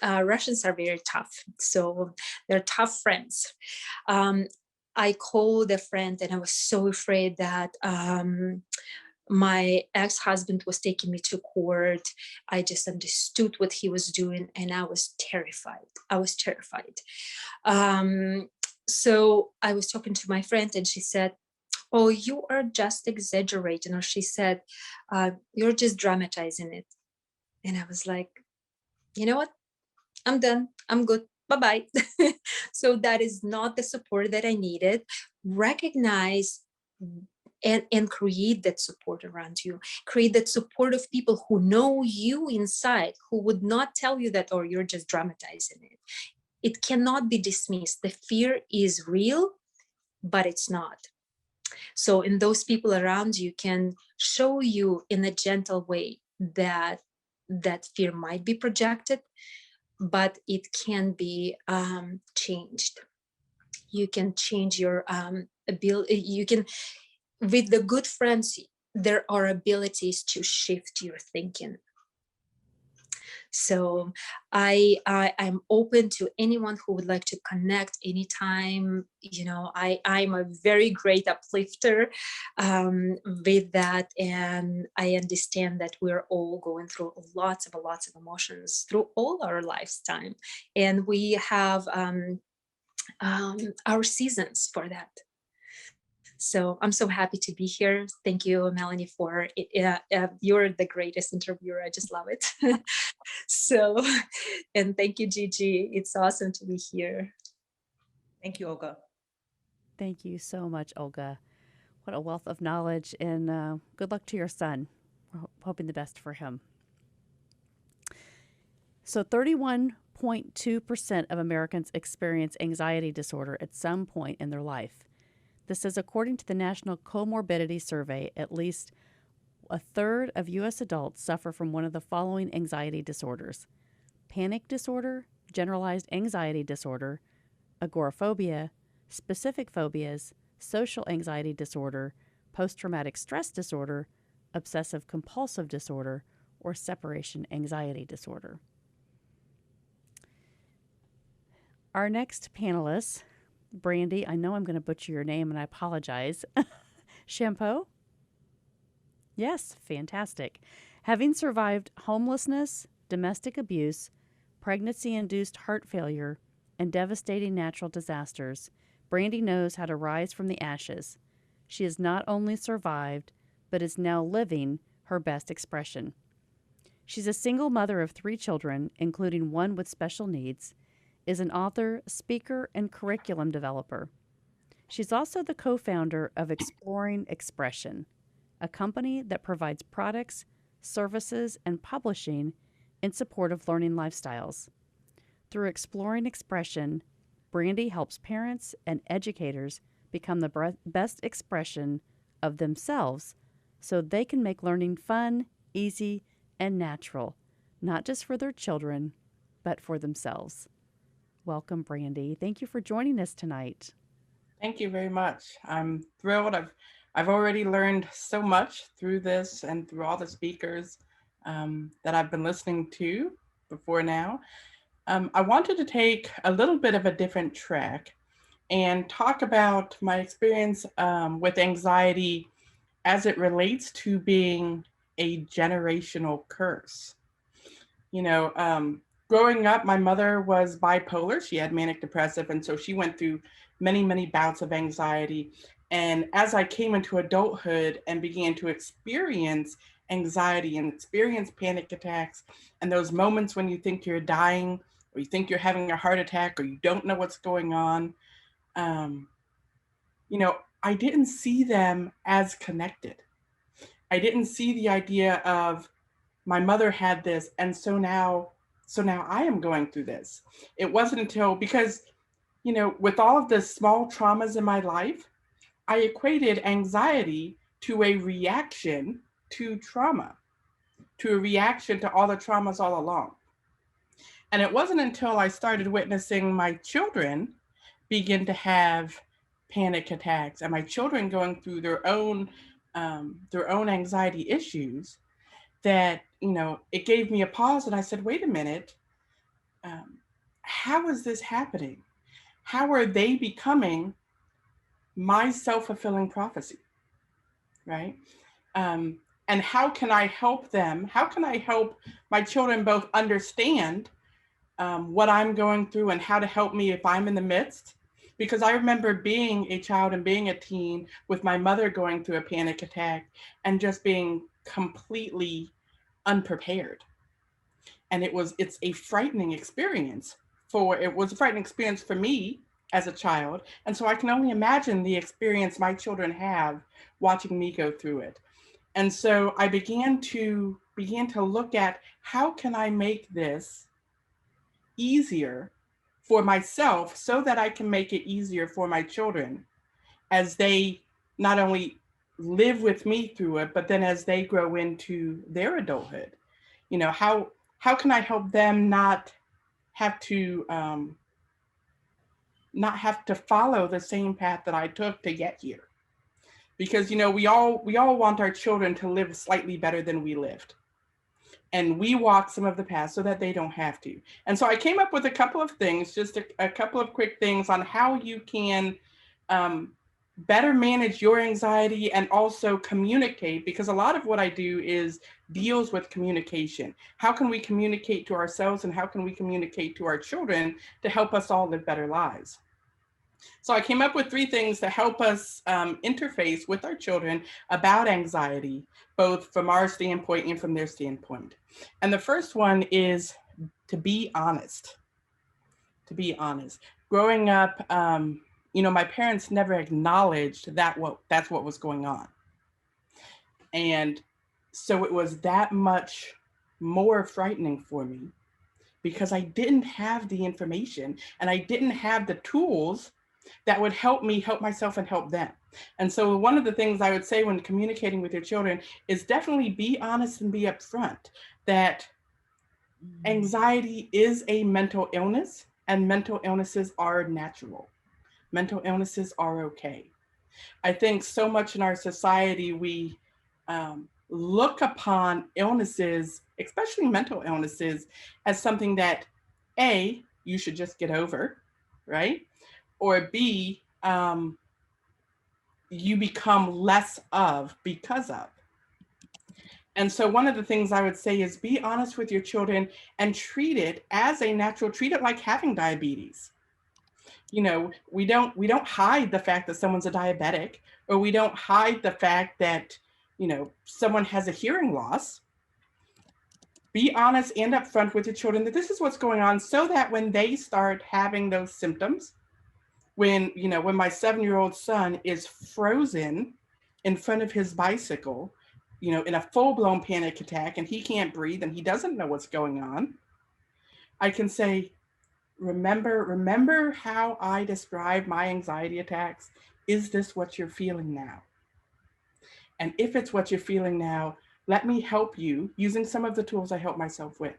Russians are very tough. So they're tough friends. I called a friend and I was so afraid that my ex-husband was taking me to court. I just understood what he was doing and I was terrified. So I was talking to my friend and she said, oh, you are just exaggerating, or she said, you're just dramatizing it. And I was like, you know what, I'm done, I'm good, bye-bye. So that is not the support that I needed. Recognize and create that support around you. Create that support of people who know you inside, who would not tell you that, or you're just dramatizing it. It cannot be dismissed. The fear is real, but it's not. So in those people around you can show you in a gentle way that that fear might be projected, but it can be changed. You can change your ability. You can, with the good friends, there are abilities to shift your thinking. So I'm open to anyone who would like to connect anytime. You know, I'm a very great uplifter with that, and I understand that we're all going through lots of emotions through all our lifetime, and we have our seasons for that. So I'm so happy to be here. Thank you, Melanie, for it. You're the greatest interviewer. I just love it. So, and thank you, Gigi. It's awesome to be here. Thank you, Olga. Thank you so much, Olga. What a wealth of knowledge, and good luck to your son. We're hoping the best for him. So 31.2% of Americans experience anxiety disorder at some point in their life. This is according to the National Comorbidity Survey. At least a third of U.S. adults suffer from one of the following anxiety disorders: panic disorder, generalized anxiety disorder, agoraphobia, specific phobias, social anxiety disorder, post-traumatic stress disorder, obsessive compulsive disorder, or separation anxiety disorder. Our next panelist, Brandy, I know I'm going to butcher your name and I apologize. Shampoo? Yes, fantastic. Having survived homelessness, domestic abuse, pregnancy-induced heart failure, and devastating natural disasters, Brandy knows how to rise from the ashes. She has not only survived, but is now living her best expression. She's a single mother of 3 children, including one with special needs, is an author, speaker, and curriculum developer. She's also the co-founder of Exploring Expression, a company that provides products, services, and publishing in support of learning lifestyles. Through Exploring Expression, Brandy helps parents and educators become the best expression of themselves so they can make learning fun, easy, and natural, not just for their children, but for themselves. Welcome, Brandy. Thank you for joining us tonight. Thank you very much. I'm thrilled. I've already learned so much through this and through all the speakers that I've been listening to before now. I wanted to take a little bit of a different track and talk about my experience with anxiety as it relates to being a generational curse. You know, growing up, my mother was bipolar. She had manic depressive, and so she went through many, many bouts of anxiety. And as I came into adulthood and began to experience anxiety and experience panic attacks, and those moments when you think you're dying, or you think you're having a heart attack, or you don't know what's going on, you know, I didn't see them as connected. I didn't see the idea of my mother had this, and so now I am going through this. It wasn't until, because, you know, with all of the small traumas in my life, I equated anxiety to a reaction to trauma, to a reaction to all the traumas all along. And it wasn't until I started witnessing my children begin to have panic attacks and my children going through their own anxiety issues that, you know, it gave me a pause, and I said, wait a minute, how is this happening? How are they becoming my self-fulfilling prophecy, right? And how can I help them? How can I help my children both understand what I'm going through and how to help me if I'm in the midst? because I remember being a child and being a teen with my mother going through a panic attack and just being completely unprepared. And it's a frightening experience it was a frightening experience for me as a child. And so I can only imagine the experience my children have watching me go through it. And so I began to look at how can I make this easier for myself so that I can make it easier for my children as they not only live with me through it, but then as they grow into their adulthood. You know, how can I help them not have to follow the same path that I took to get here? Because, you know, we all want our children to live slightly better than we lived. And we walk some of the paths so that they don't have to. And so I came up with a couple of things, just a couple of quick things on how you can better manage your anxiety and also communicate, because a lot of what I do is deals with communication. How can we communicate to ourselves and how can we communicate to our children to help us all live better lives? So I came up with 3 things to help us interface with our children about anxiety, both from our standpoint and from their standpoint. And the first one is to be honest. To be honest. Growing up, you know, my parents never acknowledged that's what was going on. And so it was that much more frightening for me because I didn't have the information and I didn't have the tools that would help me help myself and help them. And so one of the things I would say when communicating with your children is definitely be honest and be upfront that anxiety is a mental illness and mental illnesses are natural. Mental illnesses are okay. I think so much in our society, we look upon illnesses, especially mental illnesses, as something that A, you should just get over, right? Or B, you become less of because of. And so one of the things I would say is be honest with your children and treat it as a natural, treat it like having diabetes. You know, we don't hide the fact that someone's a diabetic, or we don't hide the fact that, you know, someone has a hearing loss. Be honest and upfront with your children that this is what's going on so that when they start having those symptoms, when my 7-year-old son is frozen in front of his bicycle, you know, in a full-blown panic attack and he can't breathe and he doesn't know what's going on, I can say, remember how I described my anxiety attacks? Is this what you're feeling now? And if it's what you're feeling now, let me help you using some of the tools I help myself with.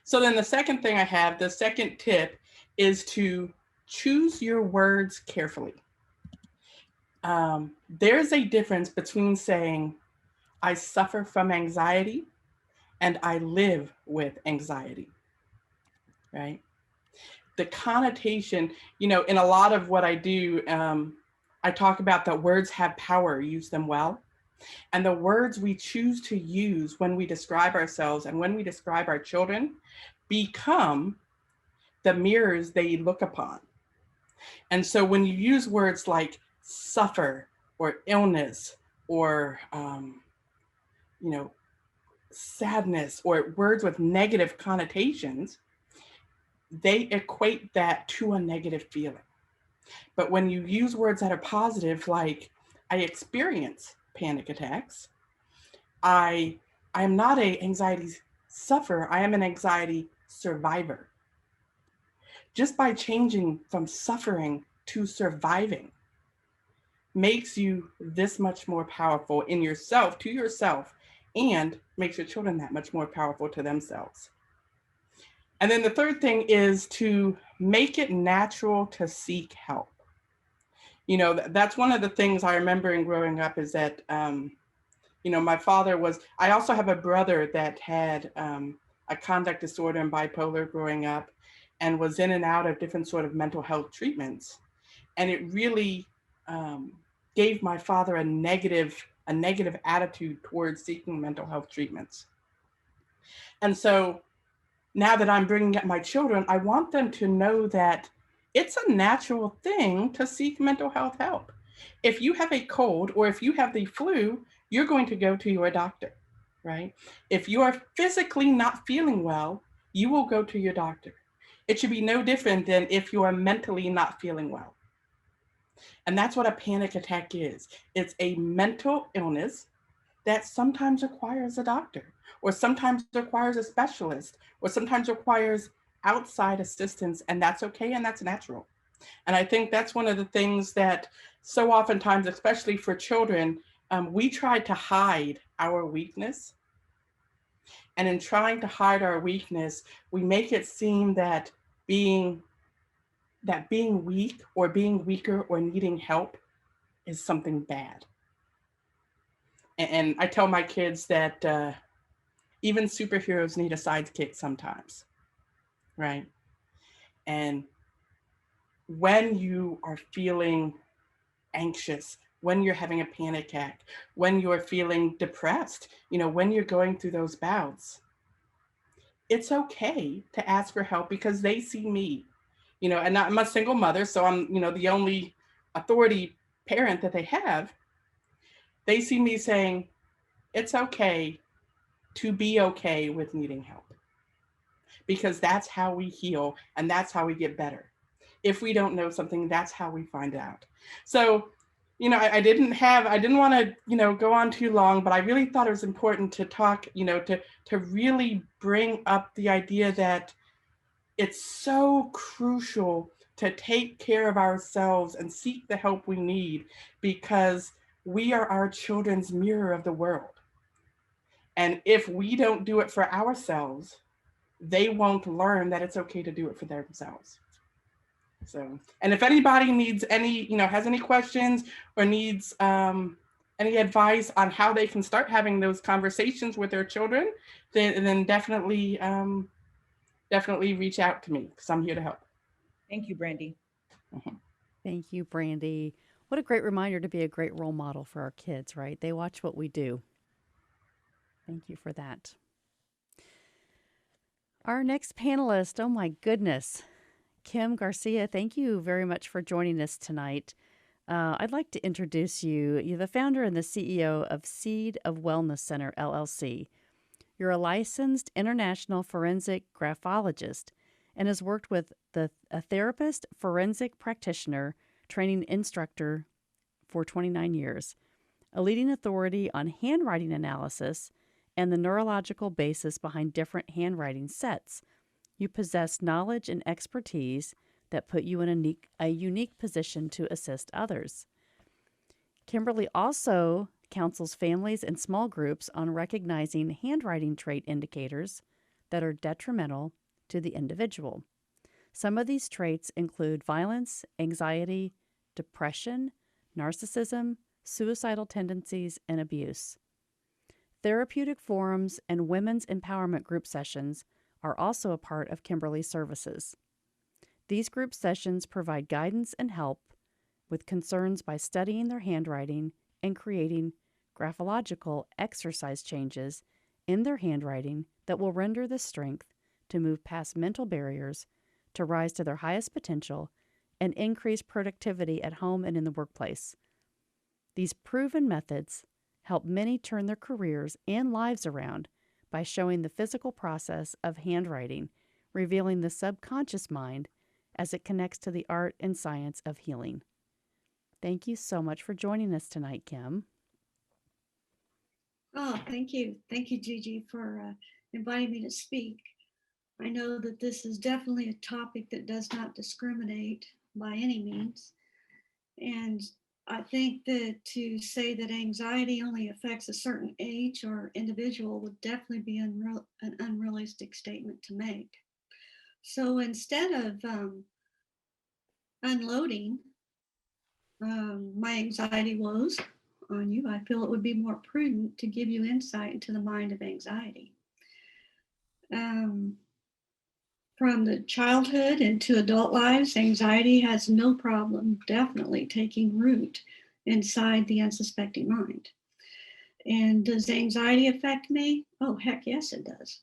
So then the second thing I have, the second tip is to choose your words carefully. There's a difference between saying, I suffer from anxiety and I live with anxiety, right? The connotation, you know, in a lot of what I do, I talk about that words have power, use them well. And the words we choose to use when we describe ourselves and when we describe our children become the mirrors they look upon. And so when you use words like suffer or illness or, you know, sadness or words with negative connotations, they equate that to a negative feeling. But when you use words that are positive, like I experience panic attacks, I am not an anxiety sufferer, I am an anxiety survivor. Just by changing from suffering to surviving makes you this much more powerful in yourself, to yourself, and makes your children that much more powerful to themselves. And then the third thing is to make it natural to seek help. You know, that's one of the things I remember in growing up is that, you know, my father was, I also have a brother that had a conduct disorder and bipolar growing up and was in and out of different sort of mental health treatments. And it really gave my father a negative attitude towards seeking mental health treatments. And so now that I'm bringing up my children, I want them to know that it's a natural thing to seek mental health help. If you have a cold or if you have the flu, you're going to go to your doctor, right? If you are physically not feeling well, you will go to your doctor. It should be no different than if you are mentally not feeling well. And that's what a panic attack is. It's a mental illness that sometimes requires a doctor, or sometimes requires a specialist, or sometimes requires outside assistance, and that's okay and that's natural. And I think that's one of the things that so oftentimes, especially for children, we try to hide our weakness. And in trying to hide our weakness, we make it seem that being weak or being weaker or needing help is something bad. And I tell my kids that even superheroes need a sidekick sometimes, right? And when you are feeling anxious, when you're having a panic attack, when you're feeling depressed, when you're going through those bouts, it's okay to ask for help because they see me, and I'm a single mother, so I'm, the only authority parent that they have. They see me saying, it's okay to be okay with needing help, because that's how we heal and that's how we get better. If we don't know something, that's how we find out. So, I didn't want to, go on too long, but I really thought it was important to talk, to really bring up the idea that it's so crucial to take care of ourselves and seek the help we need, because we are our children's mirror of the world. And if we don't do it for ourselves, they won't learn that it's okay to do it for themselves. So, and if anybody needs any, has any questions or needs any advice on how they can start having those conversations with their children, then definitely reach out to me, because I'm here to help. Thank you, Brandy. Thank you, Brandy. What a great reminder to be a great role model for our kids, right? They watch what we do. Thank you for that. Our next panelist, oh my goodness, Kim Garcia, thank you very much for joining us tonight. I'd like to introduce you. You're the founder and the CEO of Seed of Wellness Center, LLC. You're a licensed international forensic graphologist and has worked with a therapist, forensic practitioner, training instructor for 29 years, a leading authority on handwriting analysis and the neurological basis behind different handwriting sets. You possess knowledge and expertise that put you in a unique position to assist others. Kimberly also counsels families and small groups on recognizing handwriting trait indicators that are detrimental to the individual. Some of these traits include violence, anxiety, depression, narcissism, suicidal tendencies, and abuse. Therapeutic forums and women's empowerment group sessions are also a part of Kimberly's services. These group sessions provide guidance and help with concerns by studying their handwriting and creating graphological exercise changes in their handwriting that will render the strength to move past mental barriers, to rise to their highest potential, and increase productivity at home and in the workplace. These proven methods help many turn their careers and lives around by showing the physical process of handwriting, revealing the subconscious mind as it connects to the art and science of healing. Thank you so much for joining us tonight, Kim. Oh, thank you. Thank you, Gigi, for inviting me to speak. I know that this is definitely a topic that does not discriminate by any means. And I think that to say that anxiety only affects a certain age or individual would definitely be an unrealistic statement to make. So instead of unloading my anxiety woes on you, I feel it would be more prudent to give you insight into the mind of anxiety. From the childhood into adult lives, anxiety has no problem definitely taking root inside the unsuspecting mind. And does anxiety affect me? Oh, heck yes, it does.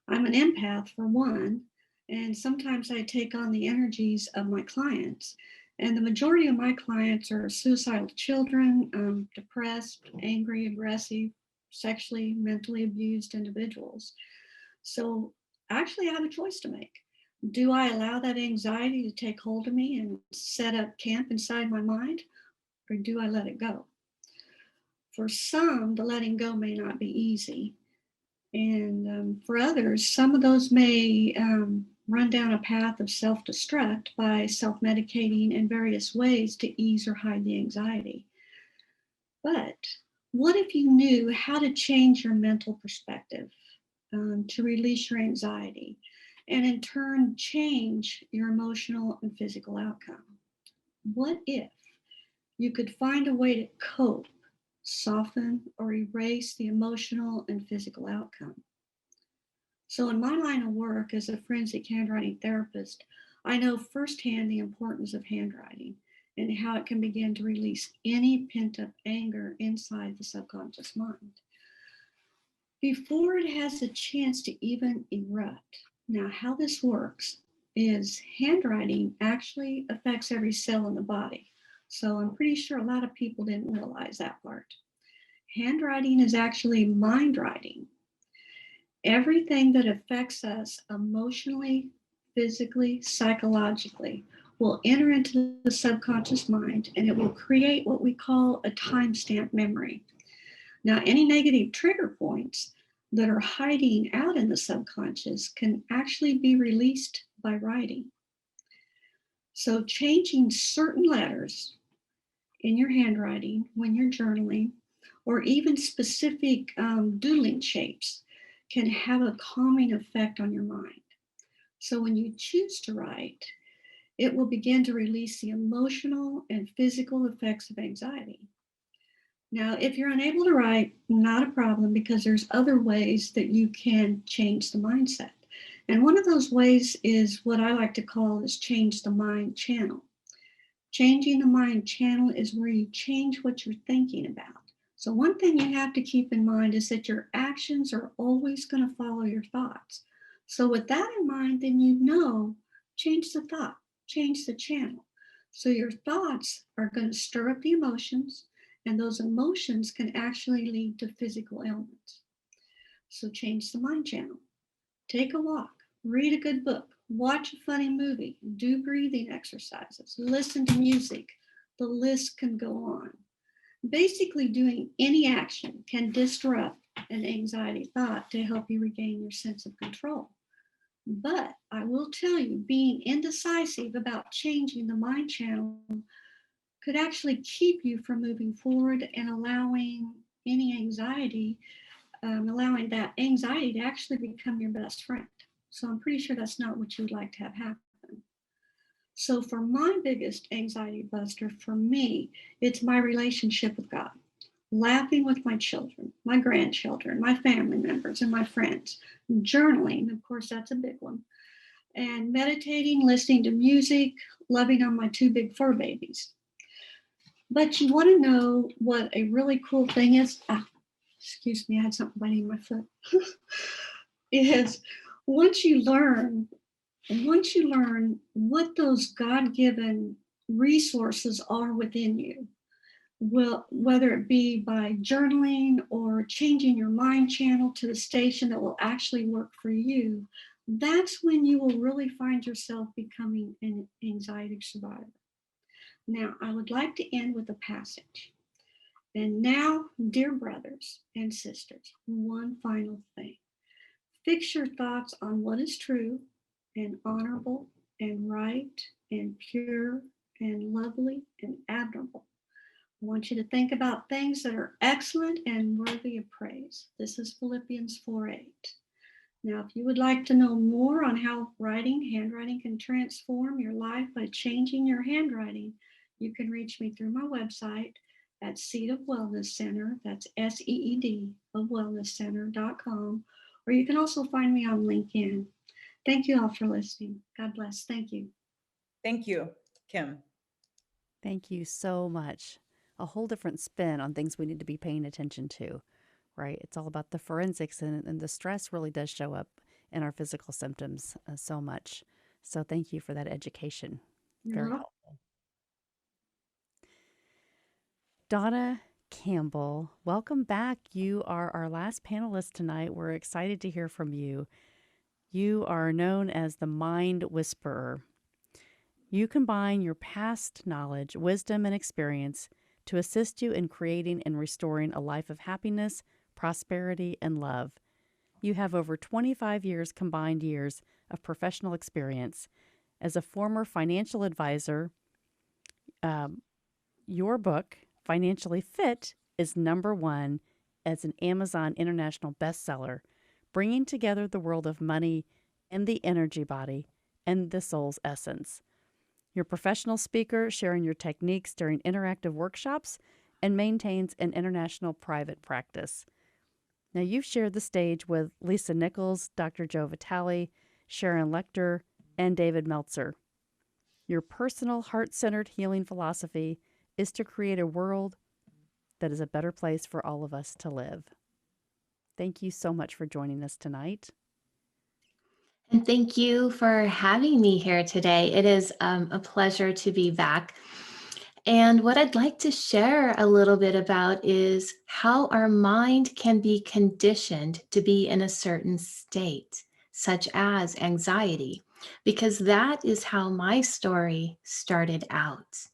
I'm an empath for one, And sometimes I take on the energies of my clients. And the majority of my clients are suicidal children, depressed, angry, aggressive, sexually, mentally abused individuals. So actually, I have a choice to make. Do I allow that anxiety to take hold of me and set up camp inside my mind, or do I let it go? For some, the letting go may not be easy. And for others, some of those may run down a path of self destruct by self medicating in various ways to ease or hide the anxiety. But what if you knew how to change your mental perspective to release your anxiety and in turn change your emotional and physical outcome? What if you could find a way to cope, soften, or erase the emotional and physical outcome? So, in my line of work as a forensic handwriting therapist, I know firsthand the importance of handwriting and how it can begin to release any pent up anger inside the subconscious mind before it has a chance to even erupt. Now, how this works is handwriting actually affects every cell in the body. So, I'm pretty sure a lot of people didn't realize that part. Handwriting is actually mind writing. Everything that affects us emotionally, physically, psychologically will enter into the subconscious mind, and it will create what we call a timestamp memory. Now, any negative trigger points that are hiding out in the subconscious can actually be released by writing. So, changing certain letters in your handwriting when you're journaling, or even specific doodling shapes, can have a calming effect on your mind. So when you choose to write, it will begin to release the emotional and physical effects of anxiety. Now, if you're unable to write, not a problem, because there's other ways that you can change the mindset. And one of those ways is what I like to call is change the mind channel. Changing the mind channel is where you change what you're thinking about. So one thing you have to keep in mind is that your actions are always going to follow your thoughts. So with that in mind, then change the thought, change the channel. So your thoughts are going to stir up the emotions, and those emotions can actually lead to physical ailments. So change the mind channel. Take a walk, read a good book, watch a funny movie, do breathing exercises, listen to music. The list can go on. Basically, doing any action can disrupt an anxiety thought to help you regain your sense of control. But I will tell you, being indecisive about changing the mind channel could actually keep you from moving forward and allowing that anxiety to actually become your best friend. So I'm pretty sure that's not what you would like to have happen. So for my biggest anxiety buster, for me, it's my relationship with God. Laughing with my children, my grandchildren, my family members, and my friends. Journaling, of course, that's a big one. And meditating, listening to music, loving on my two big fur babies. But you want to know what a really cool thing is? Excuse me, I had something biting my foot. Is once you learn what those God-given resources are within you, well, whether it be by journaling or changing your mind channel to the station that will actually work for you, that's when you will really find yourself becoming an anxiety survivor. Now, I would like to end with a passage. And now, dear brothers and sisters, one final thing. Fix your thoughts on what is true and honorable and right and pure and lovely and admirable. I want you to think about things that are excellent and worthy of praise. This is Philippians 4:8. Now, if you would like to know more on how handwriting can transform your life by changing your handwriting, you can reach me through my website at Seed of Wellness Center. That's SEED of wellnesscenter.com. Or you can also find me on LinkedIn. Thank you all for listening. God bless. Thank you. Thank you, Kim. Thank you so much. A whole different spin on things we need to be paying attention to, right? It's all about the forensics, and the stress really does show up and our physical symptoms so much. So thank you for that education. You're Very welcome. helpful. Donna Campbell, welcome back. You are our last panelist tonight. We're excited to hear from you. You are known as the Mind Whisperer. You combine your past knowledge, wisdom, and experience to assist you in creating and restoring a life of happiness, prosperity, and love. You have over 25 combined years of professional experience. As a former financial advisor, your book, Financially Fit, is #1 as an Amazon international bestseller, bringing together the world of money and the energy body and the soul's essence. You're a professional speaker, sharing your techniques during interactive workshops, and maintains an international private practice. Now, you've shared the stage with Lisa Nichols, Dr. Joe Vitale, Sharon Lechter, and David Meltzer. Your personal heart-centered healing philosophy is to create a world that is a better place for all of us to live. Thank you so much for joining us tonight. And thank you for having me here today. It is a pleasure to be back. And what I'd like to share a little bit about is how our mind can be conditioned to be in a certain state, such as anxiety, because that is how my story started out.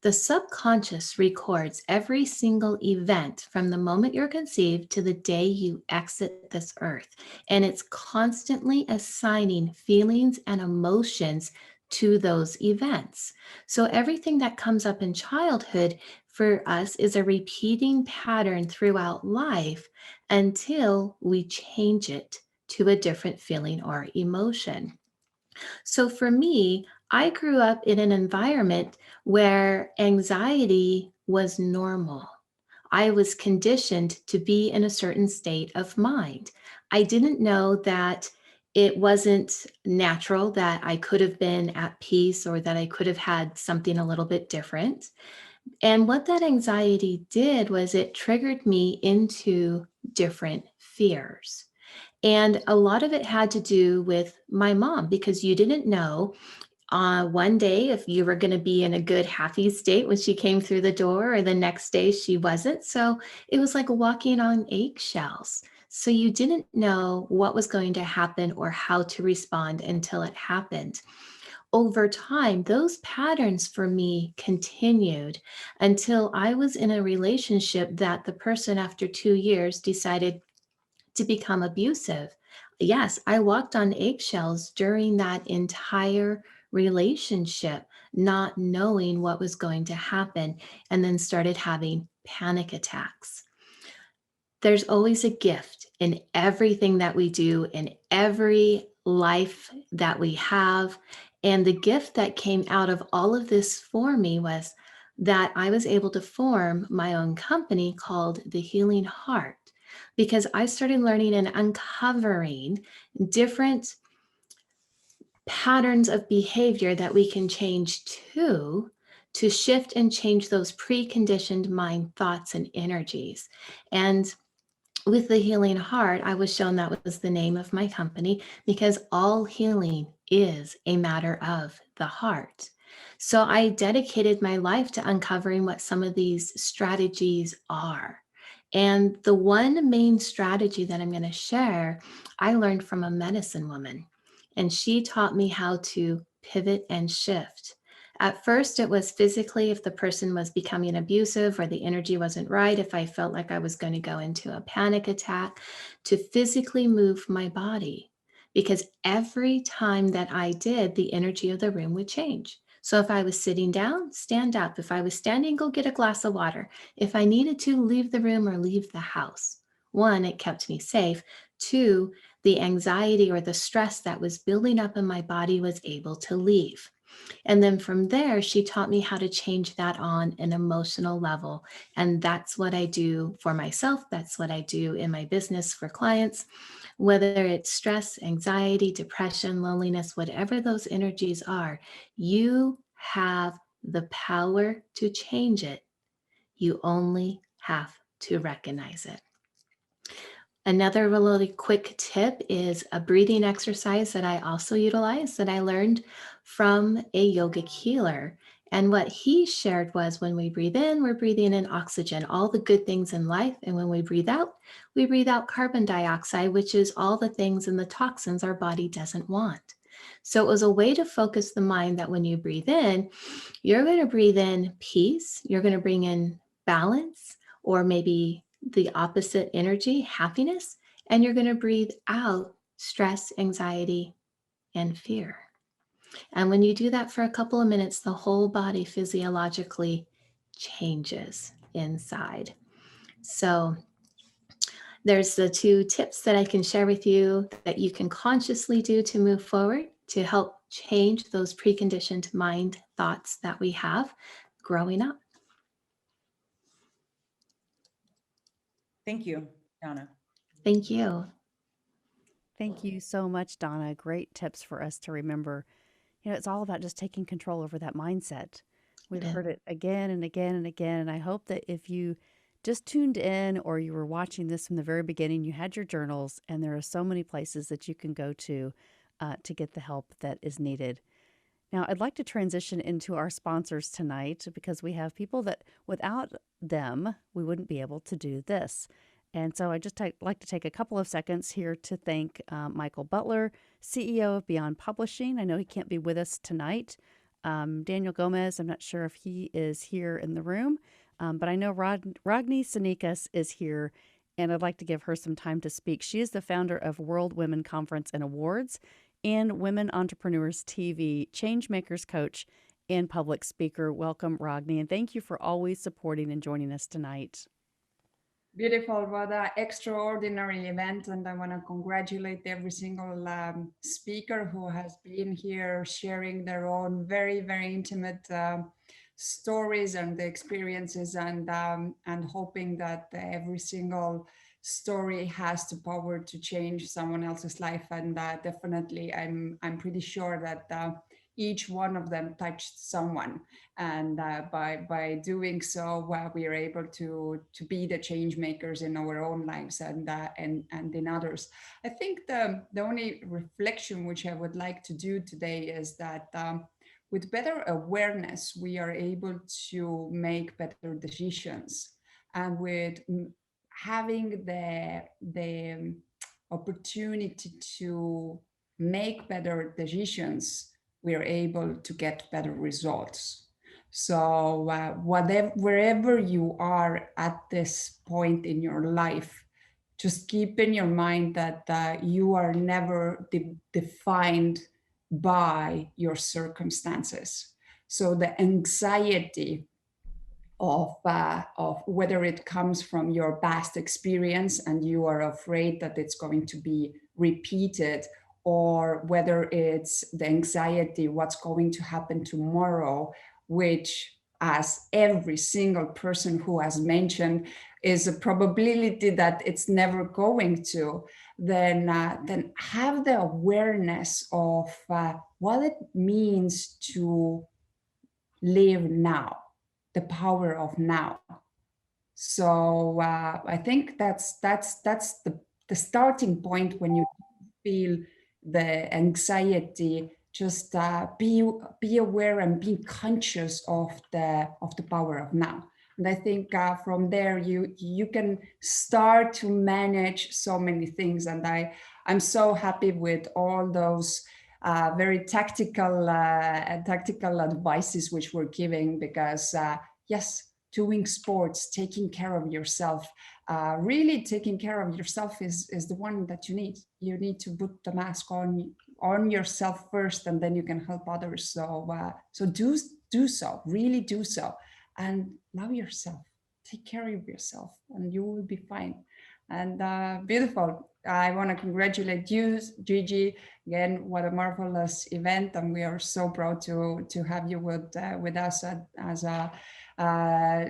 The subconscious records every single event from the moment you're conceived to the day you exit this earth. And it's constantly assigning feelings and emotions to those events. So everything that comes up in childhood for us is a repeating pattern throughout life until we change it to a different feeling or emotion. So for me, I grew up in an environment where anxiety was normal. I was conditioned to be in a certain state of mind. I didn't know that it wasn't natural, that I could have been at peace or that I could have had something a little bit different. And what that anxiety did was it triggered me into different fears. And a lot of it had to do with my mom, because you didn't know one day if you were going to be in a good, happy state when she came through the door, or the next day she wasn't. So it was like walking on eggshells. So you didn't know what was going to happen or how to respond until it happened. Over time, those patterns for me continued until I was in a relationship that the person, after 2 years, decided to become abusive. Yes, I walked on eggshells during that entire relationship, not knowing what was going to happen, and then started having panic attacks. There's always a gift in everything that we do, in every life that we have. And the gift that came out of all of this for me was that I was able to form my own company called The Healing Heart, because I started learning and uncovering different patterns of behavior that we can change to shift and change those preconditioned mind thoughts and energies. And with The Healing Heart, I was shown that was the name of my company, because all healing is a matter of the heart. So I dedicated my life to uncovering what some of these strategies are. And the one main strategy that I'm going to share, I learned from a medicine woman, and she taught me how to pivot and shift. At first, it was physically, if the person was becoming abusive or the energy wasn't right, if I felt like I was going to go into a panic attack, to physically move my body. Because every time that I did, the energy of the room would change. So if I was sitting down, stand up. If I was standing, go get a glass of water. If I needed to, leave the room or leave the house. One, it kept me safe. Two, the anxiety or the stress that was building up in my body was able to leave. And then from there, she taught me how to change that on an emotional level. And that's what I do for myself. That's what I do in my business for clients, whether it's stress, anxiety, depression, loneliness, whatever those energies are, you have the power to change it. You only have to recognize it. Another really quick tip is a breathing exercise that I also utilize that I learned from a yogic healer. And what he shared was when we breathe in, we're breathing in oxygen, all the good things in life. And when we breathe out carbon dioxide, which is all the things and the toxins our body doesn't want. So it was a way to focus the mind that when you breathe in, you're going to breathe in peace, you're going to bring in balance, or maybe the opposite energy, happiness, and you're going to breathe out stress, anxiety, and fear. And when you do that for a couple of minutes, the whole body physiologically changes inside. So there's the 2 tips that I can share with you that you can consciously do to move forward to help change those preconditioned mind thoughts that we have growing up. Thank you, Donna. Thank you. Thank you so much, Donna. Great tips for us to remember. It's all about just taking control over that mindset. We've heard it again and again and again. And I hope that if you just tuned in or you were watching this from the very beginning, you had your journals, and there are so many places that you can go to get the help that is needed. Now, I'd like to transition into our sponsors tonight because we have people that without them, we wouldn't be able to do this. And so I just like to take a couple of seconds here to thank Michael Butler, CEO of Beyond Publishing. I know he can't be with us tonight. Daniel Gomez, I'm not sure if he is here in the room, but I know Ragni Sanikas is here, and I'd like to give her some time to speak. She is the founder of World Women Conference and Awards and Women Entrepreneurs TV, Changemakers Coach, and public speaker. Welcome, Ragni, and thank you for always supporting and joining us tonight. Beautiful, what an extraordinary event, and I want to congratulate every single speaker who has been here sharing their own very, very intimate stories and experiences, and hoping that every single story has the power to change someone else's life. And definitely, I'm pretty sure that each one of them touched someone, and by doing so, we are able to be the change makers in our own lives and in others. I think the only reflection which I would like to do today is that with better awareness, we are able to make better decisions, and with having the opportunity to make better decisions, we are able to get better results. So wherever you are at this point in your life, just keep in your mind that you are never defined by your circumstances. So the anxiety of whether it comes from your past experience and you are afraid that it's going to be repeated, or whether it's the anxiety, what's going to happen tomorrow, which, as every single person who has mentioned, is a probability that it's never going to, then have the awareness of what it means to live now, the power of now. So I think that's the starting point. When you feel the anxiety, just be aware and be conscious of the power of now. And I think from there you can start to manage so many things. And I'm so happy with all those very tactical advices which we're giving, because yes, doing sports, taking care of yourself, really taking care of yourself is the one that you need. You need to put the mask on yourself first, and then you can help others. So do so, really do so, and love yourself. Take care of yourself, and you will be fine. And beautiful. I want to congratulate you, Gigi. Again, what a marvelous event, and we are so proud to have you with us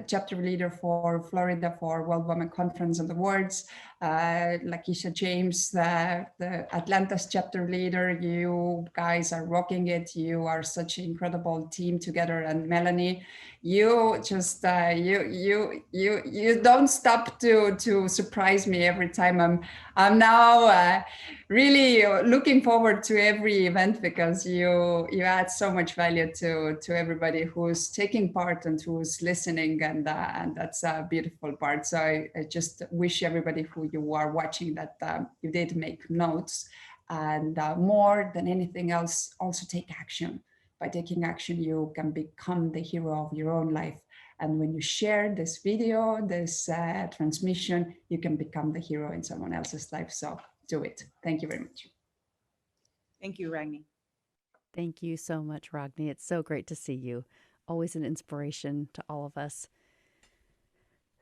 chapter leader for Florida for World Women Conference on the Words. Lakeisha James, the Atlanta's chapter leader. You guys are rocking it. You are such an incredible team together. And Melanie, you just you don't stop to surprise me every time. I'm now really looking forward to every event, because you add so much value to everybody who's taking part and who's listening, and that's a beautiful part. So I just wish everybody who you are watching that you did make notes, and more than anything else, also take action. By taking action, you can become the hero of your own life. And when you share this video, this transmission, you can become the hero in someone else's life. So do it. Thank you very much. Thank you, Ragni. Thank you so much, Ragni. It's so great to see you. Always an inspiration to all of us.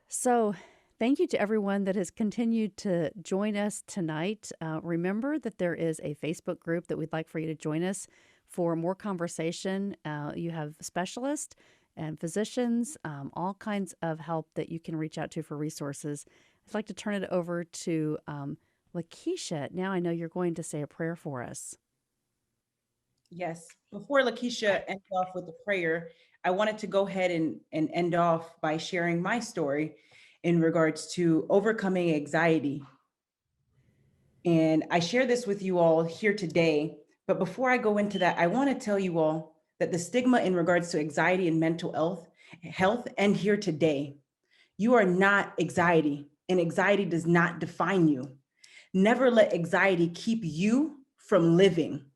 So thank you to everyone that has continued to join us tonight. Remember that there is a Facebook group that we'd like for you to join us for more conversation. You have specialists and physicians, all kinds of help that you can reach out to for resources. I'd like to turn it over to Lakeisha. Now I know you're going to say a prayer for us. Yes. Before Lakeisha ends off with the prayer, I wanted to go ahead and end off by sharing my story in regards to overcoming anxiety. And I share this with you all here today. But before I go into that, I want to tell you all that the stigma in regards to anxiety and mental health end here today. You are not anxiety, and anxiety does not define you. Never let anxiety keep you from living.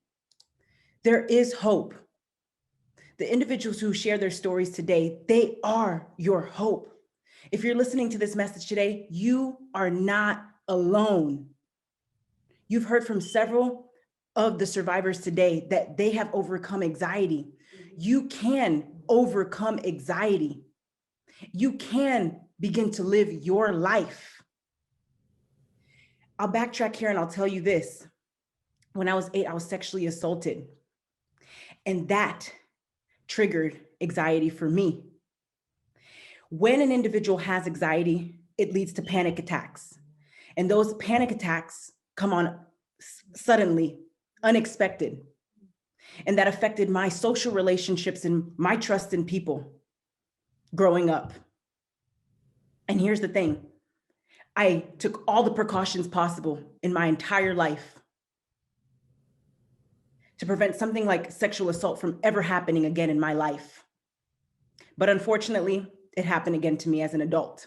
There is hope. The individuals who share their stories today, they are your hope. If you're listening to this message today, you are not alone. You've heard from several of the survivors today that they have overcome anxiety. You can overcome anxiety. You can begin to live your life. I'll backtrack here and I'll tell you this. When I was 8, I was sexually assaulted. And that triggered anxiety for me. When an individual has anxiety, it leads to panic attacks. And those panic attacks come on suddenly, unexpected. And that affected my social relationships and my trust in people growing up. And here's the thing. I took all the precautions possible in my entire life to prevent something like sexual assault from ever happening again in my life. But unfortunately, it happened again to me as an adult.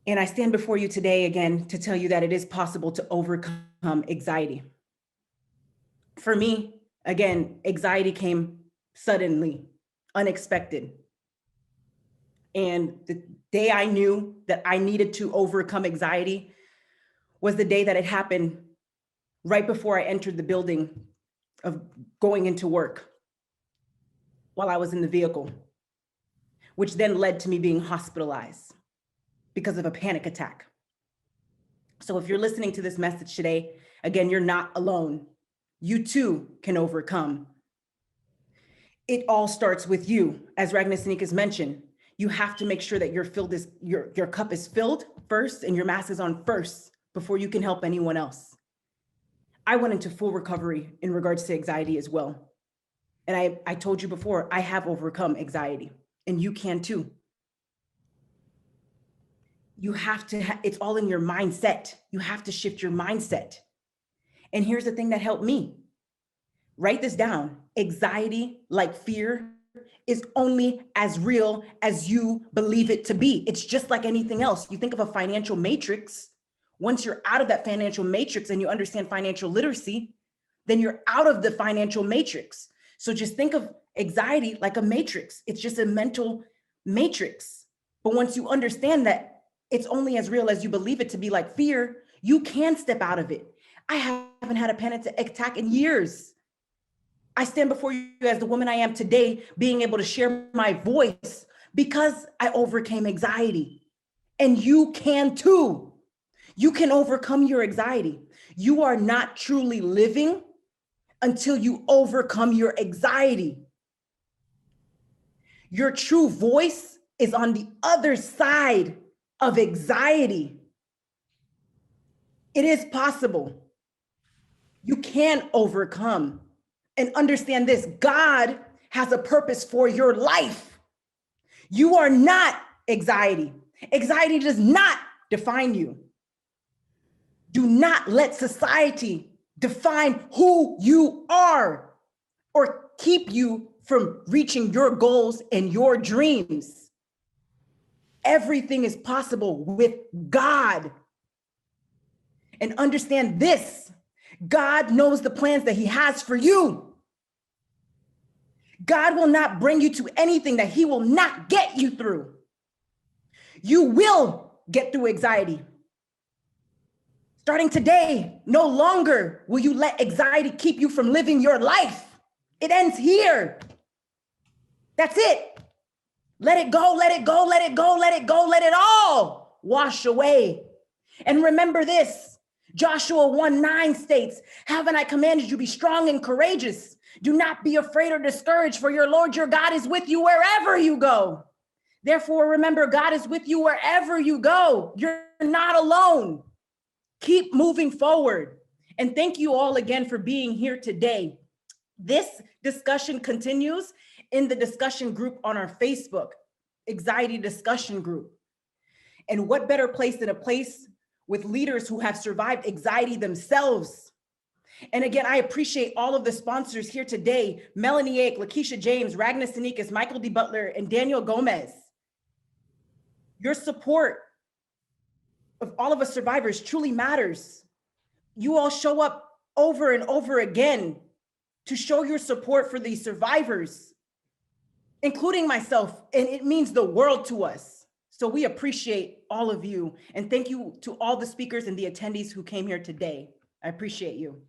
And I stand before you today again to tell you that it is possible to overcome anxiety. For me, again, anxiety came suddenly, unexpected. And the day I knew that I needed to overcome anxiety was the day that it happened right before I entered the building of going into work while I was in the vehicle, which then led to me being hospitalized because of a panic attack. So if you're listening to this message today, again, you're not alone. You too can overcome. It all starts with you. As Ragnar Sneakers mentioned, you have to make sure that your cup is filled first and your mask is on first before you can help anyone else. I went into full recovery in regards to anxiety as well. And I told you before, I have overcome anxiety, and you can too. You have to, it's all in your mindset. You have to shift your mindset. And here's the thing that helped me. Write this down. Anxiety, like fear, is only as real as you believe it to be. It's just like anything else. You think of a financial matrix. Once you're out of that financial matrix and you understand financial literacy, then you're out of the financial matrix. So just think of anxiety like a matrix. It's just a mental matrix. But once you understand that it's only as real as you believe it to be, like fear, you can step out of it. I haven't had a panic attack in years. I stand before you as the woman I am today, being able to share my voice because I overcame anxiety. And you can too. You can overcome your anxiety. You are not truly living until you overcome your anxiety. Your true voice is on the other side of anxiety. It is possible. You can overcome. And understand this, God has a purpose for your life. You are not anxiety. Anxiety does not define you. Do not let society define who you are or keep you from reaching your goals and your dreams. Everything is possible with God. And understand this, God knows the plans that he has for you. God will not bring you to anything that he will not get you through. You will get through anxiety. Starting today, no longer will you let anxiety keep you from living your life. It ends here. That's it. Let it go, let it go, let it go, let it go, let it all wash away. And remember this, Joshua 1:9 states, haven't I commanded you be strong and courageous? Do not be afraid or discouraged, for your Lord your God is with you wherever you go. Therefore, remember, God is with you wherever you go. You're not alone. Keep moving forward. And thank you all again for being here today. This discussion continues in the discussion group on our Facebook, Anxiety Discussion Group. And what better place than a place with leaders who have survived anxiety themselves. And again, I appreciate all of the sponsors here today, Melanie Ake, Lakeisha James, Ragnar Sinikas, Michael D. Butler, and Daniel Gomez. Your support of all of us survivors truly matters. You all show up over and over again to show your support for these survivors, including myself, and it means the world to us. So we appreciate all of you, and thank you to all the speakers and the attendees who came here today. I appreciate you.